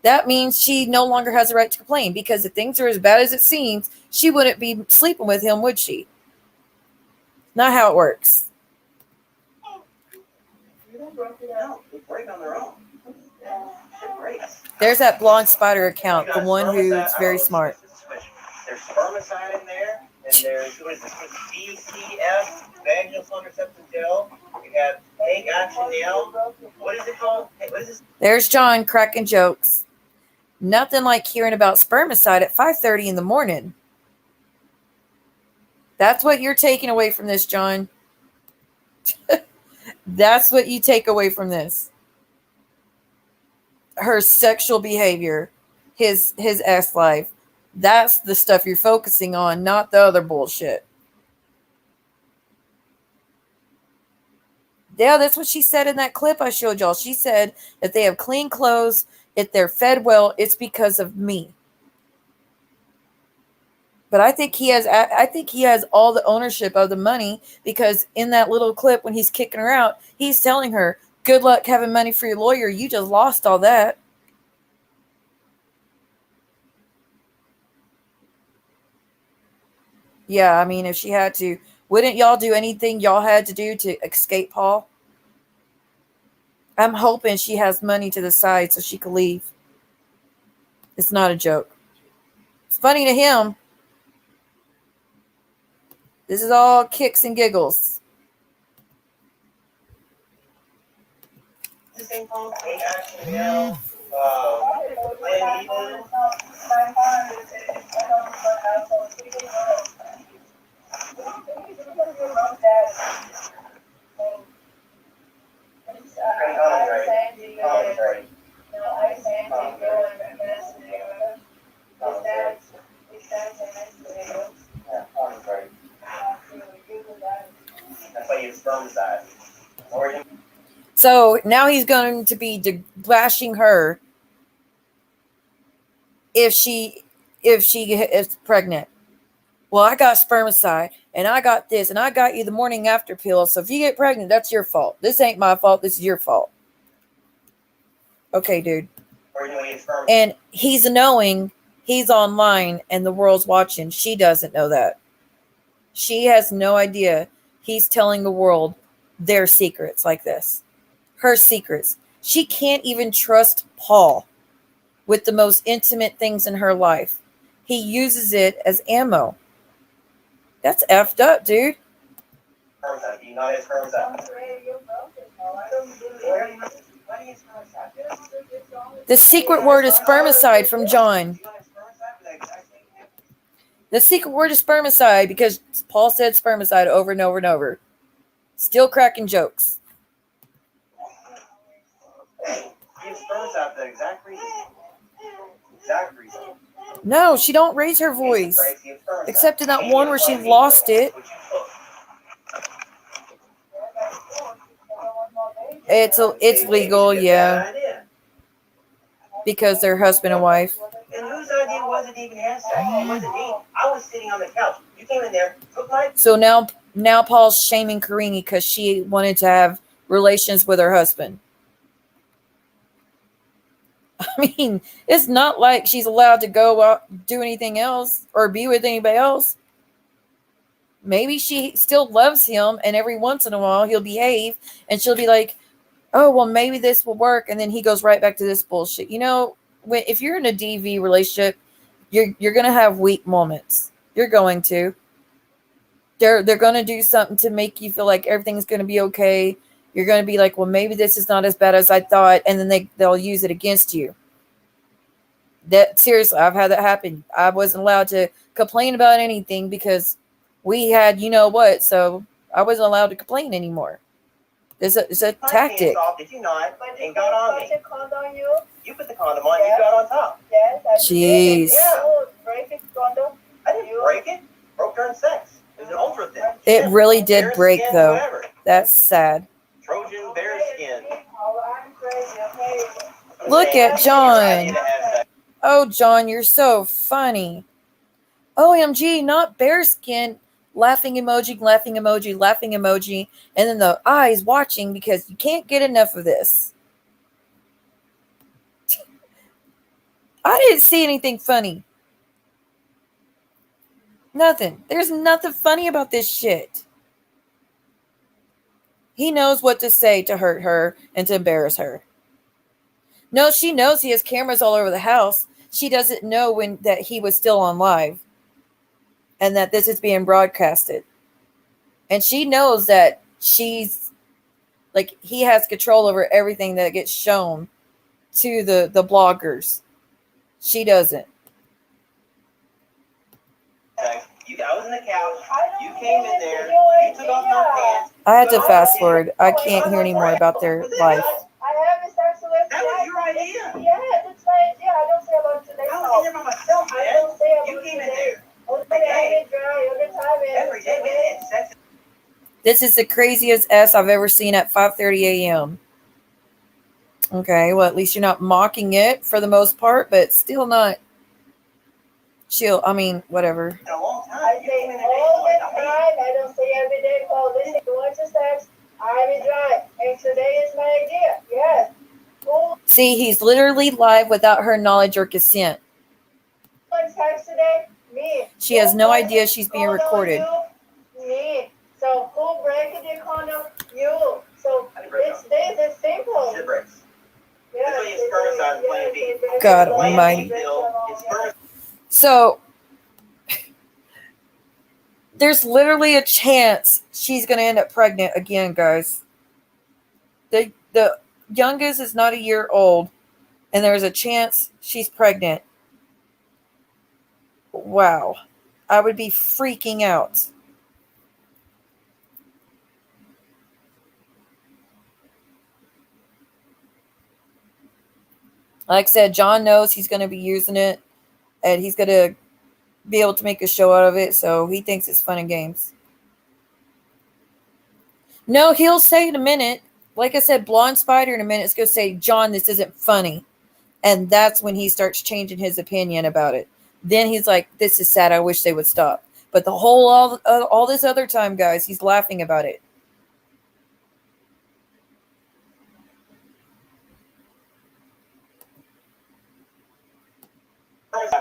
Speaker 1: That means she no longer has a right to complain, because if things are as bad as it seems, she wouldn't be sleeping with him, would she? Not how it works. There's that blonde spider account, the one who's very smart.
Speaker 2: There's spermicide in there, and there's BCF, vaginal contraceptive gel. You have egg action nail. What is it called? Hey, what is this?
Speaker 1: There's John cracking jokes. Nothing like hearing about spermicide at 5:30 in the morning. That's what you're taking away from this, John. That's what you take away from this. Her sexual behavior, his ex life. That's the stuff you're focusing on, not the other bullshit. Yeah, that's what she said in that clip I showed y'all. She said if they have clean clothes, if they're fed well, it's because of me. But I think he has all the ownership of the money, because in that little clip when he's kicking her out, he's telling her, good luck having money for your lawyer. You just lost all that. Yeah, I mean, if she had to, wouldn't y'all do anything y'all had to do to escape Paul? I'm hoping she has money to the side so she could leave. It's not a joke. It's funny to him. This is all kicks and giggles.
Speaker 2: The same phone? Actually, no.
Speaker 1: So now he's going to be bashing her if she is pregnant. Well, I got spermicide, and I got this, and I got you the morning after pill. So if you get pregnant, that's your fault. This ain't my fault. This is your fault. Okay, dude. And he's knowing he's online and the world's watching. She doesn't know that. She has no idea he's telling the world their secrets like this. Her secrets. She can't even trust Paul with the most intimate things in her life. He uses it as ammo. That's effed up, dude. The secret word is spermicide from John. The secret word is spermicide because Paul said spermicide over and over and over. Still cracking jokes. No, she don't raise her voice. Except in that one where she lost it. It's legal, yeah. Because they're husband and wife.
Speaker 2: And whose idea was it to even have sex? It wasn't me. I was sitting on the couch. You came in there, took my...
Speaker 1: So now Paul's shaming Karine because she wanted to have relations with her husband. I mean, it's not like she's allowed to go out, do anything else or be with anybody else. Maybe she still loves him, and every once in a while he'll behave, and she'll be like, oh, well, maybe this will work. And then he goes right back to this bullshit. You know, if you're in a DV relationship, you're going to have weak moments. You're going to. They're going to do something to make you feel like everything's going to be okay. You're going to be like, well, maybe this is not as bad as I thought. And then they'll use it against you. That seriously, I've had that happen. I wasn't allowed to complain about anything because we had, you know what, so I wasn't allowed to complain anymore. It's a tactic.
Speaker 2: Did you not? And got on me. You put the condom on. You got on top.
Speaker 1: Jeez.
Speaker 2: Yeah. I didn't break it. Broke during sex. It was an ultra thin.
Speaker 1: It really did break, though. That's sad.
Speaker 2: Trojan bear skin.
Speaker 1: Look at John. Oh, John, you're so funny. OMG, not bearskin. Laughing emoji, laughing emoji, laughing emoji. And then the eyes watching because you can't get enough of this. I didn't see anything funny. Nothing. There's nothing funny about this shit. He knows what to say to hurt her and to embarrass her. No, she knows he has cameras all over the house. She doesn't know that he was still on live. And that this is being broadcasted. And she knows that he has control over everything that gets shown to the bloggers. She doesn't.
Speaker 2: I was in the couch. You came in there. You took off my pants.
Speaker 1: I had to fast forward. I can't hear any more about their life.
Speaker 2: That was your idea.
Speaker 3: Yeah, that's my idea. I don't say a lot today.
Speaker 2: I was in there by myself, man.
Speaker 3: I don't say a lot
Speaker 2: You came in
Speaker 3: today.
Speaker 2: there.
Speaker 3: Every day we had sex.
Speaker 1: This is the craziest S I've ever seen at 5:30 a.m. Okay, well, at least you're not mocking it for the most part, but still not chill. I mean, whatever.
Speaker 2: In a long time.
Speaker 3: I say all the time. I don't say every day. Paul, listen, you want to sex? I will drive. And today is my idea. Yes. Who
Speaker 1: See, he's literally live without her knowledge or consent.
Speaker 3: wants sex today? Me.
Speaker 1: She has no idea she's being recorded.
Speaker 3: Me. So who break the condom? You. So it's simple.
Speaker 2: Shit breaks. This is what you spermicide plan B.
Speaker 1: God almighty. So there's literally a chance she's going to end up pregnant again, guys. The youngest is not a year old, and there's a chance she's pregnant. Wow. I would be freaking out. Like I said, John knows he's going to be using it, and he's going to be able to make a show out of it, so he thinks it's fun and games. No, he'll say in a minute, like I said, Blonde Spider in a minute is going to say, John, this isn't funny. And that's when he starts changing his opinion about it. Then he's like, this is sad. I wish they would stop. But the whole, all this other time, guys, he's laughing about it.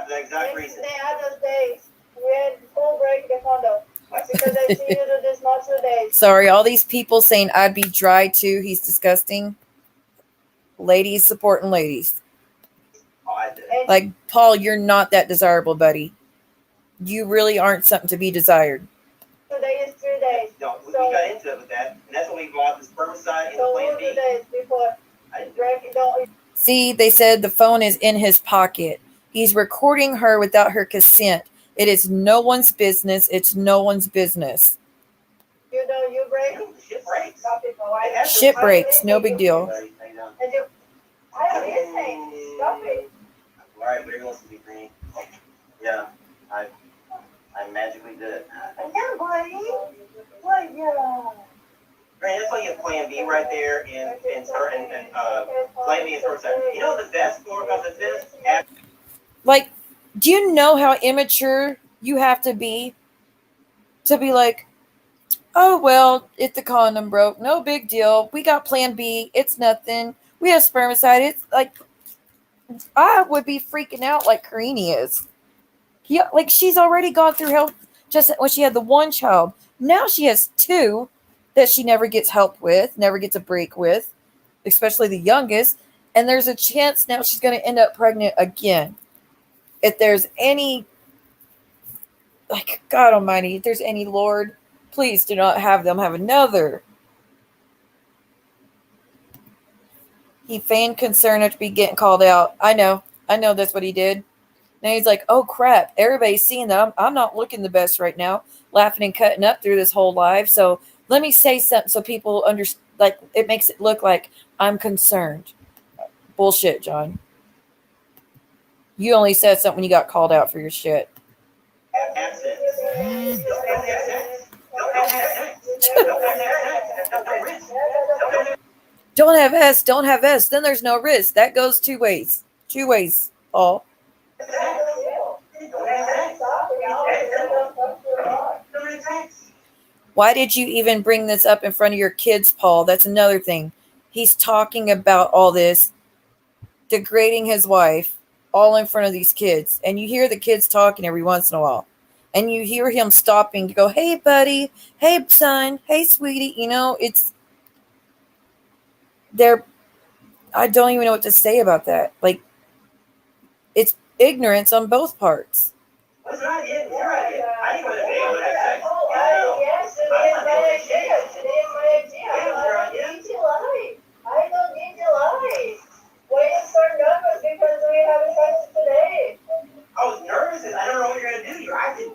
Speaker 2: The exact reason.
Speaker 3: The other days, we had full break the condo. Because I see you do this much today.
Speaker 1: Sorry, all these people saying I'd be dry too. He's disgusting. Ladies supporting ladies.
Speaker 2: Oh, I did.
Speaker 1: Like, Paul, you're not that desirable, buddy. You really aren't something to be desired.
Speaker 3: Today is 3 days.
Speaker 2: No, we got into it with that, and that's when we bought the spermicide and the
Speaker 3: So
Speaker 2: Plan
Speaker 3: 2
Speaker 2: B.
Speaker 3: days before I drank it. Don't.
Speaker 1: See, they said the phone is in his pocket. He's recording her without her consent. It is no one's business. It's no one's business.
Speaker 3: You know, you break it.
Speaker 2: Shit breaks.
Speaker 3: Stop it, boy.
Speaker 1: Shit breaks. No big deal.
Speaker 3: And you, I don't listen. Stop it.
Speaker 2: All right, we're going to be green. Yeah, I magically did it.
Speaker 3: Yeah, buddy. What? Yeah.
Speaker 2: Green, that's why you have Plan B right there and Plan B and spermicide. You know the best part about this is?
Speaker 1: Like, do you know how immature you have to be like, oh, well, if the condom broke, no big deal. We got Plan B. It's nothing. We have spermicide. It's like, I would be freaking out like Karine is. Yeah, like, she's already gone through hell just when she had the one child. Now she has two that she never gets help with, never gets a break with, especially the youngest. And there's a chance now she's going to end up pregnant again. If there's any, like, God almighty, if there's any, Lord, please do not have them have another. He feigned concern after be getting called out. I know that's what he did. Now he's like, oh crap, everybody's seeing that I'm not looking the best right now, laughing and cutting up through this whole live. So let me say something so people understand, like, it makes it look like I'm concerned. Bullshit, John. You only said something when you got called out for your shit. Don't have S. Then there's no risk. That goes two ways. Two ways, Paul. Why did you even bring this up in front of your kids, Paul? That's another thing. He's talking about all this, degrading his wife, all in front of these kids. And you hear the kids talking every once in a while. And you hear him stopping to go, hey, buddy. Hey, son. Hey, sweetie. You know, I don't even know what to say about that. Like, it's ignorance on both parts.
Speaker 2: What's not in? You're right. I ain't going to be able to have sex.
Speaker 3: Yes, it is my idea. It is my idea. I don't need to lie. I don't need to lie. Why are you so nervous because we have sex today?
Speaker 2: I was nervous and I don't know what you're going to do. You're acting.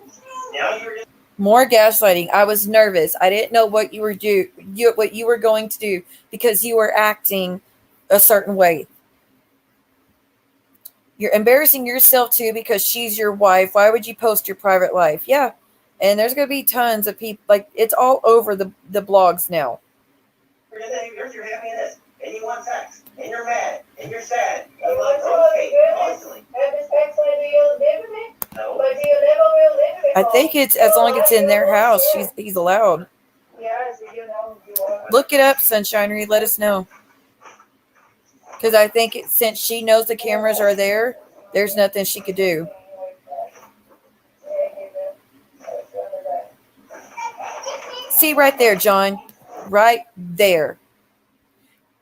Speaker 2: Now you're just.
Speaker 1: More gaslighting. I was nervous. I didn't know what you were going to do because you were acting a certain way. You're embarrassing yourself too because she's your wife. Why would you post your private life? Yeah. And there's going to be tons of people, like, it's all over the blogs now.
Speaker 2: You're happy in this, and you want sex, and you're mad, and you're sad, and you
Speaker 3: You
Speaker 2: want
Speaker 3: want
Speaker 2: to
Speaker 3: to
Speaker 2: constantly.
Speaker 3: have the sex when you live with me?
Speaker 2: No.
Speaker 3: But you never will live with me.
Speaker 1: I think it's as long as it's in their house, he's allowed.
Speaker 3: Yes, you know. You are.
Speaker 1: Look it up, Sunshinery. Let us know. Because I think since she knows the cameras are there, there's nothing she could do. See right there, John. Right there.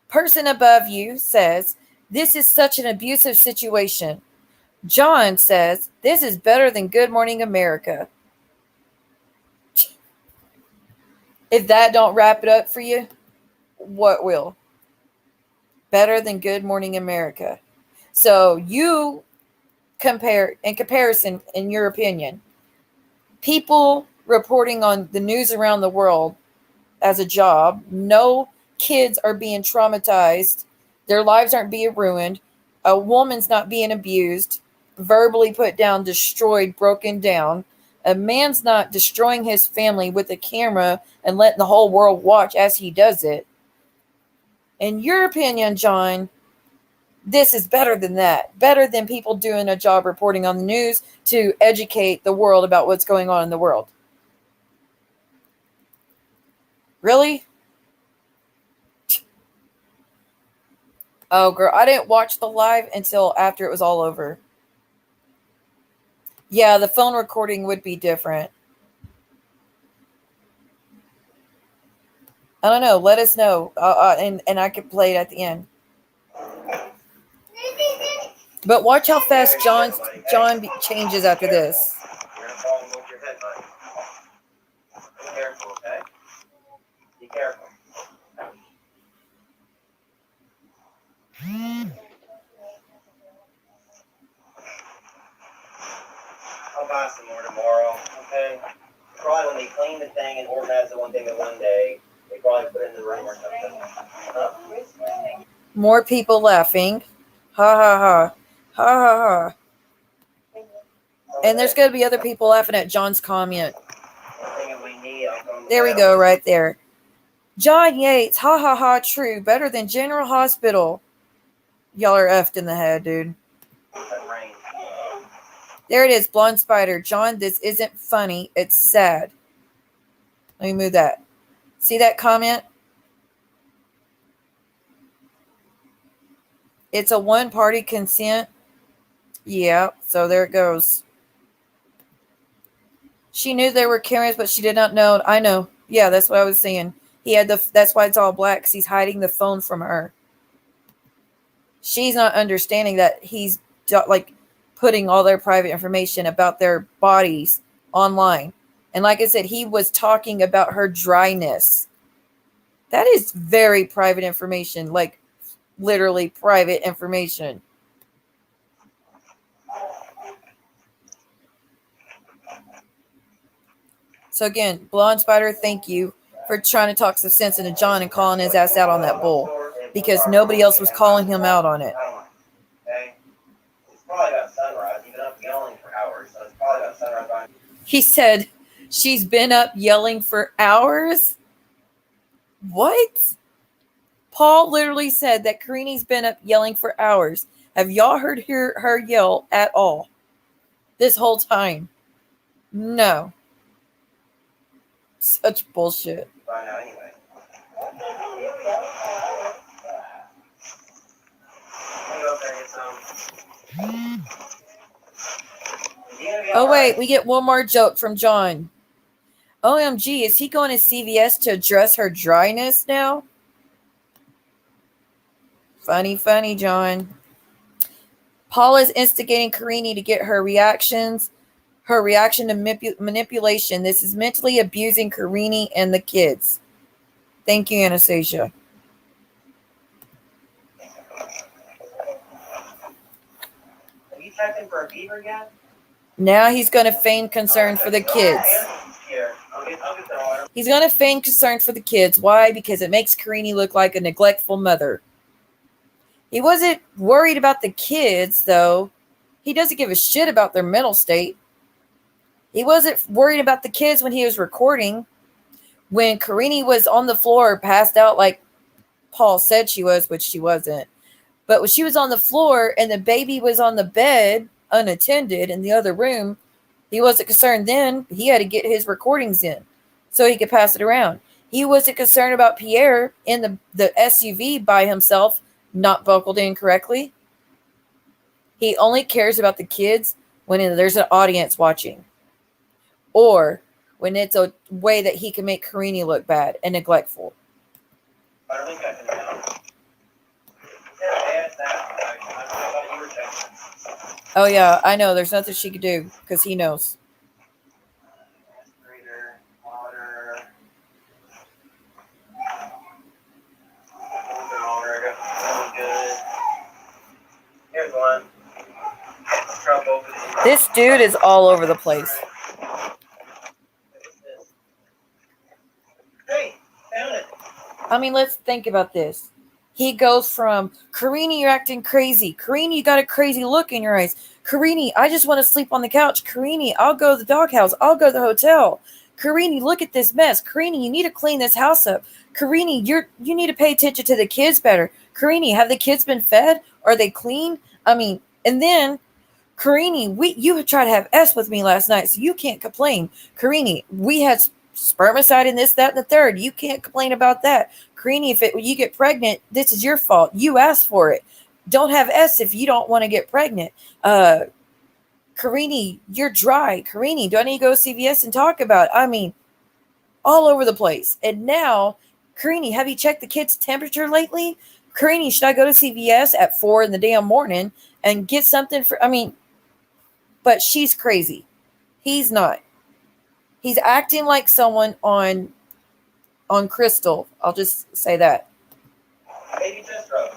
Speaker 1: Person above you says, this is such an abusive situation. John says, this is better than Good Morning America. If that don't wrap it up for you, what will? better than Good Morning America. So you compare, in comparison, in your opinion, people reporting on the news around the world as a job, no kids are being traumatized, their lives aren't being ruined, a woman's not being abused, verbally put down, destroyed, broken down, a man's not destroying his family with a camera and letting the whole world watch as he does it. In your opinion, John, this is better than that. Better than people doing a job reporting on the news to educate the world about what's going on in the world. Really? Oh, girl, I didn't watch the live until after it was all over. Yeah, the phone recording would be different. I don't know. Let us know. And I could play it at the end. But watch how fast John changes after this.
Speaker 2: You're gonna fall and move your head, buddy. Be careful, okay? Be careful. I'll buy some more tomorrow, okay? Probably when they clean the thing and organize the one thing in one day, they probably put it in the room or something. Huh?
Speaker 1: More people laughing. Ha ha ha. Ha ha ha. And there's going to be other people laughing at John's comment. There we go, right there. John Yates. Ha ha ha. True. Better than General Hospital. Y'all are effed in the head, dude. There it is. Blonde Spider. John, this isn't funny. It's sad. Let me move that. See that comment? It's a one-party consent. Yeah, so there it goes. She knew they were cameras, but she did not know. I know. Yeah, that's what I was saying. That's why it's all black, because he's hiding the phone from her. She's not understanding that he's like putting all their private information about their bodies online. And like I said, he was talking about her dryness. That is very private information, like literally private information. So again, Blonde Spider, thank you for trying to talk some sense into John and calling his ass out on that bull, because nobody else was calling him out on it.
Speaker 2: It's probably about sunrise. You've been up yelling for hours, so it's probably about sunrise.
Speaker 1: He said she's been up yelling for hours? What? Paul literally said that Karine's been up yelling for hours. Have y'all heard her yell at all this whole time? No. Such bullshit.
Speaker 2: Find out anyway.
Speaker 1: Oh, wait, we get one more joke from John. OMG, is he going to CVS to address her dryness now? Funny, funny, John. Paul is instigating Karine to get her reaction to manipulation. This is mentally abusing Karine and the kids. Thank you, Anastasia.
Speaker 2: Have you checked in for a fever yet?
Speaker 1: Now he's going to feign concern for the kids. He's going to feign concern for the kids. Why? Because it makes Karine look like a neglectful mother. He wasn't worried about the kids, though. He doesn't give a shit about their mental state. He wasn't worried about the kids when he was recording. When Karine was on the floor, passed out like Paul said she was, which she wasn't. But when she was on the floor and the baby was on the bed, unattended, in the other room, he wasn't concerned then. He had to get his recordings in so he could pass it around. He wasn't concerned about Pierre in the SUV by himself, not buckled in correctly. He only cares about the kids when there's an audience watching, or when it's a way that he can make Karine look bad and neglectful.
Speaker 2: I don't think I can tell.
Speaker 1: Oh yeah, I know. There's nothing she could do because he knows. This dude is all over the place.
Speaker 2: Hey, found it.
Speaker 1: I mean, let's think about this. He goes from, Karine, you're acting crazy. Karine, you got a crazy look in your eyes. Karine, I just want to sleep on the couch. Karine, I'll go to the doghouse. I'll go to the hotel. Karine, look at this mess. Karine, you need to clean this house up. Karine, you need to pay attention to the kids better. Karine, have the kids been fed? Are they clean? I mean, and then, Karine, you tried to have S with me last night, so you can't complain. Karine, we had spermicide in this, that, and the third. You can't complain about that. Karine, if you get pregnant, this is your fault. You asked for it. Don't have S if you don't want to get pregnant. Karine, you're dry. Karine, do I need to go to CVS and talk about it? I mean, all over the place. And now, Karine, have you checked the kid's temperature lately? Karine, should I go to CVS at 4 in the damn morning and get something for, I mean, but she's crazy. He's not. He's acting like someone on Crystal. I'll just say that.
Speaker 2: Baby test rub.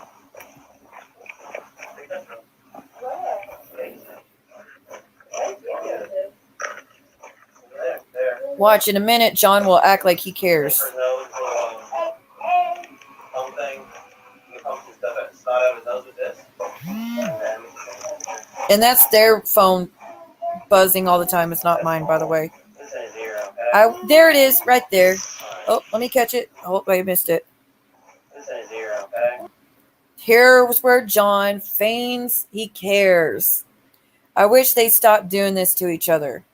Speaker 2: There.
Speaker 1: Watch, in a minute, John will act like he cares.
Speaker 2: For nose, thumb thing. You pump some stuff out, snot out his nose with this.
Speaker 1: And that's their phone buzzing all the time. It's not mine, by the way.
Speaker 2: This in his ear, okay?
Speaker 1: There it is, right there. Oh, let me catch it. Oh, I missed it.
Speaker 2: This in his ear, okay?
Speaker 1: Here's where John feigns he cares. I wish they'd stop doing this to each other.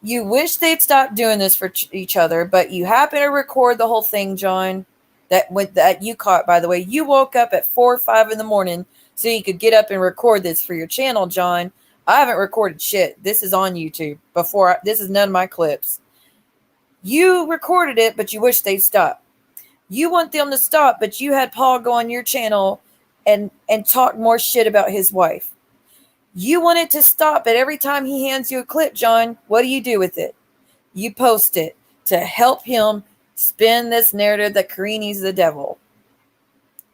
Speaker 1: You wish they'd stop doing this for each other, but you happen to record the whole thing, John. That you caught, by the way. You woke up at 4 or 5 in the morning so you could get up and record this for your channel, John. I haven't recorded shit. This is on YouTube. This is none of my clips. You recorded it, but you wish they'd stop. You want them to stop, but you had Paul go on your channel and talk more shit about his wife. You want it to stop, but every time he hands you a clip, John, what do you do with it? You post it to help him spin this narrative that Karine's the devil.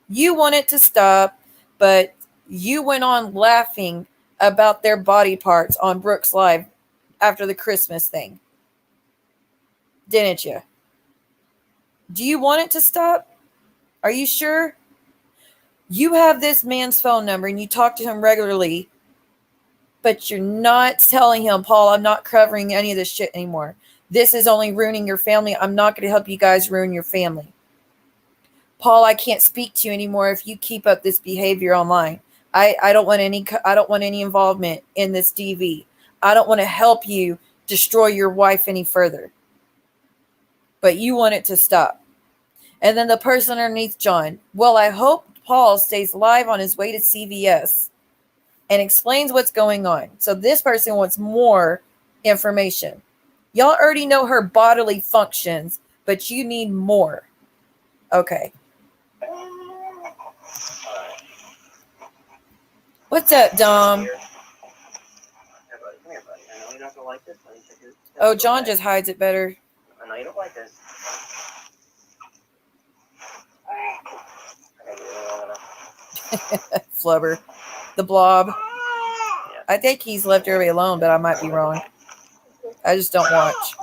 Speaker 1: You want it to stop, but you went on laughing about their body parts on Brooks Live after the Christmas thing. Didn't you? Do you want it to stop? Are you sure? You have this man's phone number and you talk to him regularly, but you're not telling him, Paul, I'm not covering any of this shit anymore. This is only ruining your family. I'm not going to help you guys ruin your family. Paul, I can't speak to you anymore if you keep up this behavior online. I don't want any involvement in this DV. I don't want to help you destroy your wife any further. But you want it to stop. And then the person underneath John, well, I hope Paul stays live on his way to CVS and explains what's going on. So this person wants more information. Y'all already know her bodily functions, but you need more. Okay. What's up, Dom? Oh, John just hides it better.
Speaker 2: I know you don't like this.
Speaker 1: Flubber. The blob. I think he's left everybody alone, but I might be wrong. I just don't watch.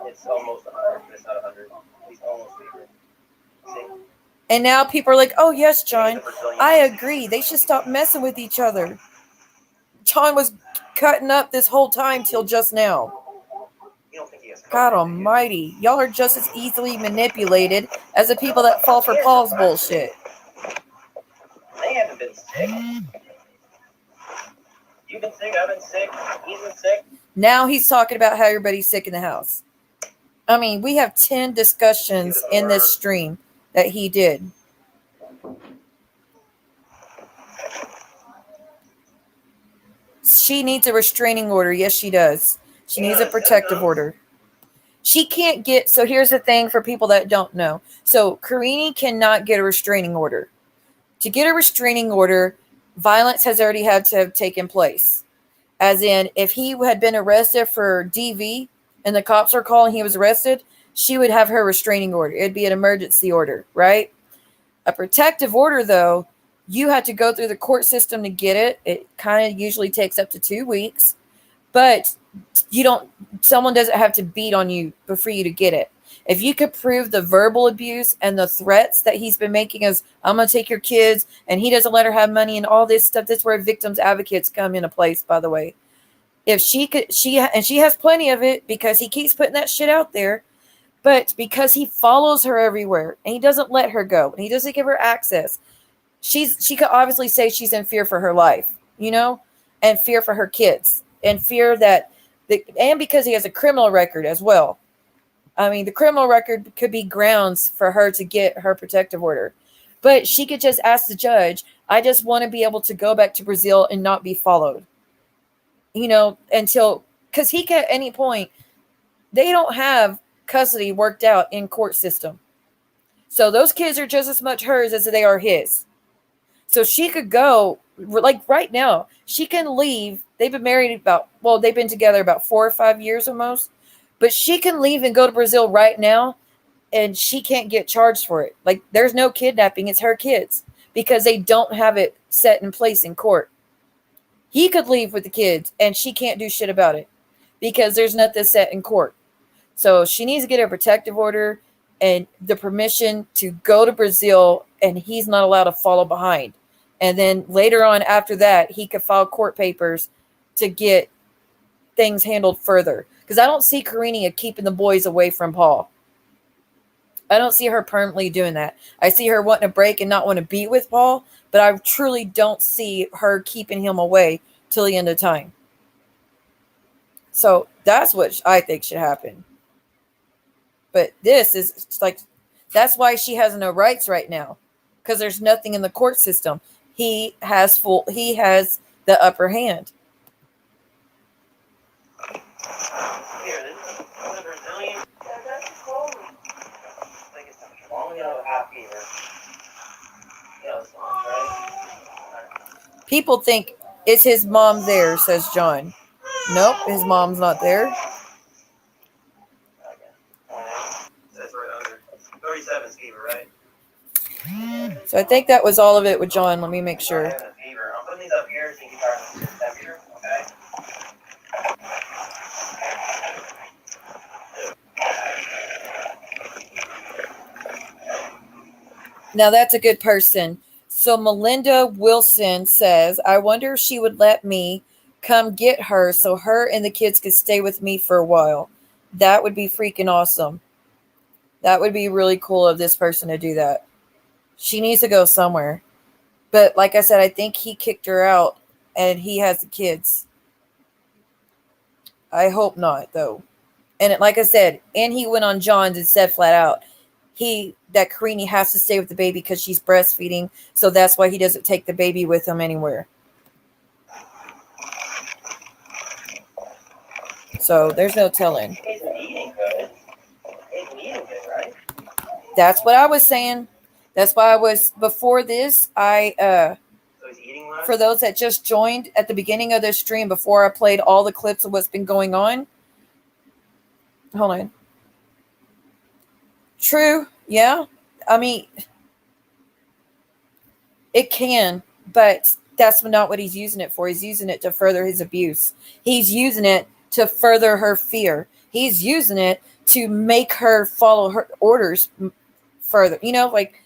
Speaker 2: It's almost 100, but it's not 100. He's almost leaving.
Speaker 1: And now people are like, oh, yes, John, I agree. They should stop messing with each other. John was cutting up this whole time till just now. God almighty. Y'all are just as easily manipulated as the people that fall for Paul's bullshit.
Speaker 2: They haven't been sick. You've been sick, I've been sick, he's been sick.
Speaker 1: Now he's talking about how everybody's sick in the house. I mean, we have 10 discussions in this stream that he did. She needs a restraining order. Yes, she does. She needs a protective order. She can't get, so here's the thing for people that don't know. So Karine cannot get a restraining order. To get a restraining order, violence has already had to have taken place. As in, if he had been arrested for DV and the cops are calling he was arrested, she would have her restraining order. It'd be an emergency order, right? A protective order, though, you have to go through the court system to get it. It kind of usually takes up to 2 weeks, but someone doesn't have to beat on you for you to get it. If you could prove the verbal abuse and the threats that he's been making as, I'm going to take your kids, and he doesn't let her have money and all this stuff, that's where victims advocates come into place, by the way. If she has plenty of it because he keeps putting that shit out there, but because he follows her everywhere and he doesn't let her go and he doesn't give her access, she could obviously say she's in fear for her life, and fear for her kids, and fear and because he has a criminal record as well. I mean, the criminal record could be grounds for her to get her protective order. But she could just ask the judge, I just want to be able to go back to Brazil and not be followed. Because he could at any point, they don't have custody worked out in court system. So those kids are just as much hers as they are his. So she could go, like right now, she can leave. They've been married they've been together about 4 or 5 years almost. But she can leave and go to Brazil right now, and she can't get charged for it. Like, there's no kidnapping. It's her kids because they don't have it set in place in court. He could leave with the kids, and she can't do shit about it because there's nothing set in court. So she needs to get a protective order and the permission to go to Brazil, and he's not allowed to follow behind. And then later on after that, he could file court papers to get things handled further. Because I don't see Karine keeping the boys away from Paul. I don't see her permanently doing that. I see her wanting a break and not want to be with Paul, but I truly don't see her keeping him away till the end of time. So that's what I think should happen. But this is like, that's why she has no rights right now, because there's nothing in the court system. He has the upper hand.
Speaker 2: Here, this is the Brazilian. That's cold. I think it's only a half fever. Yeah, it's not, right?
Speaker 1: People think, is his mom there, says John. Nope, his mom's not there.
Speaker 2: That's right under 37 fever, right?
Speaker 1: So I think that was all of it with John. Let me make sure.
Speaker 2: I'm putting these up here so you can start the temperature, okay?
Speaker 1: Now that's a good person. So Melinda Wilson says, I wonder if she would let me come get her so her and the kids could stay with me for a while. That would be freaking awesome. That would be really cool of this person to do that. She needs to go somewhere. But like I said, I think he kicked her out and he has the kids. I hope not, though. And like I said, and he went on John's and said flat out, that Karine has to stay with the baby because she's breastfeeding. So that's why he doesn't take the baby with him anywhere. So there's no telling.
Speaker 2: He's eating good. He's eating good, right?
Speaker 1: That's what I was saying. That's why I was, before this,
Speaker 2: So he's eating less?
Speaker 1: for those that just joined at the beginning of the stream, before I played all the clips of what's been going on. Hold on. True. Yeah. I mean, it can, but that's not what he's using it for. He's using it to further his abuse. He's using it to further her fear. He's using it to make her follow her orders further. Like,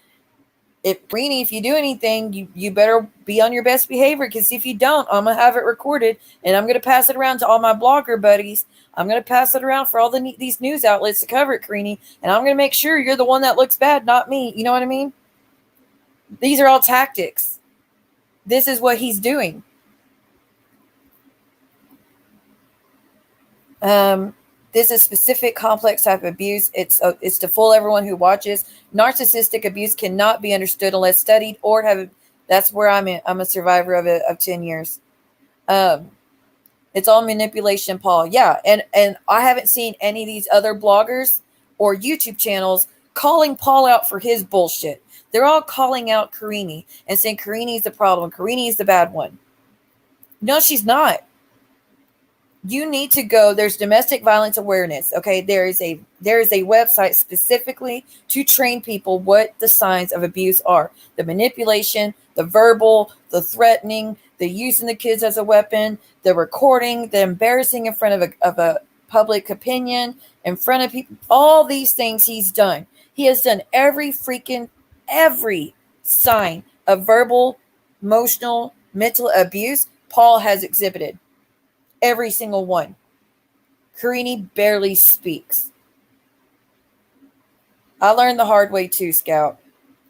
Speaker 1: if you do anything, you better be on your best behavior, because if you don't, I'm going to have it recorded and I'm going to pass it around to all my blogger buddies. I'm going to pass it around for all these news outlets to cover it, Karine, and I'm going to make sure you're the one that looks bad, not me. You know what I mean? These are all tactics. This is what he's doing. This is specific, complex type of abuse. It's to fool everyone who watches. Narcissistic abuse cannot be understood unless studied or have. That's where I'm in. I'm a survivor of it of 10 years. It's all manipulation, Paul. Yeah, and I haven't seen any of these other bloggers or YouTube channels calling Paul out for his bullshit. They're all calling out Karine and saying Karine's the problem. Karine is the bad one. No, she's not. You need to go. There's domestic violence awareness. Okay, there is a website specifically to train people what the signs of abuse are: the manipulation, the verbal, the threatening, the using the kids as a weapon, the recording, the embarrassing in front of a public opinion, in front of people. All these things he's done. He has done every sign of verbal, emotional, mental abuse Paul has exhibited. Every single one. Karine barely speaks. I learned the hard way too, Scout.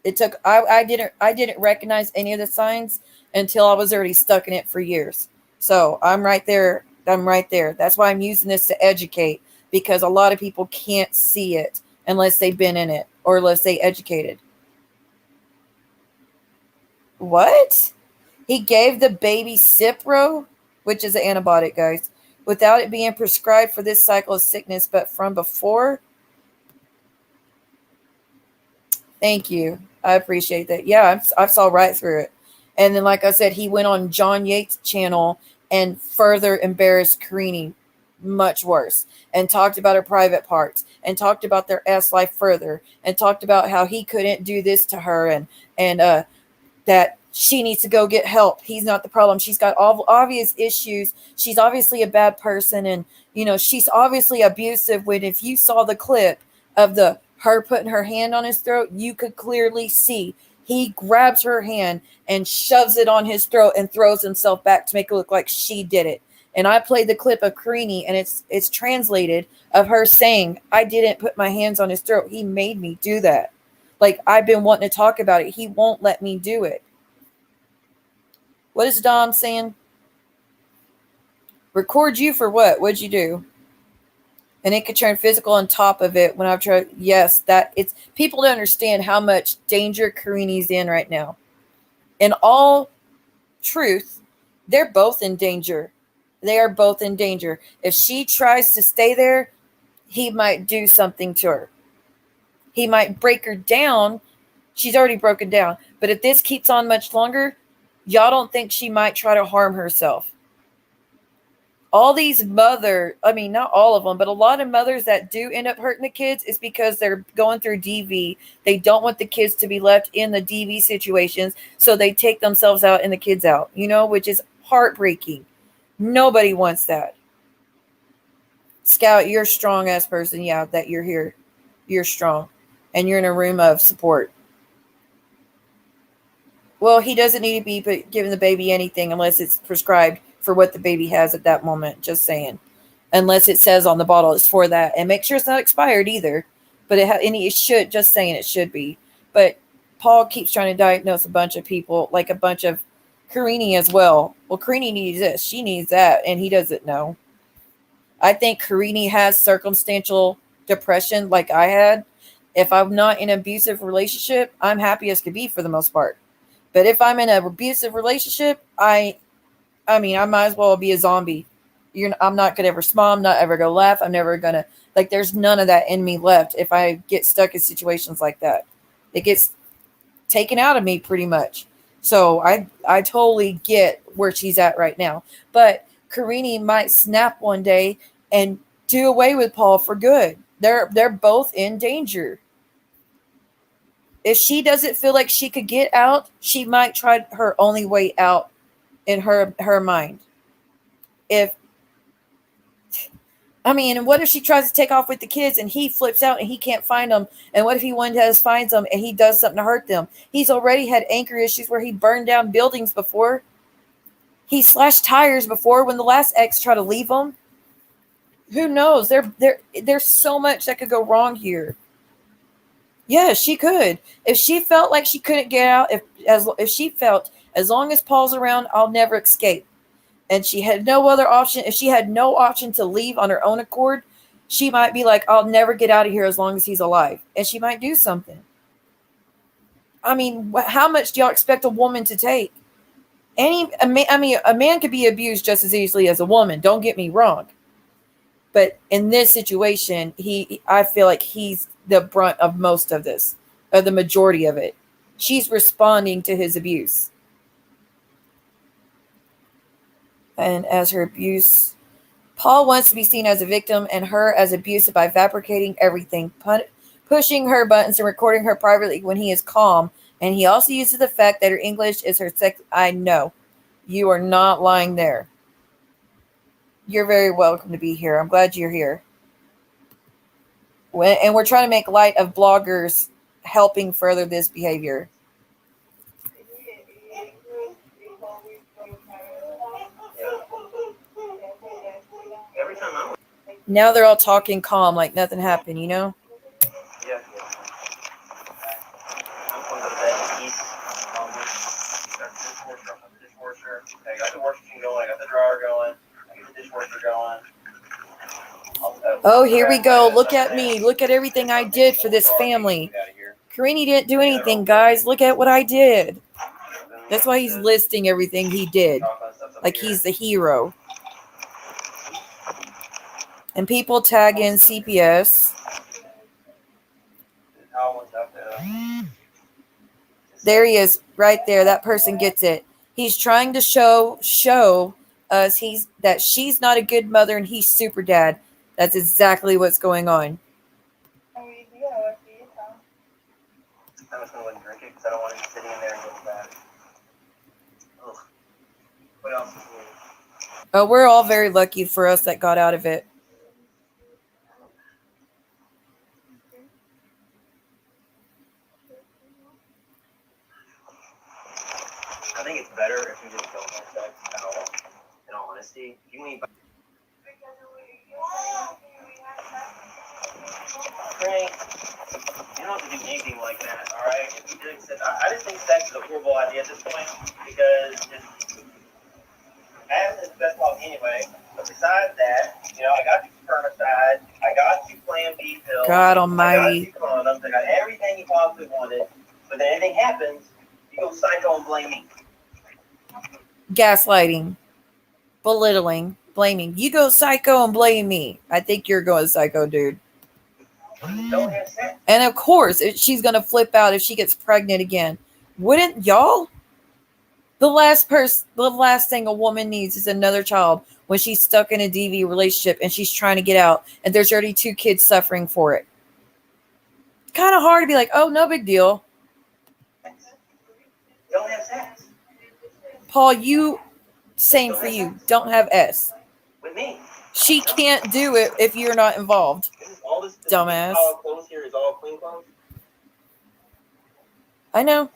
Speaker 1: It took I didn't recognize any of the signs until I was already stuck in it for years. So I'm right there. I'm right there. That's why I'm using this to educate, because a lot of people can't see it unless they've been in it or unless they educated. What? He gave the baby Cipro, which is an antibiotic, guys, without it being prescribed for this cycle of sickness, but from before. Thank you. I appreciate that. Yeah, I saw right through it. And then, like I said, he went on John Yates' channel and further embarrassed Karine much worse, and talked about her private parts, and talked about their S life further, and talked about how he couldn't do this to her, and that she needs to go get help. He's not the problem. She's got all obvious issues. She's obviously a bad person, and she's obviously abusive. When if you saw the clip of her putting her hand on his throat, you could clearly see he grabs her hand and shoves it on his throat and throws himself back to make it look like she did it. And I played the clip of Karine, and it's translated of her saying, "I didn't put my hands on his throat. He made me do that. Like, I've been wanting to talk about it. He won't let me do it." What is Dom saying? Record you for what? What'd you do? And it could turn physical on top of it when I've tried. Yes, that it's people don't understand how much danger Karine's in right now. In all truth, they're both in danger. They are both in danger. If she tries to stay there, he might do something to her. He might break her down. She's already broken down. But if this keeps on much longer, y'all don't think she might try to harm herself. All these mothers, I mean, not all of them, but a lot of mothers that do end up hurting the kids is because they're going through DV. They don't want the kids to be left in the DV situations, so they take themselves out and the kids out, which is heartbreaking. Nobody wants that. Scout, you're a strong-ass person. Yeah, that you're here. You're strong. And you're in a room of support. Well, he doesn't need to be giving the baby anything unless it's prescribed for what the baby has at that moment. Just saying. Unless it says on the bottle it's for that. And make sure it's not expired either. But it should, just saying it should be. But Paul keeps trying to diagnose a bunch of people, like a bunch of Karine as well. Well, Karine needs this. She needs that. And he doesn't know. I think Karine has circumstantial depression like I had. If I'm not in an abusive relationship, I'm happy as could be for the most part. But if I'm in an abusive relationship, I mean, I might as well be a zombie. I'm not going to ever smile. I'm not ever going to laugh. I'm never going to, there's none of that in me left if I get stuck in situations like that. It gets taken out of me pretty much. So I totally get where she's at right now. But Karine might snap one day and do away with Paul for good. They're both in danger. If she doesn't feel like she could get out, she might try her only way out in her mind. And what if she tries to take off with the kids and he flips out and he can't find them? And what if he one day finds them and he does something to hurt them? He's already had anger issues where he burned down buildings before. He slashed tires before when the last ex tried to leave him. Who knows? There's so much that could go wrong here. Yeah, she could. If she felt like she couldn't get out, if she felt as long as Paul's around, I'll never escape. And she had no other option. If she had no option to leave on her own accord, she might be like, I'll never get out of here as long as he's alive. And she might do something. I mean, how much do y'all expect a woman to take? A man could be abused just as easily as a woman. Don't get me wrong. But in this situation, I feel like he's the brunt of most of this, or the majority of it. She's responding to his abuse. And as her abuse Paul wants to be seen as a victim and her as abusive by fabricating everything, pushing her buttons and recording her privately when he is calm. And he also uses the fact that her English is her sex. I know. You are not lying there. You're very welcome to be here. I'm glad you're here. And we're trying to make light of bloggers helping further this behavior.
Speaker 2: Every time I'm
Speaker 1: Now they're all talking calm like nothing happened, you know?
Speaker 2: yeah. I'm going to go to bed and eat. Got the dishwasher. I got the washing machine going. I got the dryer going. I got the dishwasher going.
Speaker 1: Oh, here we go. Look at me. Look at everything I did for this family. Karine didn't do anything, guys. Look at what I did. That's why he's listing everything he did. Like he's the hero. And people tag in CPS. There he is, right there. That person gets it. He's trying to show us that she's not a good mother and he's super dad. That's exactly what's going on.
Speaker 2: I'm just going to let him drink it because I don't want him sitting in there and going bad. Ugh. What else is new?
Speaker 1: Oh, we're all very lucky for us that got out of it.
Speaker 2: I think it's better if you just don't have sex at all. In all honesty, you need. Frank, you don't have to do anything like that, all right? If you did sex, I just think sex is a horrible idea at this point because having is the best law anyway. But besides that, I got you spermicide, I got you Plan B pills,
Speaker 1: God almighty.
Speaker 2: I got you condoms, I got everything you possibly wanted. But then anything happens, you go psycho and blame me.
Speaker 1: Gaslighting, belittling, blaming. You go psycho and blame me. I think you're going psycho, dude.
Speaker 2: Don't have sex.
Speaker 1: And of course, she's going to flip out if she gets pregnant again. Wouldn't y'all? The last thing a woman needs is another child when she's stuck in a DV relationship and she's trying to get out and there's already 2 kids suffering for it. It's kind of hard to be like, oh, no big deal.
Speaker 2: Don't have sex.
Speaker 1: Paul, same for you. Don't have S.
Speaker 2: With me.
Speaker 1: She can't do it if you're not involved.
Speaker 2: All this
Speaker 1: Dumbass.
Speaker 2: All clothes here is all clean clothes.
Speaker 1: I know.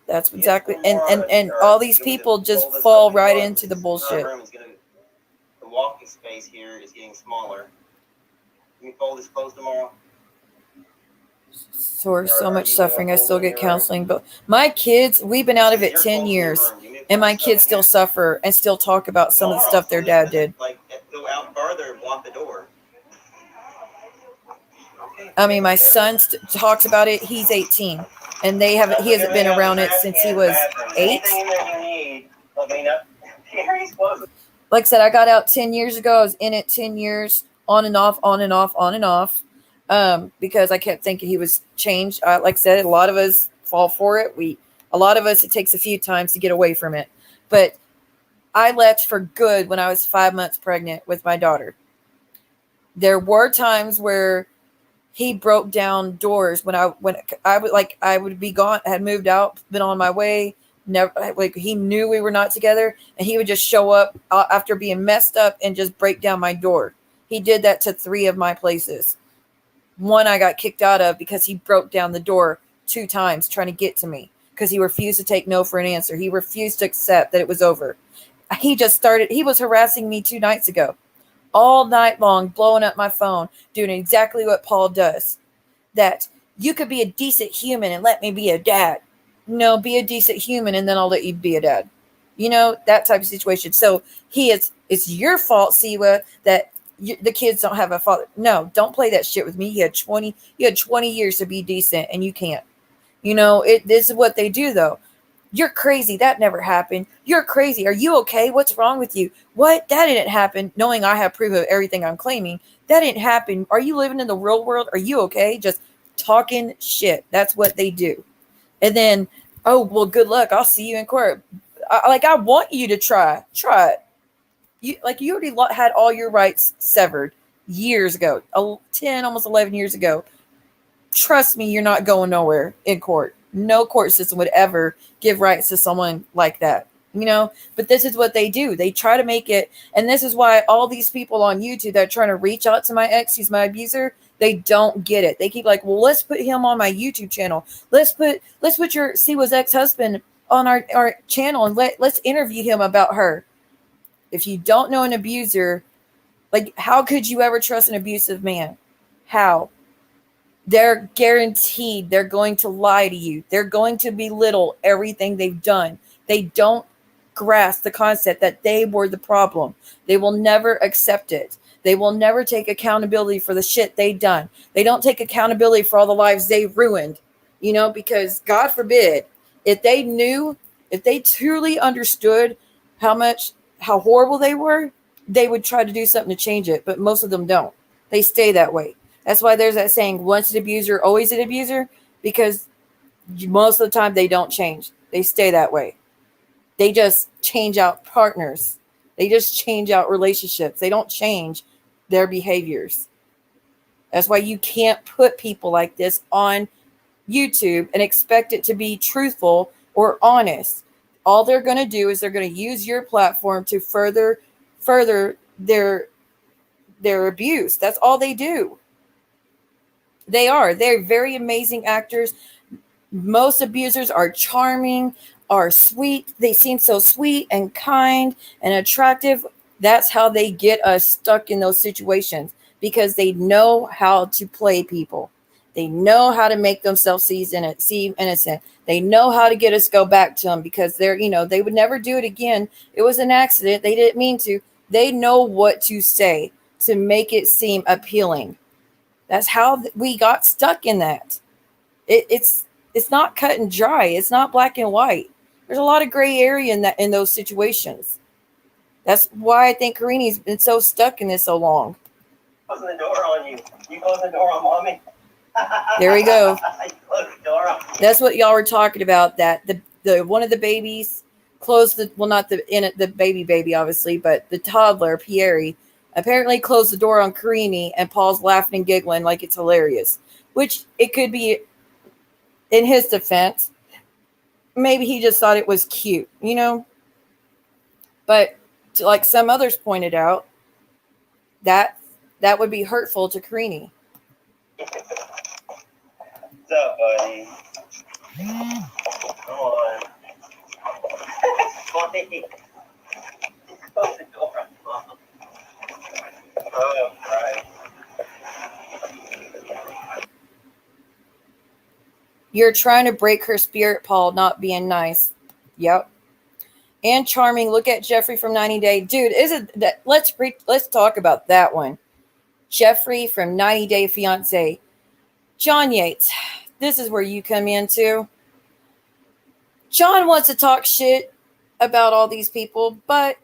Speaker 1: That's exactly, and all these people just fall right into the bullshit.
Speaker 2: The walking space here is getting smaller. Can you fold this clothes tomorrow?
Speaker 1: So much suffering. I still get counseling, but my kids, we've been out of it 10 years, and my kids still suffer and still talk about some of the stuff their dad did.
Speaker 2: Like, go out further and block the door.
Speaker 1: I mean, my son talks about it. He's 18. And he hasn't been around it since he was 8. Like I said, I got out 10 years ago. I was in it 10 years, on and off, because I kept thinking he was changed. Like I said, a lot of us fall for it. A lot of us, it takes a few times to get away from it. But I left for good when I was 5 months pregnant with my daughter. There were times where he broke down doors when I would be gone, had moved out, been on my way. Never, like, he knew we were not together, and he would just show up after being messed up and just break down my door. He did that to 3 of my places. One I got kicked out of because he broke down the door 2 times trying to get to me because he refused to take no for an answer. He refused to accept that it was over. He was harassing me 2 nights ago. All night long, blowing up my phone, doing exactly what Paul does. That you could be a decent human and let me be a dad. No, be a decent human and then I'll let you be a dad. That type of situation. So it's your fault, Siwa, that the kids don't have a father. No, don't play that shit with me. You had 20 years to be decent and you can't. This is what they do though. You're crazy. That never happened. You're crazy. Are you okay? What's wrong with you? What? That didn't happen. Knowing I have proof of everything I'm claiming. That didn't happen. Are you living in the real world? Are you okay? Just talking shit. That's what they do. And then, oh, well, good luck. I'll see you in court. I want you to try. Try it. You already had all your rights severed years ago, 10, almost 11 years ago. Trust me, you're not going nowhere in court. No court system would ever give rights to someone like that, but this is what they do. They try to make it, and this is why all these people on YouTube that are trying to reach out to my ex, he's my abuser, they don't get it. They keep like, well, let's put him on my YouTube channel. Let's put your Siwa's ex-husband on our channel, and let's interview him about her. If you don't know an abuser, like, how could you ever trust an abusive man? How? They're guaranteed they're going to lie to you. They're going to belittle everything they've done. They don't grasp the concept that they were the problem. They will never accept it. They will never take accountability for the shit they done. They don't take accountability for all the lives they ruined, because God forbid, if they truly understood how horrible they were, they would try to do something to change it. But most of them don't. They stay that way. That's why there's that saying, once an abuser, always an abuser, because most of the time they don't change. They stay that way. They just change out partners. They just change out relationships. They don't change their behaviors. That's why you can't put people like this on YouTube and expect it to be truthful or honest. All they're going to do is they're going to use your platform to further their abuse. That's all they do. They're very amazing actors. Most abusers are charming, are sweet. They seem so sweet and kind and attractive. That's how they get us stuck in those situations, because they know how to play people. They know how to make themselves seem innocent. They know how to get us go back to them, because they would never do it again. It was an accident. They didn't mean to. They know what to say to make it seem appealing. That's how we got stuck in that. It's not cut and dry. It's not black and white. There's a lot of gray area in those situations. That's why I think Karine's been so stuck in this so long.
Speaker 2: Closing the door on you. You close the door on mommy.
Speaker 1: There we go.
Speaker 2: Close the door on.
Speaker 1: That's what y'all were talking about. That the one of the babies closed not the baby obviously, but the toddler Pierre apparently closed the door on Karine, and Paul's laughing and giggling like it's hilarious. Which it could be, in his defense, maybe he just thought it was cute, But like some others pointed out, that would be hurtful to Karine.
Speaker 2: What's up, buddy? Come on. Buddy. Close the door on mom. Oh, right.
Speaker 1: You're trying to break her spirit, Paul, not being nice. Yep. And charming. Look at Jeffrey from 90 Day. Dude, isn't that? Let's talk about that one. Jeffrey from 90 Day Fiance. John Yates. This is where you come in too. John wants to talk shit about all these people, but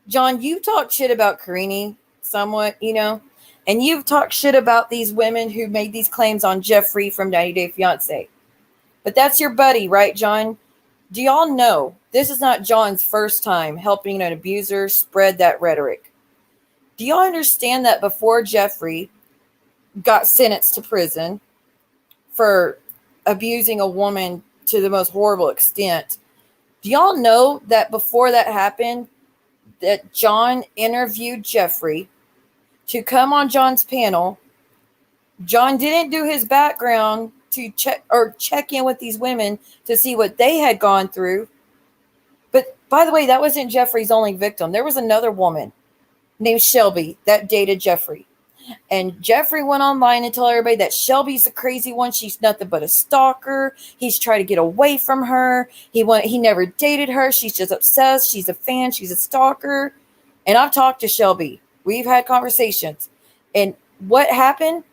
Speaker 1: John, you talk shit about Karine somewhat, and you've talked shit about these women who made these claims on Jeffrey from 90 Day Fiance. But that's your buddy, right, John? Do y'all know this is not John's first time helping an abuser spread that rhetoric? Do y'all understand that before Jeffrey got sentenced to prison for abusing a woman to the most horrible extent, do y'all know that before that happened, that John interviewed Jeffrey to come on John's panel? John didn't do his background to check in with these women to see what they had gone through. But by the way, that wasn't Jeffrey's only victim. There was another woman named Shelby that dated Jeffrey. And Jeffrey went online and told everybody that Shelby's the crazy one. She's nothing but a stalker. He's trying to get away from her. He never dated her. She's just obsessed. She's a fan. She's a stalker. And I've talked to Shelby. We've had conversations. And what happened?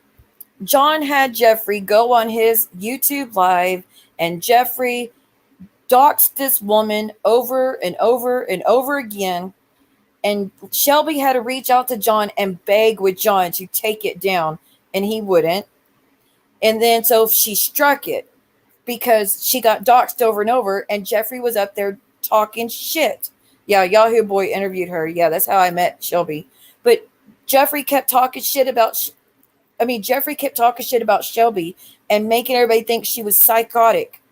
Speaker 1: John had Jeffrey go on his YouTube live, and Jeffrey doxed this woman over and over and over again. And Shelby had to reach out to John and beg with John to take it down, and he wouldn't. And then so she struck it because she got doxed over and over, and Jeffrey was up there talking shit. Yeah, Yahoo Boy interviewed her. Yeah, that's how I met Shelby. But Jeffrey kept talking shit about. Jeffrey kept talking shit about Shelby and making everybody think she was psychotic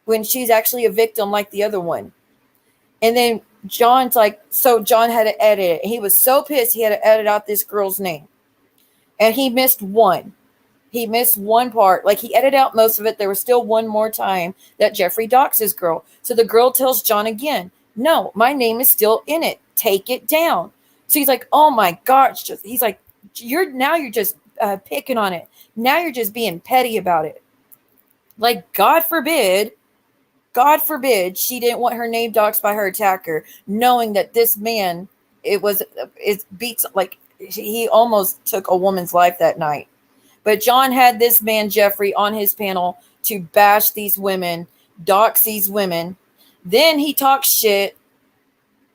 Speaker 1: when she's actually a victim like the other one. And then John's like, so John had to edit it. He was so pissed he had to edit out this girl's name. And he missed one. He missed one part. Like, he edited out most of it. There was still one more time that Jeffrey docks his girl. So the girl tells John again, no, my name is still in it. Take it down. So he's like, oh my gosh. He's like, you're just picking on it. Now you're just being petty about it. Like, God forbid she didn't want her name doxed by her attacker, knowing that this man, it beats, like, he almost took a woman's life that night. But John had this man, Jeffrey, on his panel to bash these women, dox these women. Then he talks shit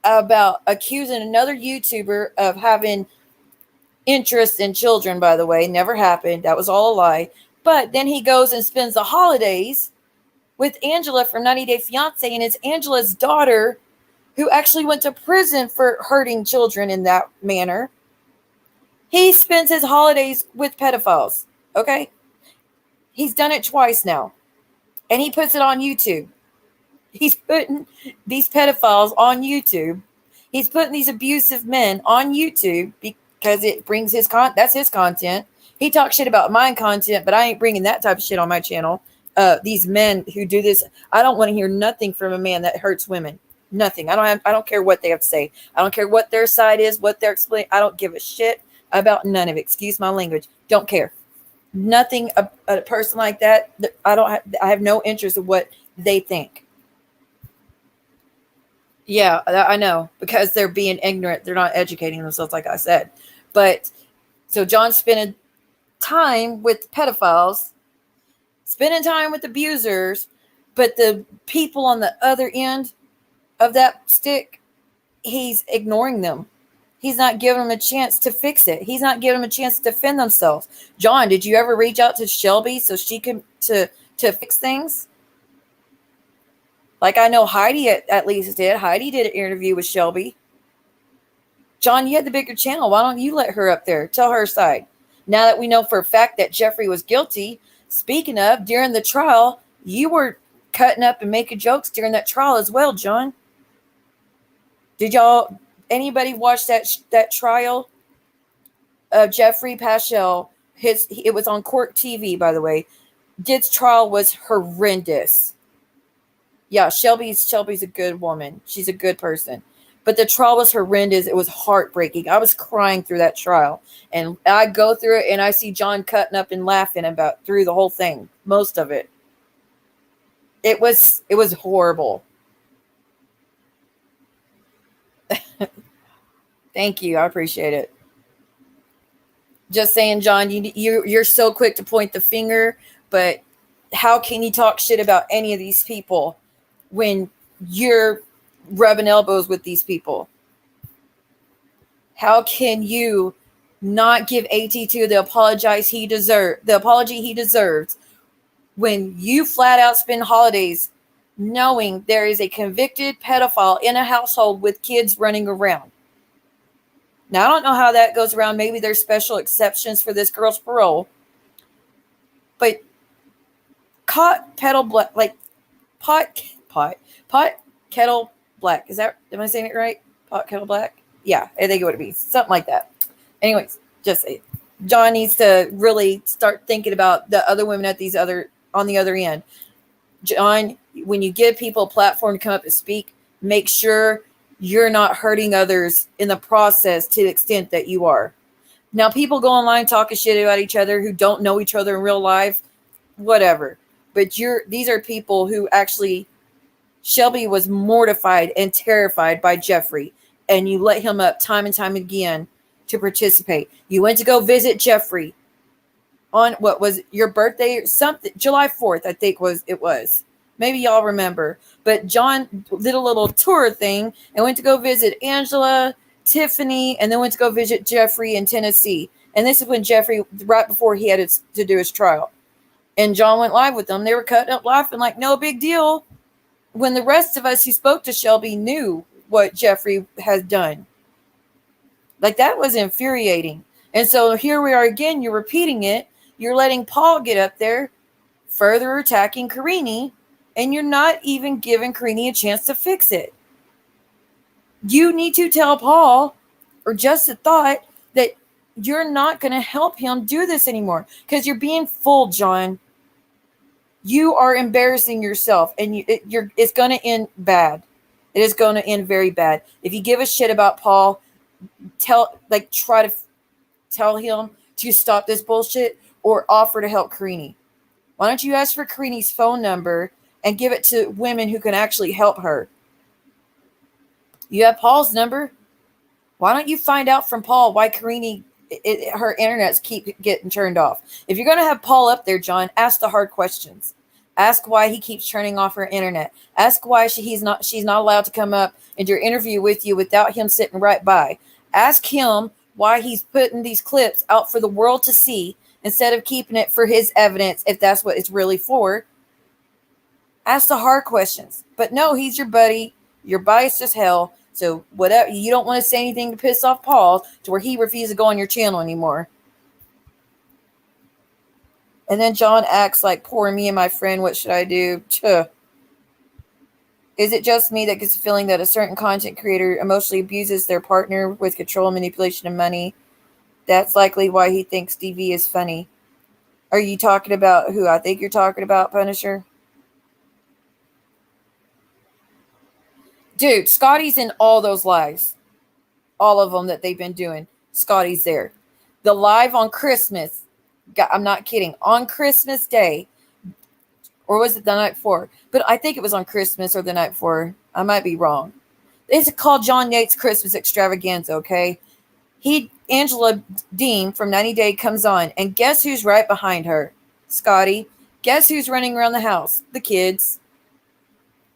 Speaker 1: about accusing another YouTuber of having interest in children, by the way. Never happened. That was all a lie. But then he goes and spends the holidays with Angela from 90 Day Fiance, and it's Angela's daughter who actually went to prison for hurting children in that manner. He spends his holidays with pedophiles, okay? He's done it twice now, and he puts it on YouTube. He's putting these pedophiles on YouTube. He's putting these abusive men on YouTube because it brings that's his content. He talks shit about my content, but I ain't bringing that type of shit on my channel. These men who do this, I don't want to hear nothing from a man that hurts women. Nothing. I don't care what they have to say. I don't care what their side is, what they're explaining. I don't give a shit about none of it. Excuse my language. Don't care. Nothing. A person like that. I have no interest in what they think. Yeah, I know, because they're being ignorant. They're not educating themselves, like I said. But so John's spending time with pedophiles, spending time with abusers, but the people on the other end of that stick, he's ignoring them. He's not giving them a chance to fix it. He's not giving them a chance to defend themselves. John, did you ever reach out to Shelby so she can to fix things? Like, I know Heidi at least did. Heidi did an interview with Shelby. John, you had the bigger channel. Why don't you let her up there? Tell her side. Now that we know for a fact that Jeffrey was guilty, speaking of, during the trial, you were cutting up and making jokes during that trial as well, John. Did anybody watch that trial of Jeffrey Paschal? It was on Court TV, by the way. This trial was horrendous. Yeah, Shelby's a good woman. She's a good person. But the trial was horrendous. It was heartbreaking. I was crying through that trial. And I go through it and I see John cutting up and laughing through the whole thing. Most of it. It was horrible. Thank you. I appreciate it. Just saying, John, you're so quick to point the finger, but how can you talk shit about any of these people when you're rubbing elbows with these people? How can you not give AT2 the apology he deserves when you flat out spend holidays knowing there is a convicted pedophile in a household with kids running around? Now, I don't know how that goes around. Maybe there's special exceptions for this girl's parole. But pot kettle black. Am I saying it right? Pot kettle black? Yeah, I think it would be something like that. Anyways, just say it. John needs to really start thinking about the other women on the other end. John, when you give people a platform to come up and speak, make sure you're not hurting others in the process to the extent that you are. Now, people go online talking shit about each other who don't know each other in real life, whatever. But these are people who actually, Shelby was mortified and terrified by Jeffrey, and you let him up time and time again to participate. You went to go visit Jeffrey on what was your birthday or something, July 4th, I think it was. Maybe y'all remember. But John did a little tour thing and went to go visit Angela, Tiffany, and then went to go visit Jeffrey in Tennessee. And this is when Jeffrey, right before he had to do his trial. And John went live with them. They were cutting up laughing like no big deal. When the rest of us who spoke to Shelby knew what Jeffrey has done. Like, that was infuriating. And so here we are again. You're repeating it. You're letting Paul get up there, further attacking Karine, and you're not even giving Karine a chance to fix it. You need to tell Paul, or just a thought, that you're not going to help him do this anymore because you're being fooled, John. You are embarrassing yourself, and it's going to end bad. It is going to end very bad. If you give a shit about Paul, try to tell him to stop this bullshit or offer to help Karine. Why don't you ask for Karine's phone number and give it to women who can actually help her? You have Paul's number. Why don't you find out from Paul why Karine, her internets keep getting turned off? If you're going to have Paul up there, John, ask the hard questions. Ask why he keeps turning off her internet. Ask why she's not allowed to come up and do an interview with you without him sitting right by. Ask him why he's putting these clips out for the world to see instead of keeping it for his evidence, if that's what it's really for. Ask the hard questions. But no, he's your buddy. You're biased as hell. So whatever, you don't want to say anything to piss off Paul to where he refuses to go on your channel anymore. And then John acts like, poor me and my friend, what should I do? Is it just me that gets the feeling that a certain content creator emotionally abuses their partner with control, manipulation, and money? That's likely why he thinks DV is funny. Are you talking about who I think you're talking about, Punisher? Dude, Scotty's in all those lives. All of them that they've been doing. Scotty's there. The live on Christmas. I'm not kidding. On Christmas Day. Or was it the night before? But I think it was on Christmas or the night before. I might be wrong. It's called John Yates Christmas Extravaganza, okay? Angela Dean from 90 Day comes on. And guess who's right behind her? Scotty. Guess who's running around the house? The kids.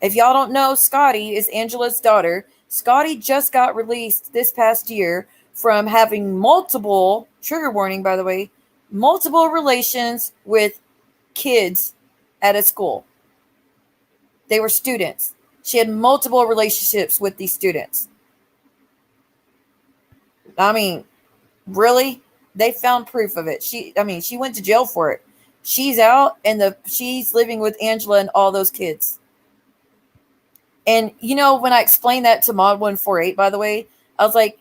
Speaker 1: If y'all don't know, Scotty is Angela's daughter. Scotty just got released this past year from having multiple, trigger warning by the way, multiple relations with kids at a school. They were students. She had multiple relationships with these students. I mean, really? They found proof of it. She went to jail for it. She's out and she's living with Angela and all those kids. And, when I explained that to Mod 148, by the way, I was like,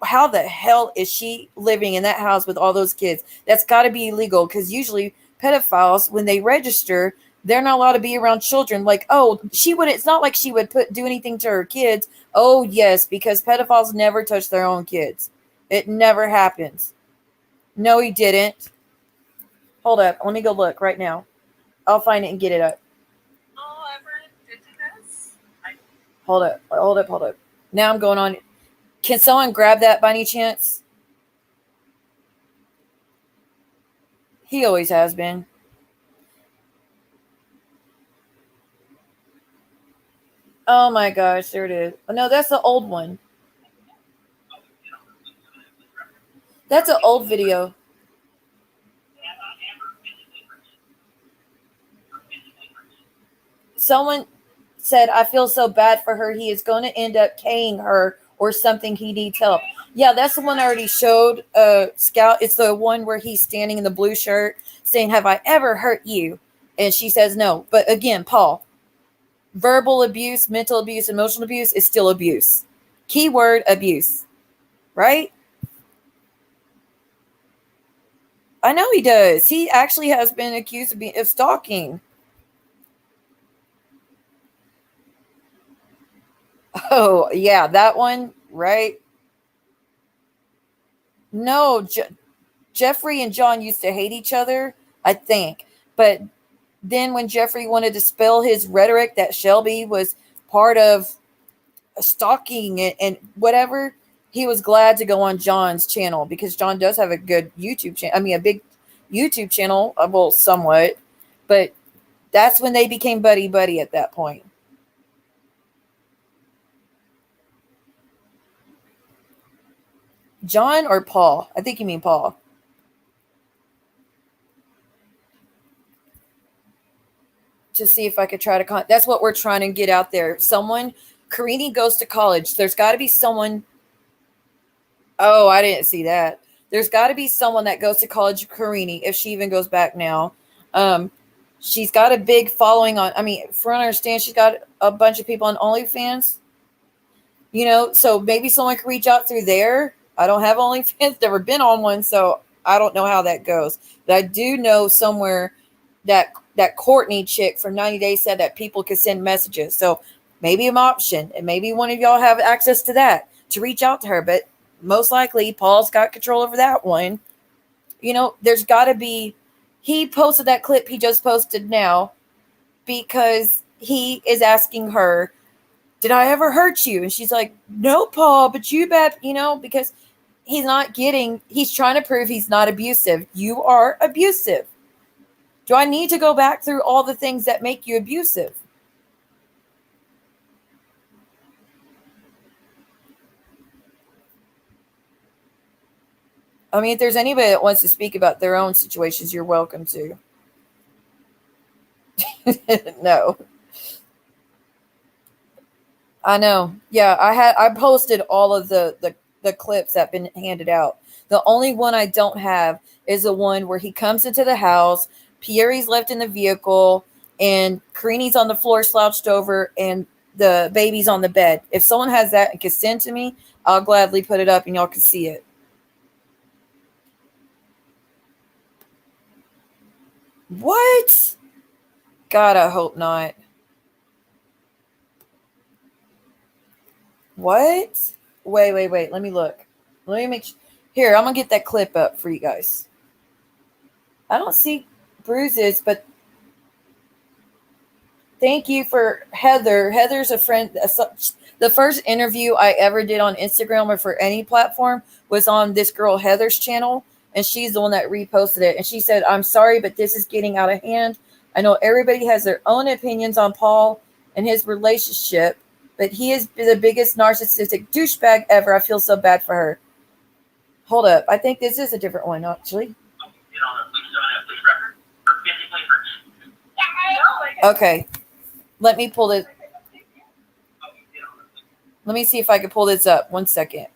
Speaker 1: how the hell is she living in that house with all those kids? That's got to be illegal because usually pedophiles, when they register, they're not allowed to be around children. Like, it's not like she would do anything to her kids. Oh, yes, because pedophiles never touch their own kids. It never happens. No, he didn't. Hold up. Let me go look right now. I'll find it and get it up. Hold up. Now I'm going on. Can someone grab that by any chance? He always has been. Oh my gosh, there it is. Oh, no, that's the old one. That's an old video. Someone said, I feel so bad for her. He is going to end up K-ing her or something. He needs help. Yeah, that's the one I already showed. Scout. It's the one where he's standing in the blue shirt saying, have I ever hurt you? And she says no. But again, Paul, verbal abuse, mental abuse, emotional abuse is still abuse. Keyword abuse. Right? I know he does. He actually has been accused of stalking. Oh, yeah, that one, right? No, Jeffrey and John used to hate each other, I think. But then when Jeffrey wanted to spell his rhetoric that Shelby was part of stalking and whatever, he was glad to go on John's channel because John does have a good YouTube channel. I mean, a big YouTube channel, well, somewhat. But that's when they became buddy-buddy at that point. John or Paul? I think you mean Paul. To see if I could try to that's what we're trying to get out there. Someone Karine goes to college. There's got to be someone. Oh, I didn't see that. There's got to be someone that goes to college with Karine, if she even goes back now. Um, she's got a big following on. I mean, for I understand, she's got a bunch of people on OnlyFans. You know, so maybe someone can reach out through there. I don't have OnlyFans, never been on one, so I don't know how that goes. But I do know somewhere that Courtney chick from 90 Days said that people could send messages. So maybe an option, and maybe one of y'all have access to that to reach out to her. But most likely, Paul's got control over that one. You know, there's got to be. He posted that clip he just posted now because he is asking her, did I ever hurt you? And she's like, no, Paul, but you bet, you know, because he's trying to prove he's not abusive. You are abusive. Do I need to go back through all the things that make you abusive? I mean, if there's anybody that wants to speak about their own situations, you're welcome to. No. I know. Yeah, I posted all of the clips that have been handed out. The only one I don't have is the one where he comes into the house, Pierre's left in the vehicle, and Karine's on the floor slouched over, and the baby's on the bed. If someone has that and can send to me, I'll gladly put it up and y'all can see it. What? God, I hope not. What? Wait. Let me look. Let me make sure. Here, I'm going to get that clip up for you guys. I don't see bruises, but thank you for Heather. Heather's a friend. The first interview I ever did on Instagram or for any platform was on this girl Heather's channel, and she's the one that reposted it. And she said, I'm sorry, but this is getting out of hand. I know everybody has their own opinions on Paul and his relationship, but he is the biggest narcissistic douchebag ever. I feel so bad for her. Hold up. I think this is a different one, actually. Okay. Let me pull this. Let me see if I can pull this up. 1 second.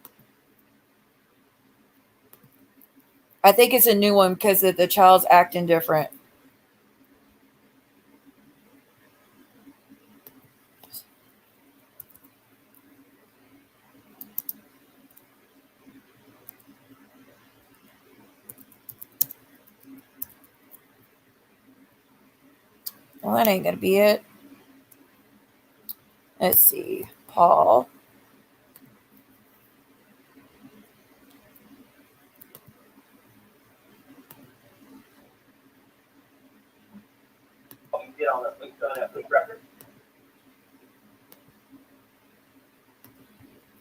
Speaker 1: I think it's a new one because the child's acting different. Well, that ain't going to be it. Let's see. Paul.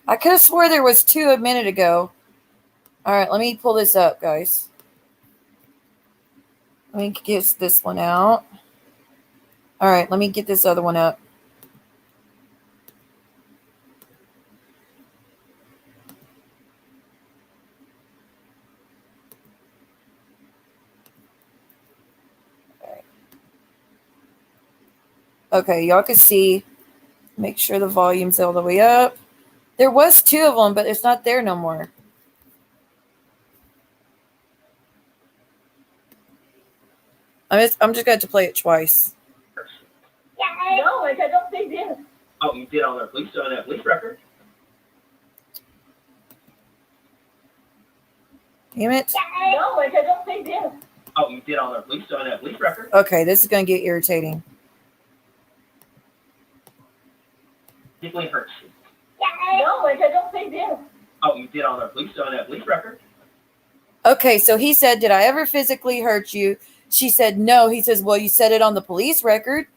Speaker 1: I could have swore there was 2 a minute ago. All right, let me pull this up, guys. Let me get this one out. All right, let me get this other one up. Okay, y'all can see. Make sure the volume's all the way up. There was 2 of them, but it's not there no more. I'm just going to have to play it twice.
Speaker 3: No, I don't think this.
Speaker 2: Oh, you did on that police record?
Speaker 1: Damn it.
Speaker 3: No, I don't think this.
Speaker 2: Oh, you did on that police record?
Speaker 1: Okay, this is going to get irritating.
Speaker 2: Physically hurt you.
Speaker 3: No, I don't think this.
Speaker 2: Oh, you did on that police record?
Speaker 1: Okay, so he said, did I ever physically hurt you? She said, no. He says, well, you said it on the police record.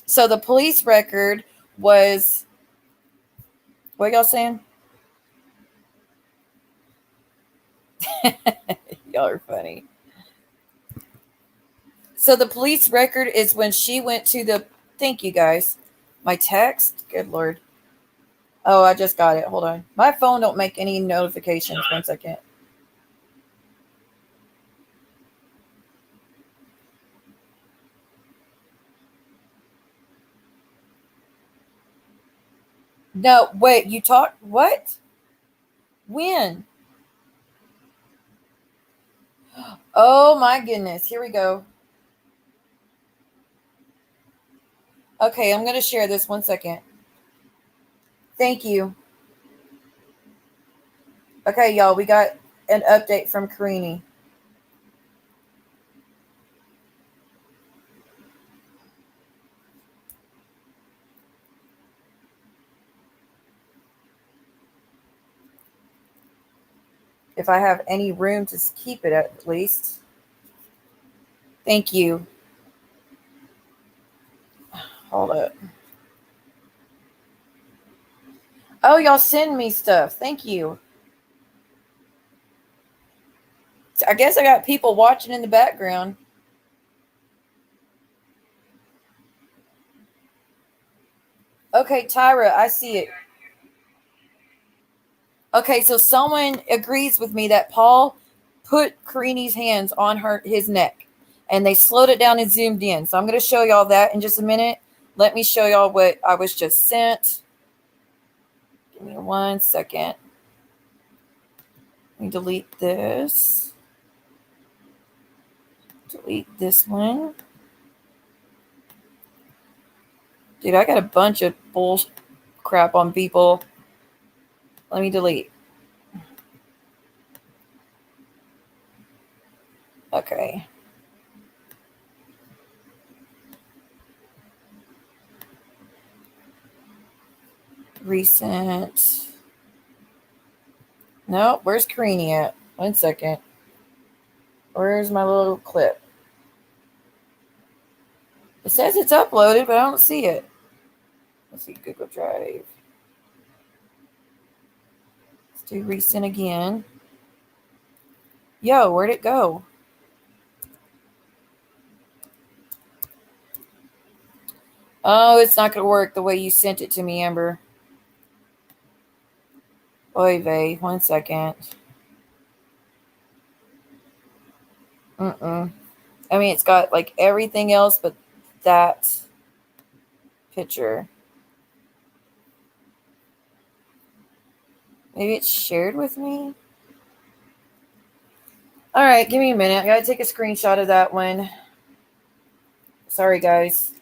Speaker 1: So the police record was, what y'all saying? Y'all are funny. So the police record is when she went to the, thank you guys. My text? Good Lord. Oh, I just got it. Hold on. My phone don't make any notifications. 1 second. No, wait, you talked what? When? Oh my goodness. Here we go. Okay, I'm going to share this 1 second. Thank you. Okay, y'all, we got an update from Karine. If I have any room to keep it at least. Thank you. Hold up. Oh, y'all send me stuff. Thank you. I guess I got people watching in the background. Okay, Tyra, I see it. Okay, so someone agrees with me that Paul put Karine's hands on his neck, and they slowed it down and zoomed in. So I'm going to show y'all that in just a minute. Let me show y'all what I was just sent. Give me 1 second. Let me delete this. Delete this one. Dude, I got a bunch of bull crap on people. Let me delete. Okay. Recent. No, where's Karine at? 1 second. Where's my little clip? It says it's uploaded, but I don't see it. Let's see, Google Drive. Let's do recent again. Yo, where'd it go? Oh, it's not going to work the way you sent it to me, Amber. Oy vey, 1 second. I mean, it's got like everything else but that picture. Maybe it's shared with me? All right, give me a minute. I got to take a screenshot of that one. Sorry, guys.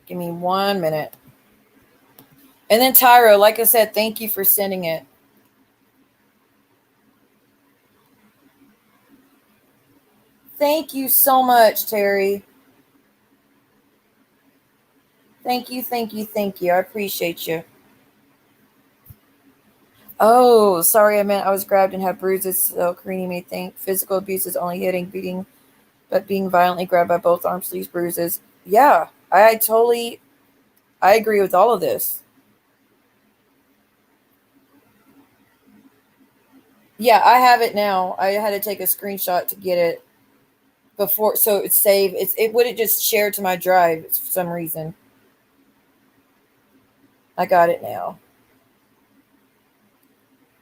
Speaker 1: Give me 1 minute. And then Tyro, like I said, thank you for sending it. Thank you so much, Terry. Thank you, thank you, thank you. I appreciate you. Oh, sorry, I meant I was grabbed and had bruises, so Karine may think physical abuse is only hitting, beating, but being violently grabbed by both arms leaves bruises. Yeah, I agree with all of this. Yeah, I have it now. I had to take a screenshot to get it before, so it's saved. It wouldn't just share to my drive for some reason. I got it now.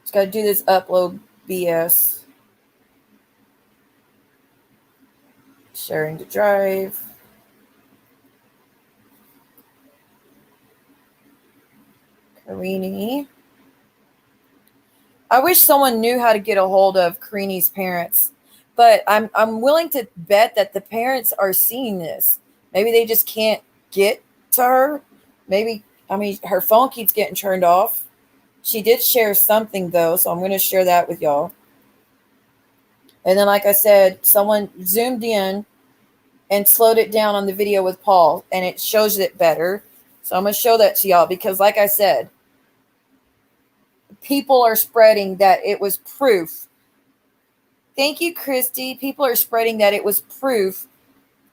Speaker 1: Just got to do this upload BS. Sharing to drive. Karine. I wish someone knew how to get a hold of Karine's parents, but I'm willing to bet that the parents are seeing this. Maybe they just can't get to her. Maybe, I mean, her phone keeps getting turned off. She did share something though, so I'm going to share that with y'all. And then, like I said, someone zoomed in and slowed it down on the video with Paul, and it shows it better. So I'm going to show that to y'all because, like I said, people are spreading that it was proof. Thank you, Christy. People are spreading that it was proof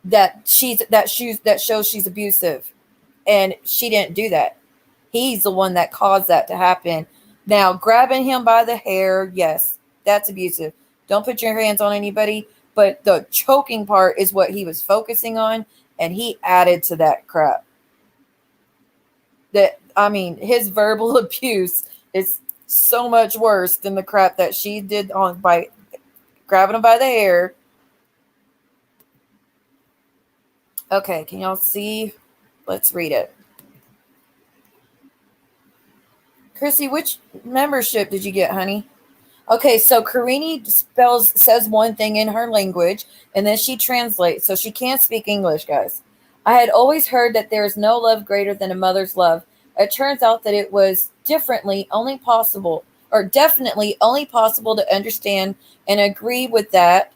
Speaker 1: that shows she's abusive, and she didn't do that. He's the one that caused that to happen. Now, grabbing him by the hair, yes, that's abusive. Don't put your hands on anybody, but the choking part is what he was focusing on, and he added to that crap. His verbal abuse is so much worse than the crap that she did by grabbing him by the hair. Okay, can y'all see? Let's read it. Chrissy, which membership did you get, honey? Okay, so Karine says one thing in her language, and then she translates, so she can't speak English, guys. I had always heard that there is no love greater than a mother's love. It turns out that it was definitely only possible to understand and agree with that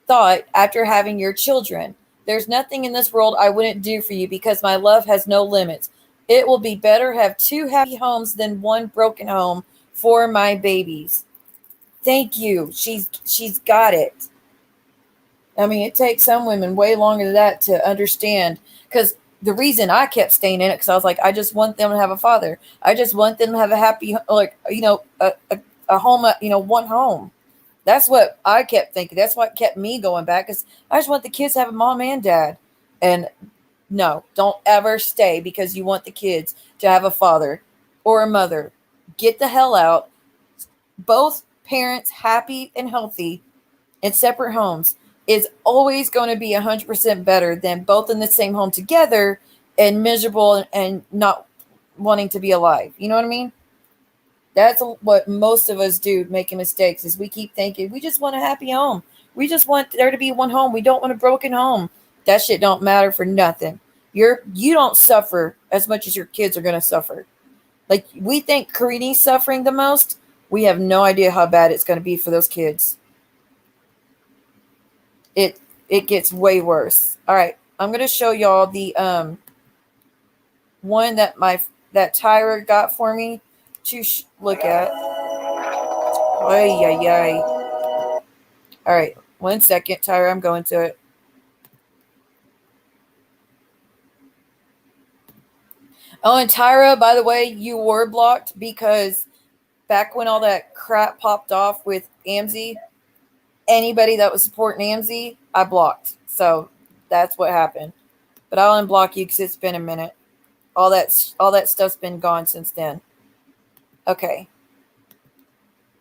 Speaker 1: thought after having your children. There's nothing in this world I wouldn't do for you because my love has no limits. It will be better have two happy homes than one broken home for my babies. Thank you. She's got it. I mean, it takes some women way longer than that to understand. Because the reason I kept staying in it, because I was like, I just want them to have a father. I just want them to have a happy, like, a home, one home. That's what I kept thinking. That's what kept me going back. Because I just want the kids to have a mom and dad. And no, don't ever stay because you want the kids to have a father or a mother. Get the hell out. Both parents happy and healthy in separate homes is always going to be 100% better than both in the same home together and miserable and not wanting to be alive. You know what I mean? That's what most of us do, making mistakes, is we keep thinking we just want a happy home. We just want there to be one home. We don't want a broken home. That shit don't matter for nothing. You don't suffer as much as your kids are going to suffer. Like, we think Karine's suffering the most. We have no idea how bad it's going to be for those kids. It gets way worse. All right, I'm going to show y'all the one that Tyra got for me to look at. Ay, ay, ay. All right, 1 second, Tyra. I'm going to it. Oh, and Tyra, by the way, you were blocked because back when all that crap popped off with AMZ, anybody that was supporting AMZ, I blocked. So that's what happened. But I'll unblock you because it's been a minute. All that stuff's been gone since then. Okay.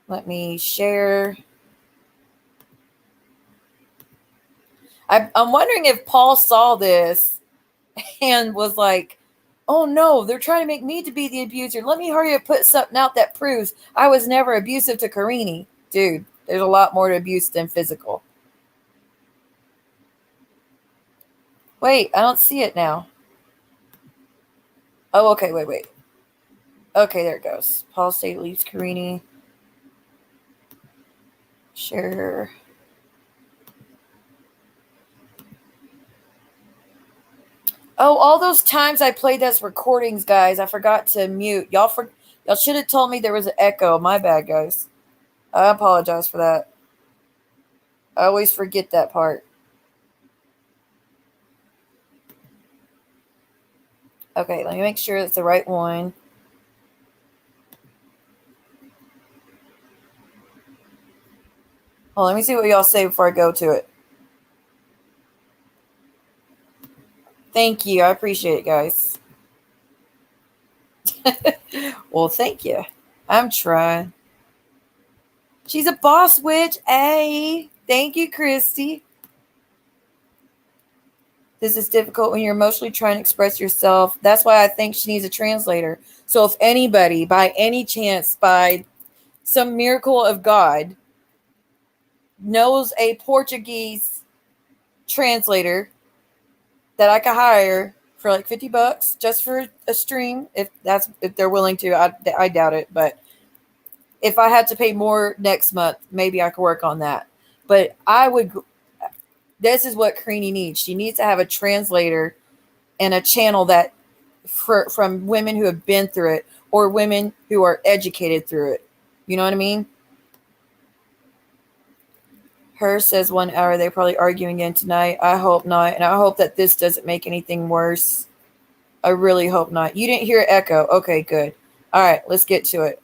Speaker 1: Let me share. I'm wondering if Paul saw this and was like, oh no, they're trying to make me to be the abuser. Let me hurry up put something out that proves I was never abusive to Karine. Dude, there's a lot more to abuse than physical. Wait, I don't see it now. Oh, okay, wait. Okay, there it goes. Paul Staehle leaves Karine. Share. Oh, all those times I played those recordings, guys, I forgot to mute. Y'all should have told me there was an echo. My bad, guys. I apologize for that. I always forget that part. Okay, let me make sure it's the right one. Well, let me see what y'all say before I go to it. Thank you. I appreciate it, guys. Well, thank you. I'm trying. She's a boss witch. Hey, thank you, Christy. This is difficult when you're emotionally trying to express yourself. That's why I think she needs a translator. So if anybody, by any chance, by some miracle of God, knows a Portuguese translator that I could hire for like $50 just for a stream, if they're willing to, I doubt it, but if I had to pay more next month, maybe I could work on that. But this is what Karine needs. She needs to have a translator and a channel that from women who have been through it or women who are educated through it. You know what I mean? Her says 1 hour. They're probably arguing again tonight. I hope not. And I hope that this doesn't make anything worse. I really hope not. You didn't hear echo. Okay, good. All right, let's get to it.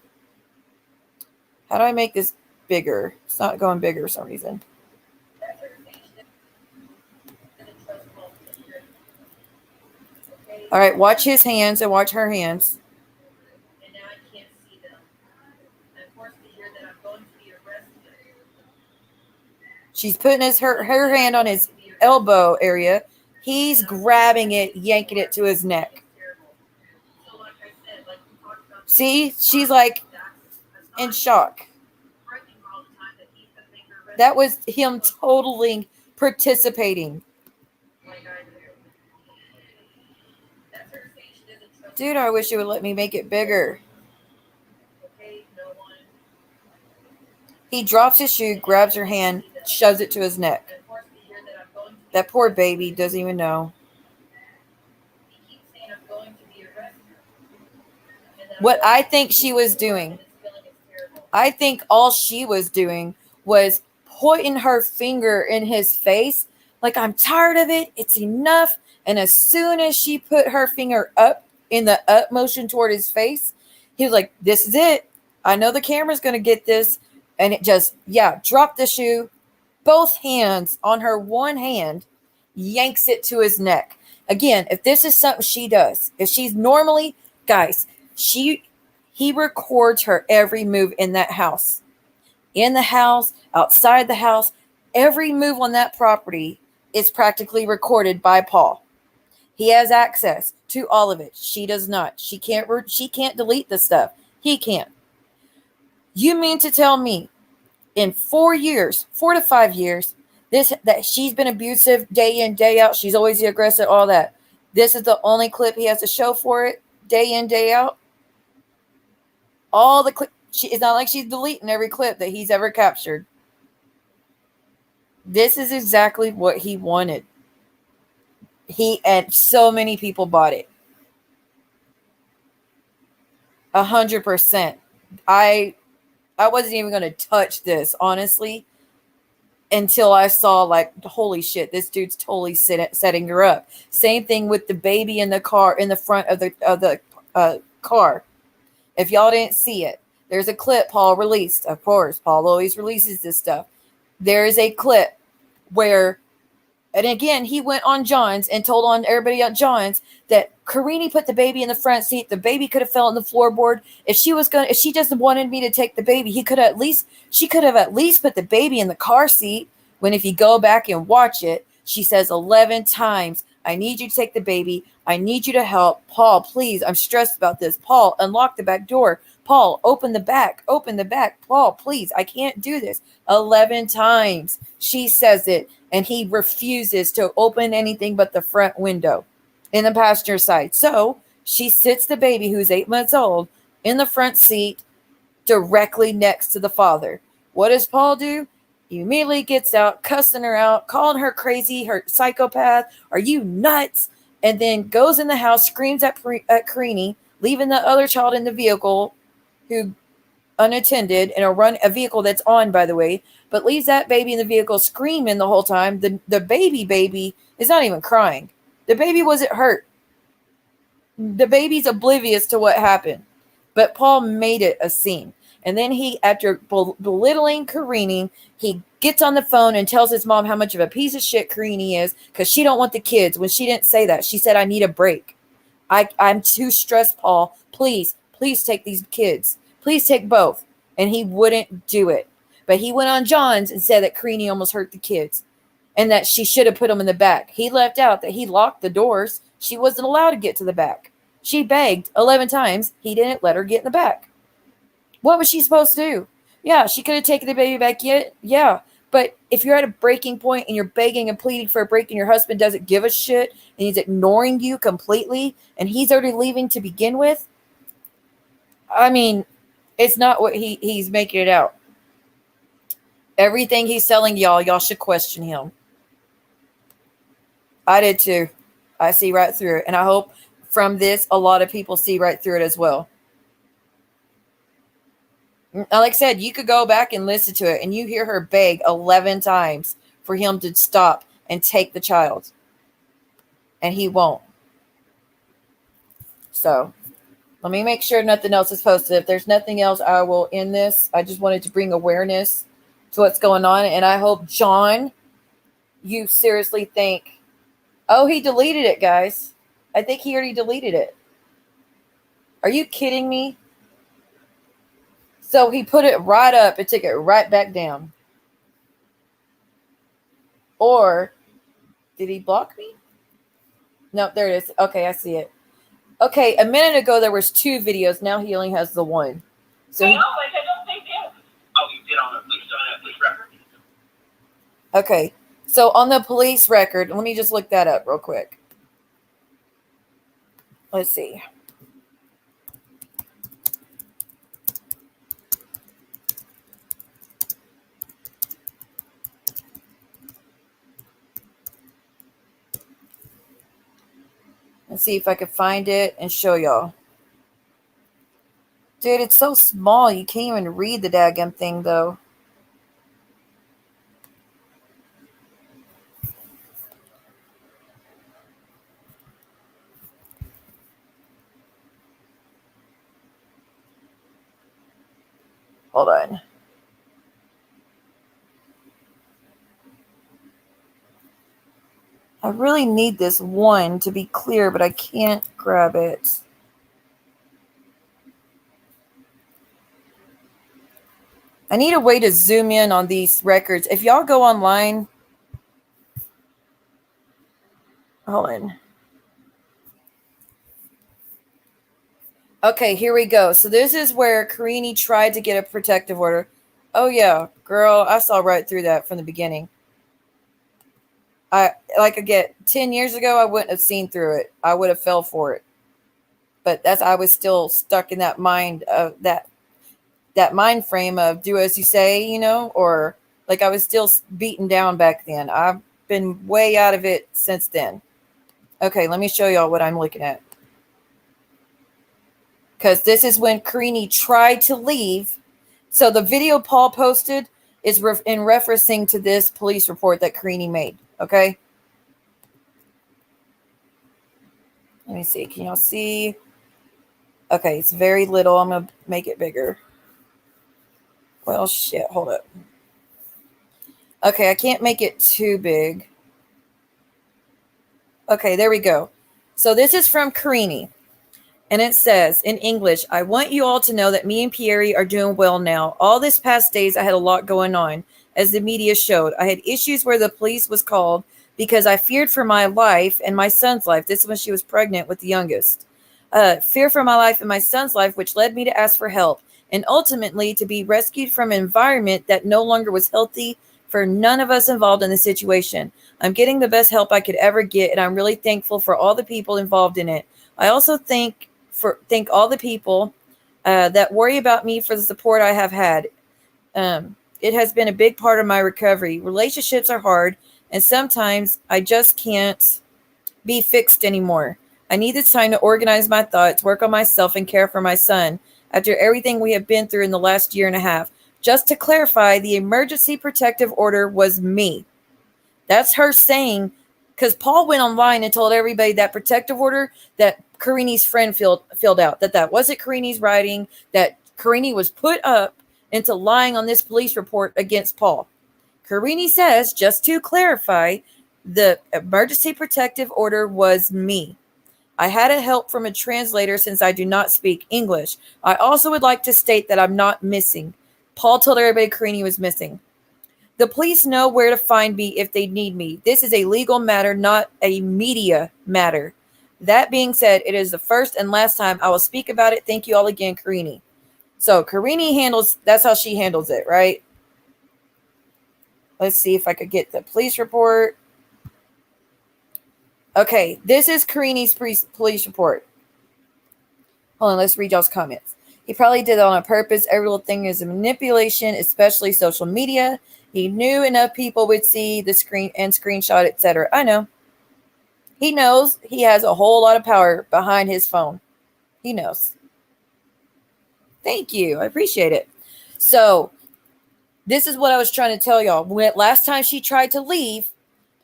Speaker 1: How do I make this bigger? It's not going bigger for some reason. All right, watch his hands and watch her hands.
Speaker 6: And now I can't see them. I'm forced to hear that I'm going to be arrested.
Speaker 1: She's putting her hand on his elbow area. He's grabbing it, yanking it to his neck.
Speaker 6: So like I said, like we talked about.
Speaker 1: See, she's like in shock.
Speaker 6: Threatening all the time that he's the finger resting
Speaker 1: That was him totally participating.
Speaker 6: like I do. That's her saying she doesn't trust
Speaker 1: Dude, I wish you would let me make it bigger.
Speaker 6: okay, no one.
Speaker 1: He drops his shoe, grabs her hand, shoves it to his neck.
Speaker 6: And forced me here that I'm going to be
Speaker 1: That poor baby doesn't even know.
Speaker 6: he keeps saying I'm going to be arrested. And that
Speaker 1: What I think she was doing,
Speaker 6: this feeling is terrible.
Speaker 1: I think all she was doing was pointing her finger in his face, like, I'm tired of it, it's enough. And as soon as she put her finger up in the up motion toward his face, he was like, this is it. I know the camera's going to get this. And it just, dropped the shoe, both hands on her one hand, yanks it to his neck. Again, if this is something she does, if she's normally, guys, he records her every move in that house. In the house, outside the house, every move on that property is practically recorded by Paul. He has access to all of it. She does not. She can't delete the stuff. He can't. You mean to tell me in 4 to 5 years, that she's been abusive day in, day out, she's always the aggressor, all that. This is the only clip he has to show for it, day in, day out. All the clip. It's not like she's deleting every clip that he's ever captured. This is exactly what he wanted. And so many people bought it. 100%. I wasn't even going to touch this, honestly, until I saw, like, holy shit, this dude's totally setting her up. Same thing with the baby in the car, in the front of the car. If y'all didn't see it, there's a clip Paul released. Of course, Paul always releases this stuff. There is a clip where, and again, he went on John's and told on everybody at John's that Karine put the baby in the front seat. The baby could have fell on the floorboard. If she just wanted me to take the baby, she could have at least put the baby in the car seat. When if you go back and watch it, she says 11 times, I need you to take the baby. I need you to help. Paul, please, I'm stressed about this. Paul, unlock the back door. Paul, open the back. Open the back. Paul, please, I can't do this. 11 times she says it, and he refuses to open anything but the front window in the passenger side. So she sits the baby, who's 8 months old, in the front seat directly next to the father. What does Paul do? He immediately gets out, cussing her out, calling her crazy, her psychopath. Are you nuts? And then goes in the house, screams at Karine, leaving the other child in the vehicle, who unattended, in a vehicle that's on, by the way, but leaves that baby in the vehicle screaming the whole time. The baby is not even crying. The baby wasn't hurt. The baby's oblivious to what happened. But Paul made it a scene. And then he, after belittling Karine, he gets on the phone and tells his mom how much of a piece of shit Karine is, because she don't want the kids. When she didn't say that, she said, I need a break. I'm too stressed, Paul. Please take these kids. Please take both. And he wouldn't do it. But he went on John's and said that Karine almost hurt the kids and that she should have put them in the back. He left out that he locked the doors. She wasn't allowed to get to the back. She begged 11 times. He didn't let her get in the back. What was she supposed to do? Yeah, she could have taken the baby back yet. Yeah. But if you're at a breaking point and you're begging and pleading for a break and your husband doesn't give a shit and he's ignoring you completely and he's already leaving to begin with, I mean, it's not what he's making it out. Everything he's selling y'all should question him. I did too. I see right through it. And I hope from this, a lot of people see right through it as well. Like I said, you could go back and listen to it and you hear her beg 11 times for him to stop and take the child. And he won't. So let me make sure nothing else is posted. If there's nothing else, I will end this. I just wanted to bring awareness to what's going on. And I hope, John, you seriously think, oh, he deleted it, guys. I think he already deleted it. Are you kidding me? So he put it right up and took it right back down. Or did he block me? No, there it is. Okay, I see it. Okay, a minute ago there was 2 videos. Now he only has the 1. So
Speaker 2: I know, like, I don't think you. Oh, you did on a police record?
Speaker 1: okay, so on the police record, let me just look that up real quick. Let's see. Let's see if I can find it and show y'all. Dude, it's so small. You can't even read the daggum thing, though. Hold on. I really need this 1 to be clear, but I can't grab it. I need a way to zoom in on these records. If y'all go online, hold on. Okay, here we go. So this is where Karine tried to get a protective order. Oh yeah, girl, I saw right through that from the beginning. Again, 10 years ago, I wouldn't have seen through it. I would have fell for it. But I was still stuck in that mind of that mind frame of do as you say, or like I was still beaten down back then. I've been way out of it since then. Okay, let me show y'all what I'm looking at. Because this is when Karine tried to leave. So the video Paul posted is in referencing to this police report that Karine made. Okay. Let me see. Can y'all see? Okay, it's very little. I'm going to make it bigger. Well, shit. Hold up. Okay, I can't make it too big. Okay, there we go. So this is from Karine. And it says in English, I want you all to know that me and Pierre are doing well now. All this past days, I had a lot going on. As the media showed, I had issues where the police was called because I feared for my life and my son's life. This is when she was pregnant with the youngest. Fear for my life and my son's life, which led me to ask for help and ultimately to be rescued from an environment that no longer was healthy for none of us involved in the situation. I'm getting the best help I could ever get, and I'm really thankful for all the people involved in it. I also thank all the people that worry about me for the support I have had. It has been a big part of my recovery. Relationships are hard, and sometimes I just can't be fixed anymore. I need this time to organize my thoughts, work on myself, and care for my son after everything we have been through in the last year and a half. Just to clarify, the emergency protective order was me. That's her saying, because Paul went online and told everybody that protective order that Karine's friend filled out, that wasn't Karine's writing, that Karine was put up into lying on this police report against Paul. Karine says, just to clarify, the emergency protective order was me. I had a help from a translator since I do not speak English. I also would like to state that I'm not missing. Paul told everybody Karine was missing. The police know where to find me if they need me. This is a legal matter, not a media matter. That being said, it is the first and last time I will speak about it. Thank you all again, Karine. So Karine that's how she handles it, right? Let's see if I could get the police report. Okay, this is Karine's police report. Hold on, let's read y'all's comments. He probably did it on purpose. Every little thing is a manipulation, especially social media. He knew enough people would see the screen and screenshot, etc. I know. He knows he has a whole lot of power behind his phone. He knows. Thank you. I appreciate it. So, this is what I was trying to tell y'all. Last time she tried to leave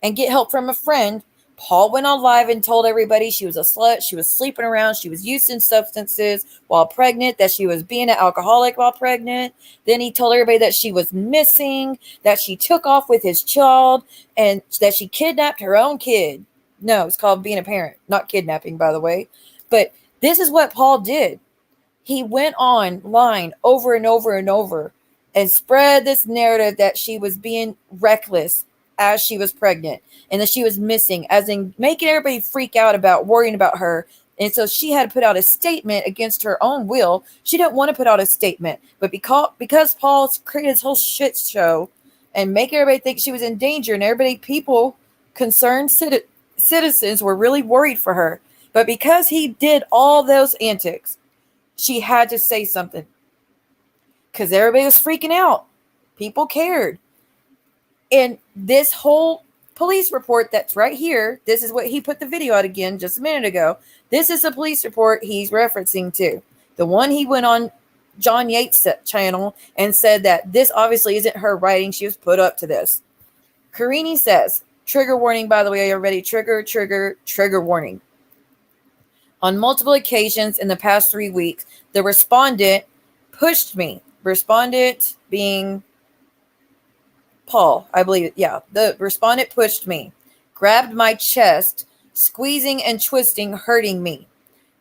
Speaker 1: and get help from a friend, Paul went on live and told everybody she was a slut, she was sleeping around, she was using substances while pregnant, that she was being an alcoholic while pregnant. Then he told everybody that she was missing, that she took off with his child, and that she kidnapped her own kid. No, it's called being a parent, not kidnapping, by the way. But this is what Paul did. He went online over and over and over and spread this narrative that she was being reckless, as she was pregnant and that she was missing, as in making everybody freak out about worrying about her. And so she had to put out a statement against her own will. She didn't want to put out a statement, but because Paul created this whole shit show and make everybody think she was in danger, and people, concerned citizens were really worried for her. But because he did all those antics, she had to say something because everybody was freaking out. People cared. And this whole police report that's right here, this is what he put the video out again just a minute ago. This is the police report he's referencing to. The one he went on John Yates' channel and said that this obviously isn't her writing. She was put up to this. Karine says, trigger warning, by the way, are you ready? Trigger warning. On multiple occasions in the past 3 weeks, the respondent pushed me. Respondent being Paul, I believe. Yeah, the respondent pushed me, grabbed my chest, squeezing and twisting, hurting me,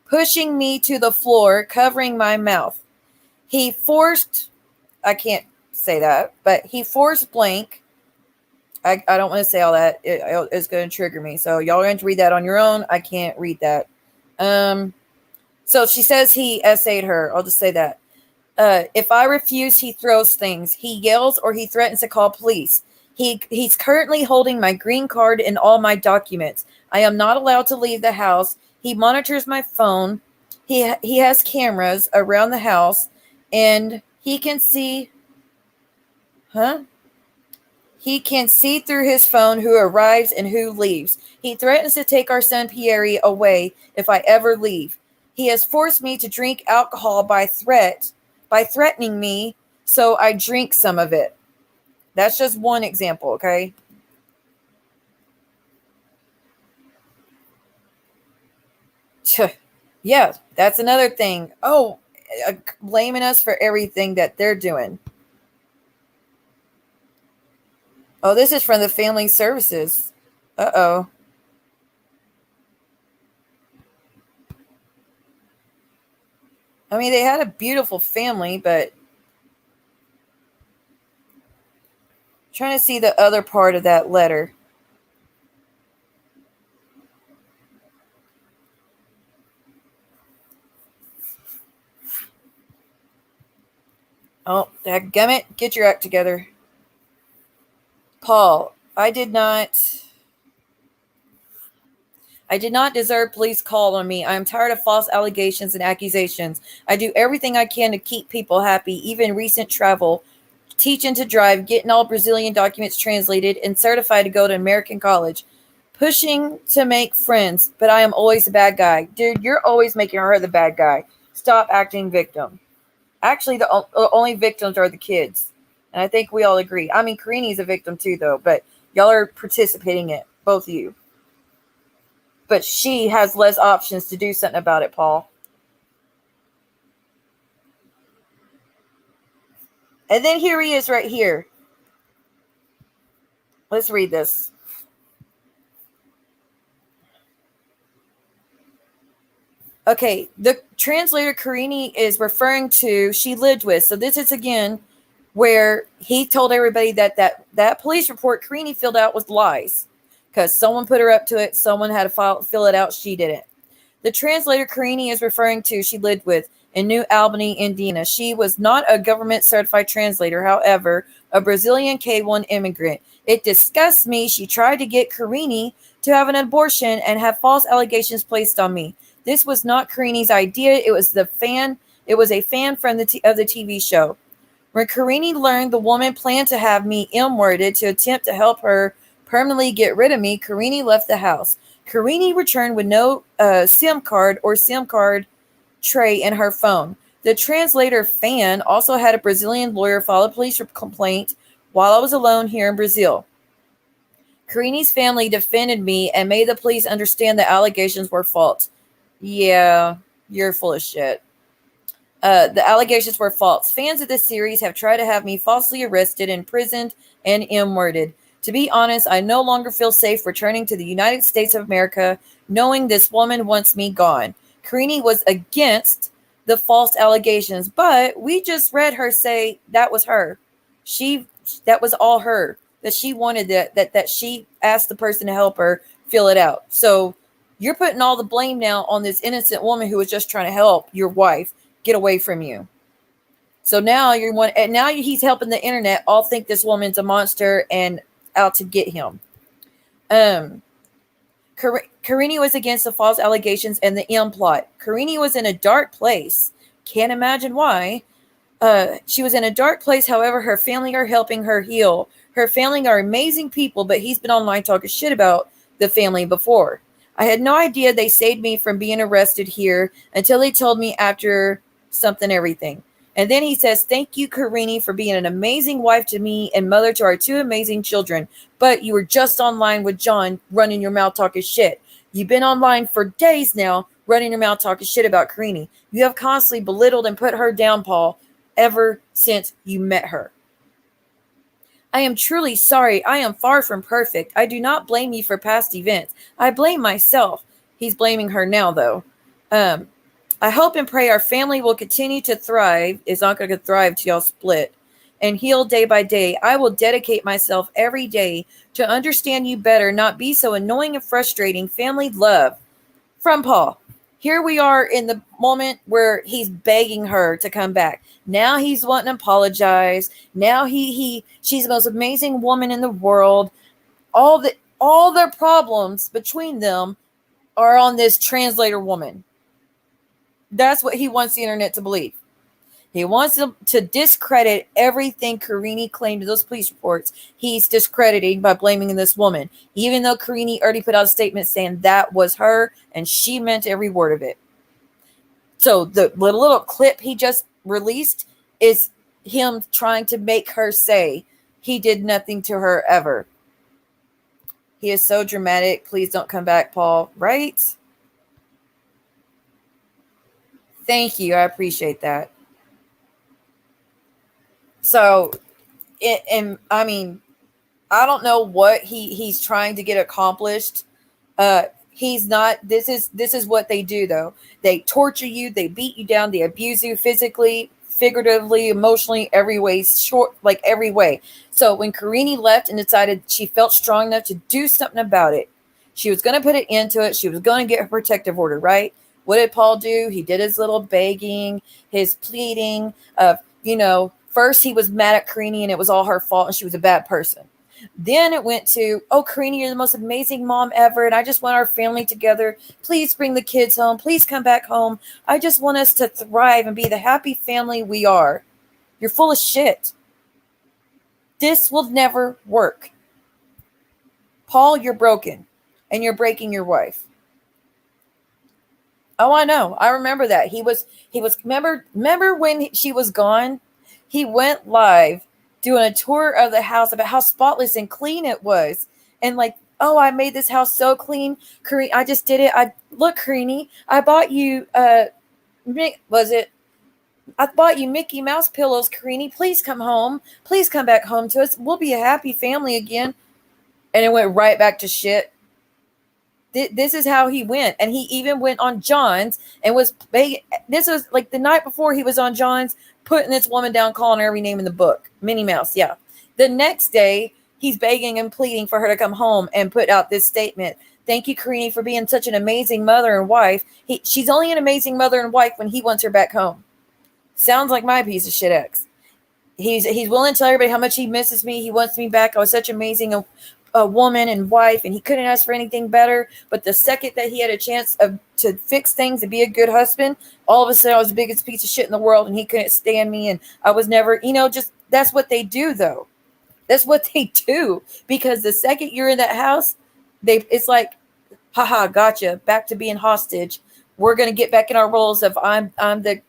Speaker 1: pushing me to the floor, covering my mouth. He forced, I can't say that, but he forced blank. I don't want to say all that. It's going to trigger me. So y'all are going to read that on your own. I can't read that. So she says he essayed her. I'll just say that. If I refuse, he throws things. He yells or he threatens to call police. He's currently holding my green card and all my documents. I am not allowed to leave the house. He monitors my phone. He has cameras around the house, and he can see. He can see through his phone who arrives and who leaves. He threatens to take our son Pierre away if I ever leave. He has forced me to drink alcohol by threatening me, so I drink some of it. That's just one example, okay? Yeah, that's another thing. Oh, blaming us for everything that they're doing. Oh, this is from the family services. Uh-oh. I mean, they had a beautiful family, but trying to see the other part of that letter. Oh, dadgummit, get your act together. Paul, I did not deserve police call on me. I am tired of false allegations and accusations. I do everything I can to keep people happy, even recent travel, teaching to drive, getting all Brazilian documents translated, and certified to go to American college, pushing to make friends, but I am always the bad guy. Dude, you're always making her the bad guy. Stop acting victim. Actually, the only victims are the kids. And I think we all agree. I mean, Karine's a victim too, though, but y'all are participating in it, both of you. But she has less options to do something about it, Paul. And then here he is right here. Let's read this. Okay, the translator Karine is referring to she lived with. So this is again where he told everybody that police report Karine filled out was lies because someone put her up to it. Someone had to fill it out. She didn't. The translator Karine is referring to she lived with in New Albany, Indiana. She was not a government certified translator, however, a Brazilian K1 immigrant. It disgusts me. She tried to get Karine to have an abortion and have false allegations placed on me. This was not Karine's idea. It was a fan from the TV show. When Karine learned the woman planned to have me M-worded to attempt to help her permanently get rid of me, Karine left the house. Karine returned with no SIM card or SIM card tray in her phone. The translator Fan also had a Brazilian lawyer file a police complaint while I was alone here in Brazil. Karine's family defended me and made the police understand the allegations were false. Yeah, you're full of shit. The allegations were false. Fans of this series have tried to have me falsely arrested, imprisoned, and M-worded. To be honest, I no longer feel safe returning to the United States of America knowing this woman wants me gone. Karine was against the false allegations, but we just read her say that was her. That was all her. that she wanted that she asked the person to help her fill it out. So you're putting all the blame now on this innocent woman who was just trying to help your wife get away from you. So now he's helping the internet all think this woman's a monster and out to get him. Karine was against the false allegations and the M plot. Karine was in a dark place. Can't imagine why. She was in a dark place. However, her family are helping her heal. Her family are amazing people, but he's been online talking shit about the family before. I had no idea they saved me from being arrested here until they told me after something everything. And then he says, thank you, Karine, for being an amazing wife to me and mother to our two amazing children. But you were just online with John running your mouth talking shit. You've been online for days now running your mouth talking shit about Karine. You have constantly belittled and put her down, Paul, ever since you met her. I am truly sorry. I am far from perfect. I do not blame you for past events. I blame myself. He's blaming her now, though. I hope and pray our family will continue to thrive. It's not going to thrive till y'all split. And heal day by day. I will dedicate myself every day to understand you better, not be so annoying and frustrating. Family love. From Paul. Here we are in the moment where he's begging her to come back. Now he's wanting to apologize. Now she's the most amazing woman in the world. All their problems between them are on this translator woman. That's what he wants the internet to believe. He wants them to discredit everything Karine claimed in those police reports. He's discrediting by blaming this woman, even though Karine already put out a statement saying that was her and she meant every word of it. So the little clip he just released is him trying to make her say he did nothing to her ever. He is so dramatic. Please don't come back, Paul. Right? Thank you. I appreciate that. So, and I mean, I don't know what he's trying to get accomplished. He's not. This is what they do, though. They torture you. They beat you down. They abuse you physically, figuratively, emotionally, every way. Every way. So when Karine left and decided she felt strong enough to do something about it, she was going to put an end to it. She was going to get her protective order, right? What did Paul do? He did his little begging, his pleading of, first he was mad at Karine and it was all her fault and she was a bad person. Then it went to, oh, Karine, you're the most amazing mom ever. And I just want our family together. Please bring the kids home. Please come back home. I just want us to thrive and be the happy family we are. You're full of shit. This will never work. Paul, you're broken and you're breaking your wife. Oh, I know. I remember that. He was remember when she was gone? He went live doing a tour of the house about how spotless and clean it was. And oh, I made this house so clean. Karine, I just did it. Look, Karine, I bought you I bought you Mickey Mouse pillows, Karine. Please come home. Please come back home to us. We'll be a happy family again. And it went right back to shit. This is how he went. And he even went on John's and was begging. This was the night before he was on John's, putting this woman down, calling her every name in the book. Minnie Mouse, yeah. The next day, he's begging and pleading for her to come home and put out this statement. Thank you, Karine, for being such an amazing mother and wife. She's only an amazing mother and wife when he wants her back home. Sounds like my piece of shit ex. He's willing to tell everybody how much he misses me. He wants me back. I was such amazing a woman and wife, and he couldn't ask for anything better. But the second that he had a chance to fix things and be a good husband, all of a sudden I was the biggest piece of shit in the world, and he couldn't stand me, and I was never, just that's what they do, though. That's what they do, because the second you're in that house, it's like, haha, gotcha, back to being hostage. We're gonna get back in our roles of I'm the,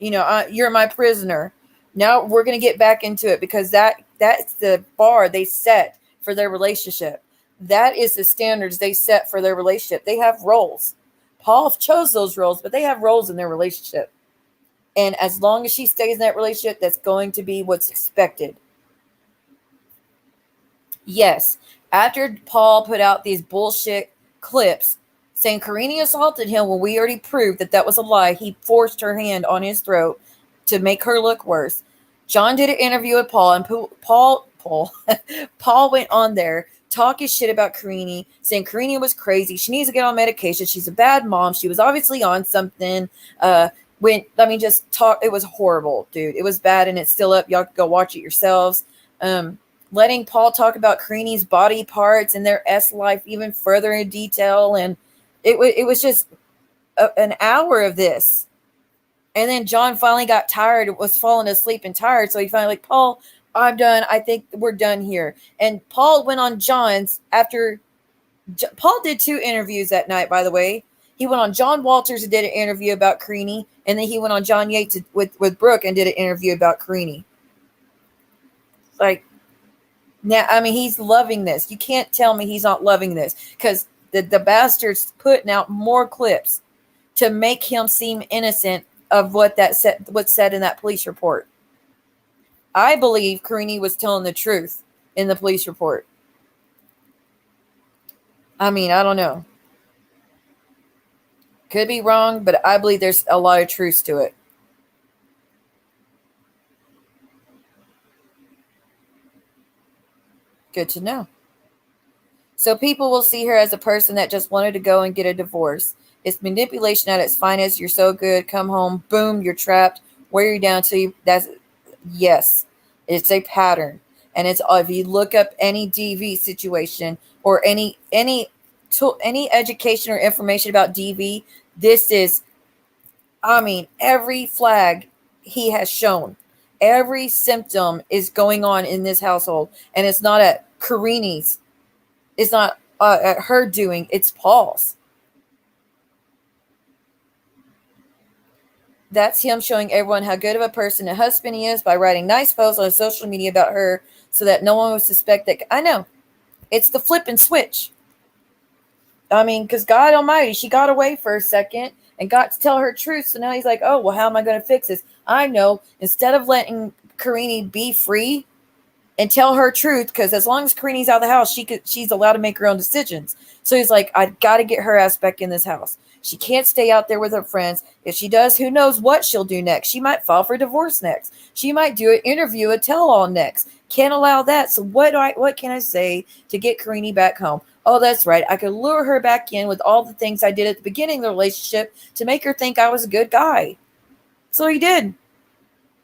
Speaker 1: you're my prisoner. Now we're gonna get back into it, because that's the bar they set for their relationship. That is the standards they set for their relationship. They have roles. Paul chose those roles, but they have roles in their relationship. And as long as she stays in that relationship, that's going to be what's expected. Yes, after Paul put out these bullshit clips saying Karine assaulted him when we already proved that was a lie, he forced her hand on his throat to make her look worse. John did an interview with Paul, and Paul Paul. Paul went on there talking shit about Karine, saying Karine was crazy. She needs to get on medication. She's a bad mom. She was obviously on something. Just talk. It was horrible, dude. It was bad, and it's still up. Y'all can go watch it yourselves. Letting Paul talk about Karine's body parts and their life even further in detail, and it was just an hour of this. And then John finally got tired, was falling asleep and tired. So he finally like, Paul, I'm done. I think we're done here. And Paul went on John's after Paul did 2 interviews that night, by the way. He went on John Walters and did an interview about Karine. And then he went on John Yates with Brooke and did an interview about Karine. Like, now, I mean, he's loving this. You can't tell me he's not loving this, because the bastard's putting out more clips to make him seem innocent of what's said in that police report. I believe Karine was telling the truth in the police report. I mean, I don't know. Could be wrong, but I believe there's a lot of truth to it. Good to know. So people will see her as a person that just wanted to go and get a divorce. It's manipulation at its finest. You're so good. Come home. Boom. You're trapped. Wear you down to you. Yes. It's a pattern. And it's, if you look up any DV situation or any education or information about DV, this is, I mean, every flag he has shown. Every symptom is going on in this household. And it's not at Karine's. It's not at her doing. It's Paul's. That's him showing everyone how good of a person a husband he is by writing nice posts on social media about her so that no one would suspect that. I know. It's the flip and switch. I mean, because God Almighty, she got away for a second and got to tell her truth. So now he's like, oh, well, how am I going to fix this? I know. Instead of letting Karine be free and tell her truth, because as long as Karine's out of the house, she's allowed to make her own decisions. So he's like, I got to get her ass back in this house. She can't stay out there with her friends. If she does, who knows what she'll do next. She might file for divorce next. She might do an interview, a tell-all next. Can't allow that. So what can I say to get Karine back home? Oh, that's right. I could lure her back in with all the things I did at the beginning of the relationship to make her think I was a good guy. So he did.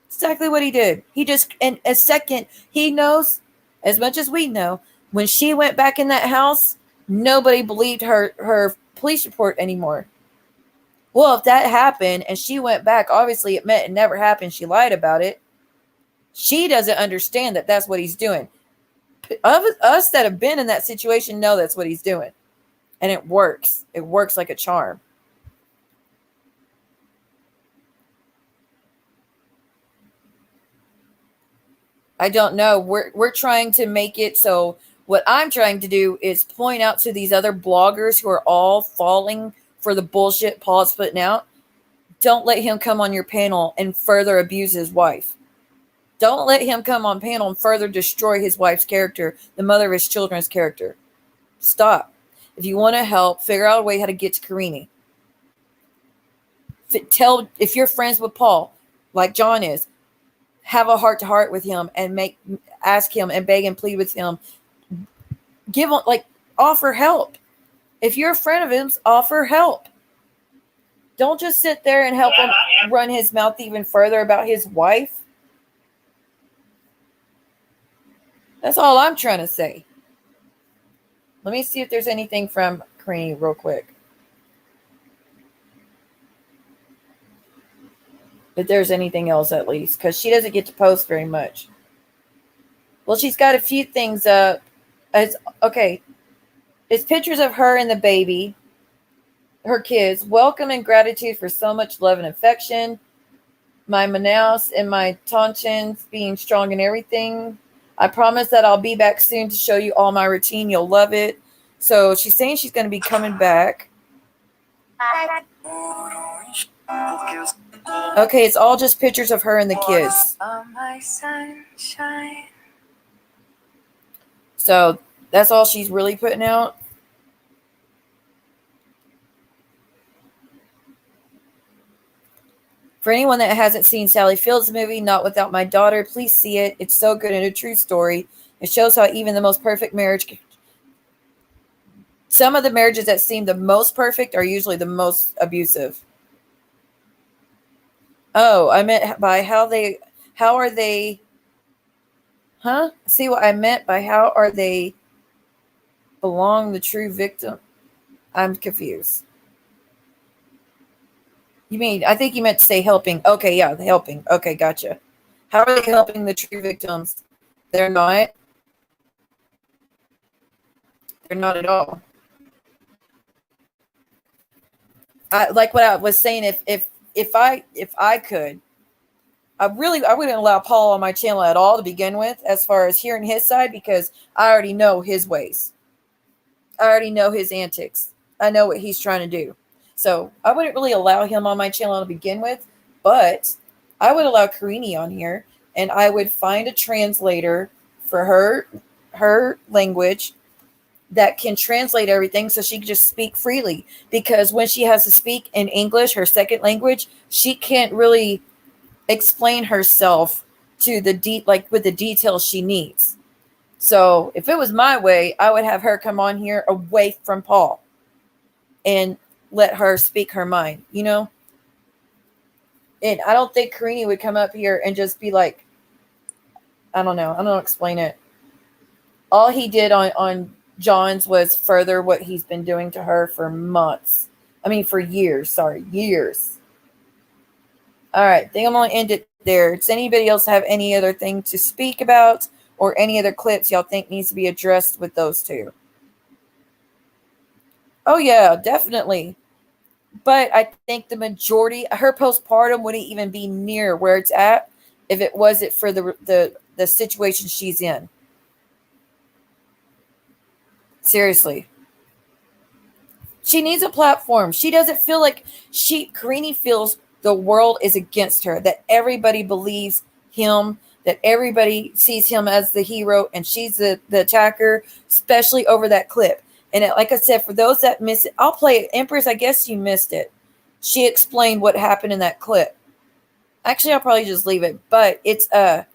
Speaker 1: Exactly what he did. He just, in a second, he knows, as much as we know, when she went back in that house, nobody believed her police report anymore. Well, if that happened and she went back, obviously it meant it never happened. She lied about it. She doesn't understand that that's what he's doing. Us that have been in that situation know that's what he's doing. And it works. It works like a charm. I don't know. We're trying to make it so what I'm trying to do is point out to these other bloggers who are all falling for the bullshit Paul's putting out. Don't let him come on your panel and further abuse his wife. Don't let him come on panel and further destroy his wife's character, the mother of his children's character. Stop. If you want to help, figure out a way how to get to Karine. If you're friends with Paul, like John is, have a heart-to-heart with him and ask him and beg and plead with him. Give him, offer help. If you're a friend of his, offer help. Don't just sit there and help him run his mouth even further about his wife. That's all I'm trying to say. Let me see if there's anything from Karine real quick. If there's anything else, at least, because she doesn't get to post very much. Well, she's got a few things up. It's pictures of her and the baby, her kids. Welcome and gratitude for so much love and affection. My Manaus and my Tonchins being strong in everything. I promise that I'll be back soon to show you all my routine. You'll love it. So she's saying she's going to be coming back. Okay, it's all just pictures of her and the kids.
Speaker 7: My sunshine.
Speaker 1: So that's all she's really putting out. For anyone that hasn't seen Sally Field's movie, Not Without My Daughter, please see it. It's so good and a true story. It shows how even the most perfect marriage, some of the marriages that seem the most perfect are usually the most abusive. Oh, I meant by how are they, huh? See what I meant by how are they belong the true victim? I'm confused. You mean, I think you meant to say helping. Okay, yeah, the helping. Okay, gotcha. How are they helping the true victims? They're not. They're not at all. Like what I was saying, if I could, I wouldn't allow Paul on my channel at all to begin with, as far as hearing his side, because I already know his ways. I already know his antics. I know what he's trying to do. So I wouldn't really allow him on my channel to begin with, but I would allow Karine on here, and I would find a translator for her language that can translate everything so she can just speak freely. Because when she has to speak in English, her second language, she can't really explain herself to the like with the details she needs. So if it was my way, I would have her come on here away from Paul and let her speak her mind, you know? And I don't think Karine would come up here and just be like, I don't know. I don't know how to explain it. All he did on John's was further what he's been doing to her for months. I mean, for years. Sorry, years. All right. I think I'm going to end it there. Does anybody else have any other thing to speak about, or any other clips y'all think needs to be addressed with those two? Oh, yeah, definitely. But I think the majority, her postpartum wouldn't even be near where it's at if it wasn't for the situation she's in. Seriously. She needs a platform. She doesn't feel like Karine feels the world is against her, that everybody believes him, that everybody sees him as the hero, and she's the attacker, especially over that clip. And like I said, for those that miss it, I'll play it. Empress, I guess you missed it. She explained what happened in that clip. Actually, I'll probably just leave it. But it's I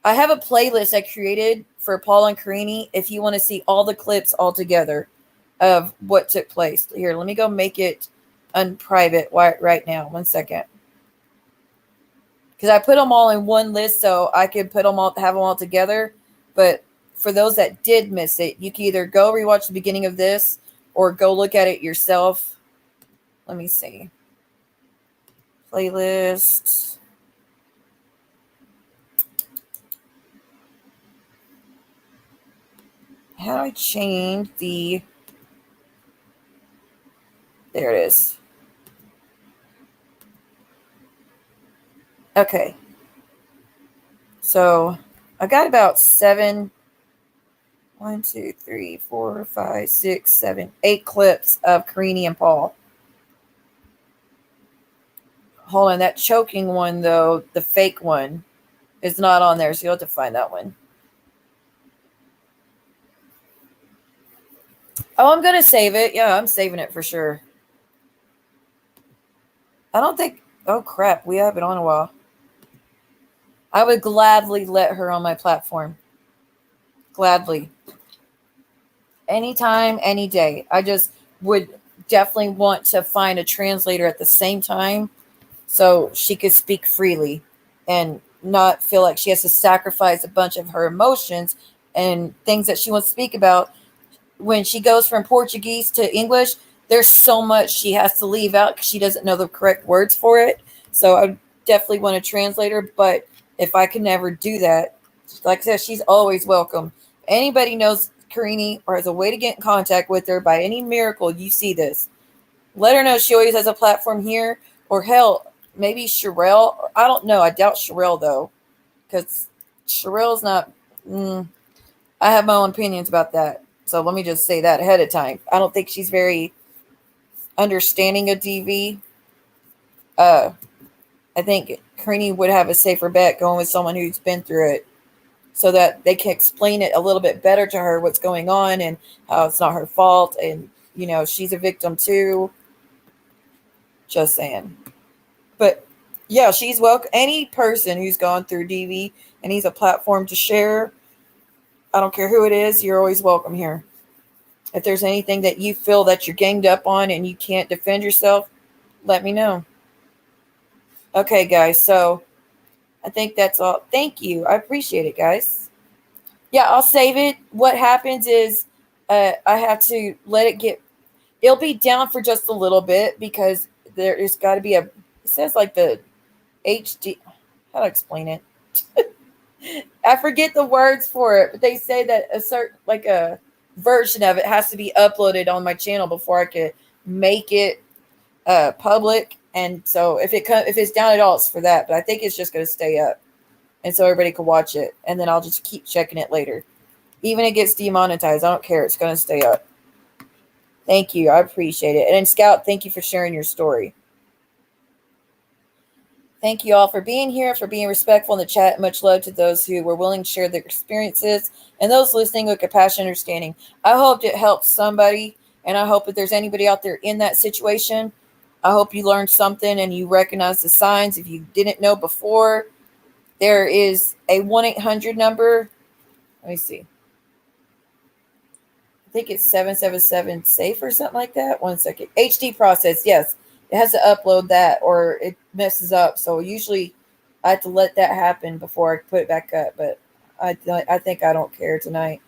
Speaker 1: have a playlist I created for Paul and Karine if you want to see all the clips all together of what took place. Here, let me go make it unprivate right now. 1 second. Because I put them all in one list so I could have them all together. But for those that did miss it, you can either go rewatch the beginning of this or go look at it yourself. Let me see. Playlist. How do I change the... There it is. Okay. So I got about 7, 1, 2, 3, 4, 5, 6, 7, 8 clips of Karine and Paul. Hold on, that choking one though, the fake one, is not on there, so you'll have to find that one. Oh, I'm gonna save it. Yeah, I'm saving it for sure. I don't think... Oh crap, we haven't on a while. I would gladly let her on my platform. Gladly. Anytime, any day. I just would definitely want to find a translator at the same time so she could speak freely and not feel like she has to sacrifice a bunch of her emotions and things that she wants to speak about. When she goes from Portuguese to English, there's so much she has to leave out because she doesn't know the correct words for it. So I definitely want a translator, but if I can never do that, like I said, she's always welcome. Anybody knows Karine or has a way to get in contact with her, by any miracle you see this, let her know she always has a platform here. Or hell, maybe Sherelle. I don't know. I doubt Sherelle though, because Sherelle's not... I have my own opinions about that. So let me just say that ahead of time. I don't think she's very understanding of DV. I think Karine would have a safer bet going with someone who's been through it, so that they can explain it a little bit better to her, what's going on and how it's not her fault. And, you know, she's a victim too. Just saying. But yeah, she's welcome. Any person who's gone through DV and needs a platform to share, I don't care who it is. You're always welcome here. If there's anything that you feel that you're ganged up on and you can't defend yourself, let me know. Okay, guys. So I think that's all. Thank you. I appreciate it, guys. Yeah, I'll save it. What happens is I have to let it get. It'll be down for just a little bit because there's got to be it says like the HD. How to explain it? I forget the words for it, but they say that a certain like a version of it has to be uploaded on my channel before I could make it public. And so if it's down at all, it's for that. But I think it's just going to stay up, and so everybody can watch it. And then I'll just keep checking it later. Even if it gets demonetized, I don't care. It's going to stay up. Thank you. I appreciate it. And then Scout, thank you for sharing your story. Thank you all for being here, for being respectful in the chat. Much love to those who were willing to share their experiences and those listening with compassion and understanding. I hope it helps somebody, and I hope if there's anybody out there in that situation, I hope you learned something and you recognize the signs. If you didn't know before, there is a 1-800 number. Let me see. I think it's 777 SAFE or something like that. 1 second. HD process. Yes. It has to upload that or it messes up. So usually I have to let that happen before I put it back up. But I think I don't care tonight.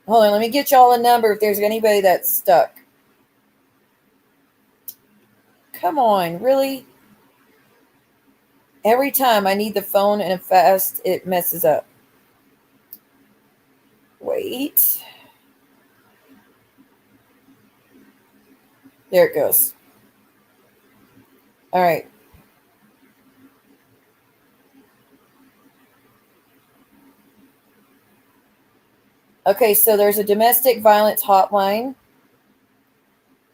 Speaker 1: Hold on. Let me get y'all a number if there's anybody that's stuck. Come on. Really? Every time I need the phone and fast, it messes up. Wait. There it goes. All right. Okay, so there's a domestic violence hotline.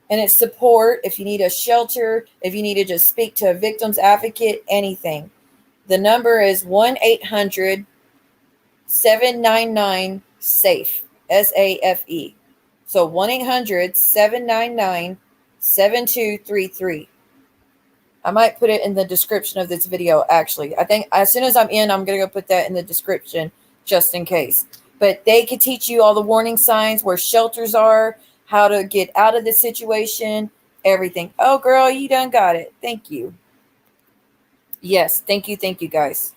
Speaker 1: And it's support if you need a shelter, if you need to just speak to a victim's advocate, anything. The number is 1-800-799-SAFE, SAFE. So 1-800-799-7233. I might put it in the description of this video, actually. I think as soon as I'm in, I'm going to go put that in the description just in case. But they can teach you all the warning signs, where shelters are, how to get out of the situation, everything. Oh, girl, you done got it. Thank you. Yes, thank you, guys.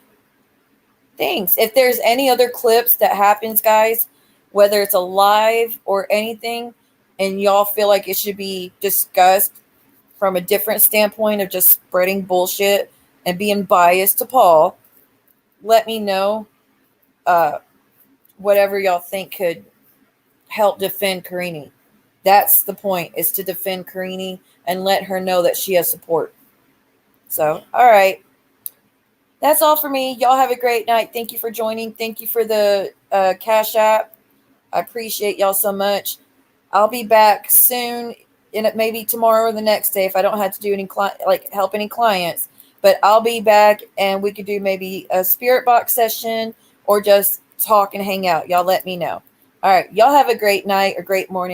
Speaker 1: Thanks. If there's any other clips that happens, guys, whether it's a live or anything, and y'all feel like it should be discussed from a different standpoint of just spreading bullshit and being biased to Paul, let me know. Whatever y'all think could help defend Karine. That's the point, is to defend Karine and let her know that she has support. So, all right. That's all for me. Y'all have a great night. Thank you for joining. Thank you for the Cash App. I appreciate y'all so much. I'll be back soon, maybe tomorrow or the next day if I don't have to do any help any clients. But I'll be back, and we could do maybe a spirit box session or just talk and hang out. Y'all let me know. All right. Y'all have a great night or great morning.